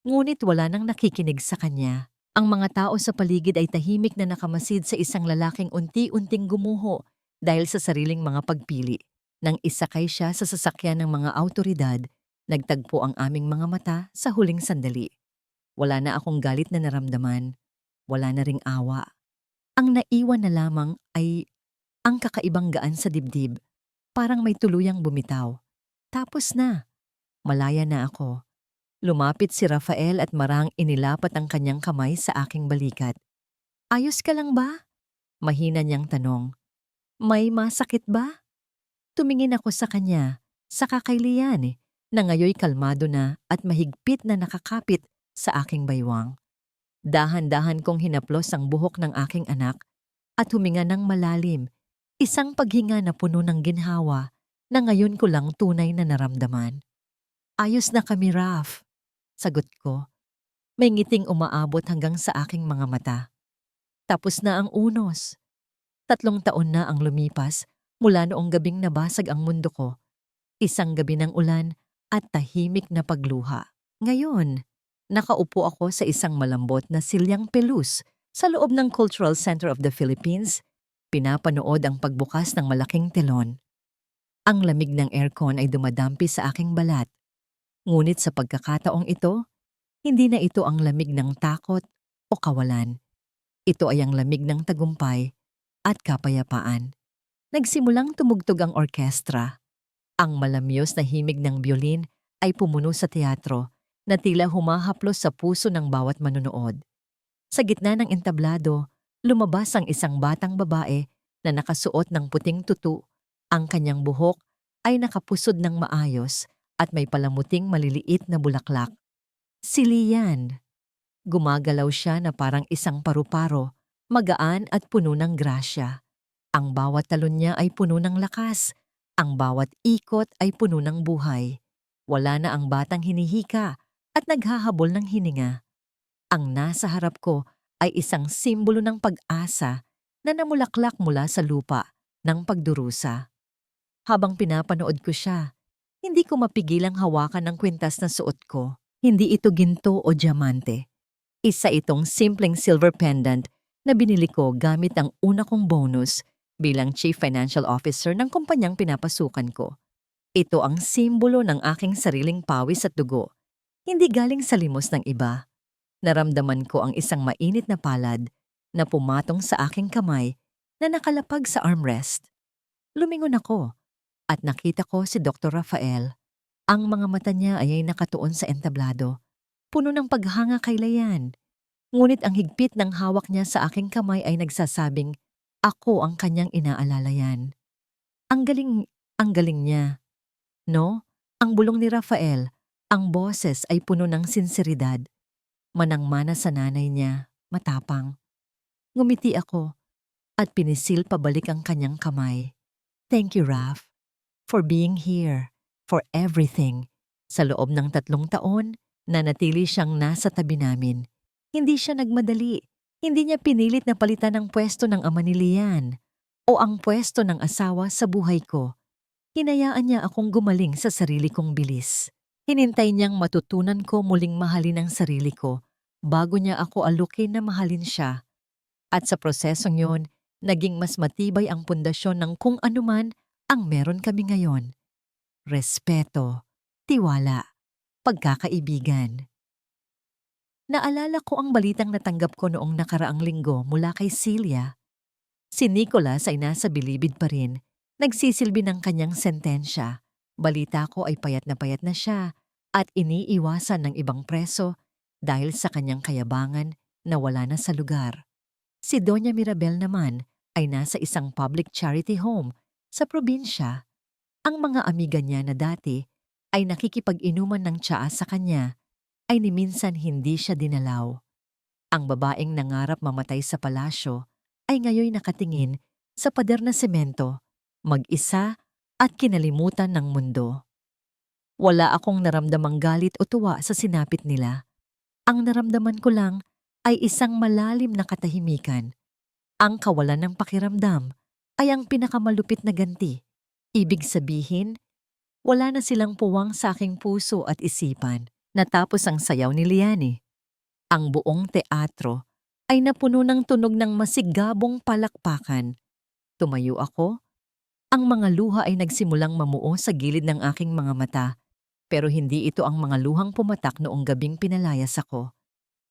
Ngunit wala nang nakikinig sa kanya. Ang mga tao sa paligid ay tahimik na nakamasid sa isang lalaking unti-unting gumuho dahil sa sariling mga pagpili. Nang isakay siya sa sasakyan ng mga awtoridad, nagtagpo ang aming mga mata sa huling sandali. Wala na akong galit na naramdaman. Wala na ring awa. Ang naiwan na lamang ay ang kakaibang gaan sa dibdib. Parang may tuluyang bumitaw. Tapos na. Malaya na ako. Lumapit si Rafael at marahang inilapat ang kanyang kamay sa aking balikat. "Ayos ka lang ba?" Mahina niyang tanong. "May masakit ba?" Tumingin ako sa kanya, saka kay Lian na ngayoy kalmado na at mahigpit na nakakapit sa aking baywang. Dahan-dahan kong hinaplos ang buhok ng aking anak at huminga ng malalim, isang paghinga na puno ng ginhawa na ngayon ko lang tunay na naramdaman. "Ayos na kami, Raf," sagot ko. May ngiting umaabot hanggang sa aking mga mata. Tapos na ang unos. 3 taon na ang lumipas mula noong gabing nabasag ang mundo ko. Isang gabi ng ulan at tahimik na pagluha. Ngayon, nakaupo ako sa isang malambot na silyang pelus sa loob ng Cultural Center of the Philippines. Pinapanood ang pagbukas ng malaking telon. Ang lamig ng aircon ay dumadampi sa aking balat. Ngunit sa pagkakataong ito, Hindi na ito ang lamig ng takot o kawalan. Ito ay ang lamig ng tagumpay at kapayapaan. Nagsimulang tumugtog ang orkestra. Ang malamyos na himig ng biolin ay pumuno sa teatro na tila humahaplos sa puso ng bawat manonood. Sa gitna ng entablado, lumabas ang isang batang babae na nakasuot ng puting tutu. Ang kanyang buhok ay nakapusod ng maayos at may palamuting maliliit na bulaklak. Si Lian. Gumagalaw siya na parang isang paru-paro, magaan at puno ng grasya. Ang bawat talon niya ay puno ng lakas. Ang bawat ikot ay puno ng buhay. Wala na ang batang hinihika at naghahabol ng hininga. Ang nasa harap ko ay isang simbolo ng pag-asa na namulaklak mula sa lupa ng pagdurusa. Habang pinapanood ko siya, hindi ko mapigilang hawakan ng kwintas na suot ko. Hindi ito ginto o diamante. Isa itong simpleng silver pendant na binili ko gamit ang una kong bonus bilang Chief Financial Officer ng kumpanyang pinapasukan ko. Ito ang simbolo ng aking sariling pawis at dugo, hindi galing sa limos ng iba. Naramdaman ko ang isang mainit na palad na pumatong sa aking kamay na nakalapag sa armrest. Lumingon ako at nakita ko si Dr. Rafael. Ang mga mata niya ay nakatuon sa entablado, puno ng paghanga kay Lian. Ngunit ang higpit ng hawak niya sa aking kamay ay nagsasabing, ako ang kanyang inaalalayan. Ang galing niya. No? Ang bulong ni Rafael, ang boses ay puno ng sinseridad. Manang-mana sa nanay niya, matapang. Ngumiti ako at pinisil pabalik ang kanyang kamay. Thank you, Raf, for being here, for everything. Sa loob ng 3 taon, nanatili siyang nasa tabi namin. Hindi siya nagmadali. Hindi niya pinilit na palitan ang pwesto ng ama ni Lian o ang pwesto ng asawa sa buhay ko. Hinayaan niya akong gumaling sa sarili kong bilis. Hinintay niyang matutunan ko muling mahalin ang sarili ko bago niya ako alukin na mahalin siya. At sa prosesong yon, naging mas matibay ang pundasyon ng kung anuman ang meron kami ngayon. Respeto, tiwala, pagkakaibigan. Naalala ko ang balitang natanggap ko noong nakaraang linggo mula kay Celia. Si Nicholas ay nasa bilibid pa rin, nagsisilbi ng kanyang sentensya. Balita ko ay payat na siya at iniiwasan ng ibang preso dahil sa kanyang kayabangan na wala na sa lugar. Si Doña Mirabel naman ay nasa isang public charity home sa probinsya. Ang mga amiga niya na dati ay nakikipag-inuman ng tsaa sa kanya ay ni minsan hindi siya dinalaw. Ang babaeng nangarap mamatay sa palasyo ay ngayoy nakatingin sa pader na semento, mag-isa at kinalimutan ng mundo. Wala akong naramdamang galit o tuwa sa sinapit nila. Ang naramdaman ko lang ay isang malalim na katahimikan. Ang kawalan ng pakiramdam ay ang pinakamalupit na ganti. Ibig sabihin, wala na silang puwang sa aking puso at isipan. Natapos ang sayaw ni Liani. Ang buong teatro ay napuno ng tunog ng masigabong palakpakan. Tumayo ako. Ang mga luha ay nagsimulang mamuo sa gilid ng aking mga mata, pero hindi ito ang mga luhang pumatak noong gabing pinalayas ako.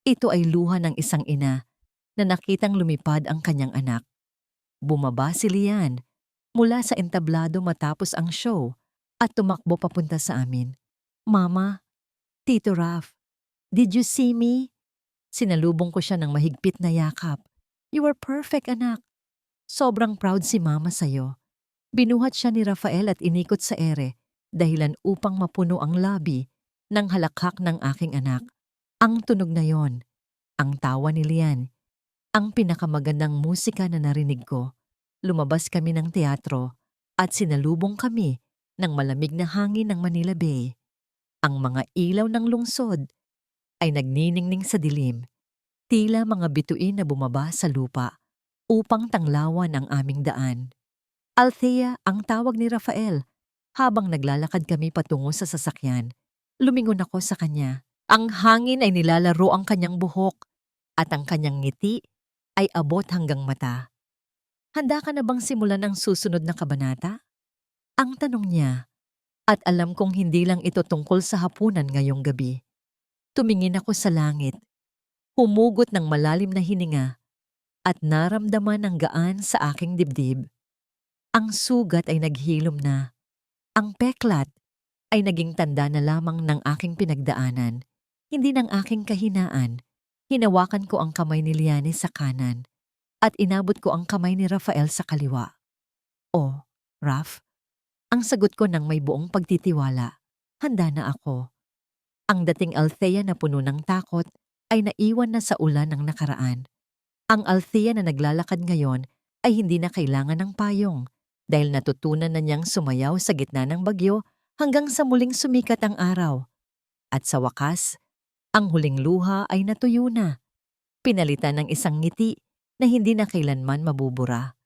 Ito ay luha ng isang ina na nakitang lumipad ang kanyang anak. Bumaba si Lian mula sa entablado matapos ang show at tumakbo papunta sa amin. Mama, Tito Raf, did you see me? Sinalubong ko siya ng mahigpit na yakap. You were perfect, anak. Sobrang proud si Mama sa'yo. Binuhat siya ni Rafael at inikot sa ere, dahilan upang mapuno ang labi ng halakhak ng aking anak. Ang tunog na yon, ang tawa ni Lian, ang pinakamagandang musika na narinig ko. Lumabas kami ng teatro at sinalubong kami ng malamig na hangin ng Manila Bay. Ang mga ilaw ng lungsod ay nagniningning sa dilim, tila mga bituin na bumaba sa lupa upang tanglawan ang aming daan. Althea ang tawag ni Rafael habang naglalakad kami patungo sa sasakyan. Lumingon ako sa kanya. Ang hangin ay nilalaro ang kanyang buhok at ang kanyang ngiti ay abot hanggang mata. Handa ka na bang simulan ang susunod na kabanata? Ang tanong niya. At alam kong hindi lang ito tungkol sa hapunan ngayong gabi. Tumingin ako sa langit, humugot ng malalim na hininga at naramdaman ang gaan sa aking dibdib. Ang sugat ay naghilom na. Ang peklat ay naging tanda na lamang ng aking pinagdaanan, hindi ng aking kahinaan. Hinawakan ko ang kamay ni Liane sa kanan at inabot ko ang kamay ni Rafael sa kaliwa. "Oh, Raf," ang sagot ko nang may buong pagtitiwala. Handa na ako. Ang dating Althea na puno ng takot ay naiwan na sa ulan ng nakaraan. Ang Althea na naglalakad ngayon ay hindi na kailangan ng payong dahil natutunan na niyang sumayaw sa gitna ng bagyo hanggang sa muling sumikat ang araw. At sa wakas, ang huling luha ay natuyo na, pinalitan ng isang ngiti na hindi na kailanman mabubura.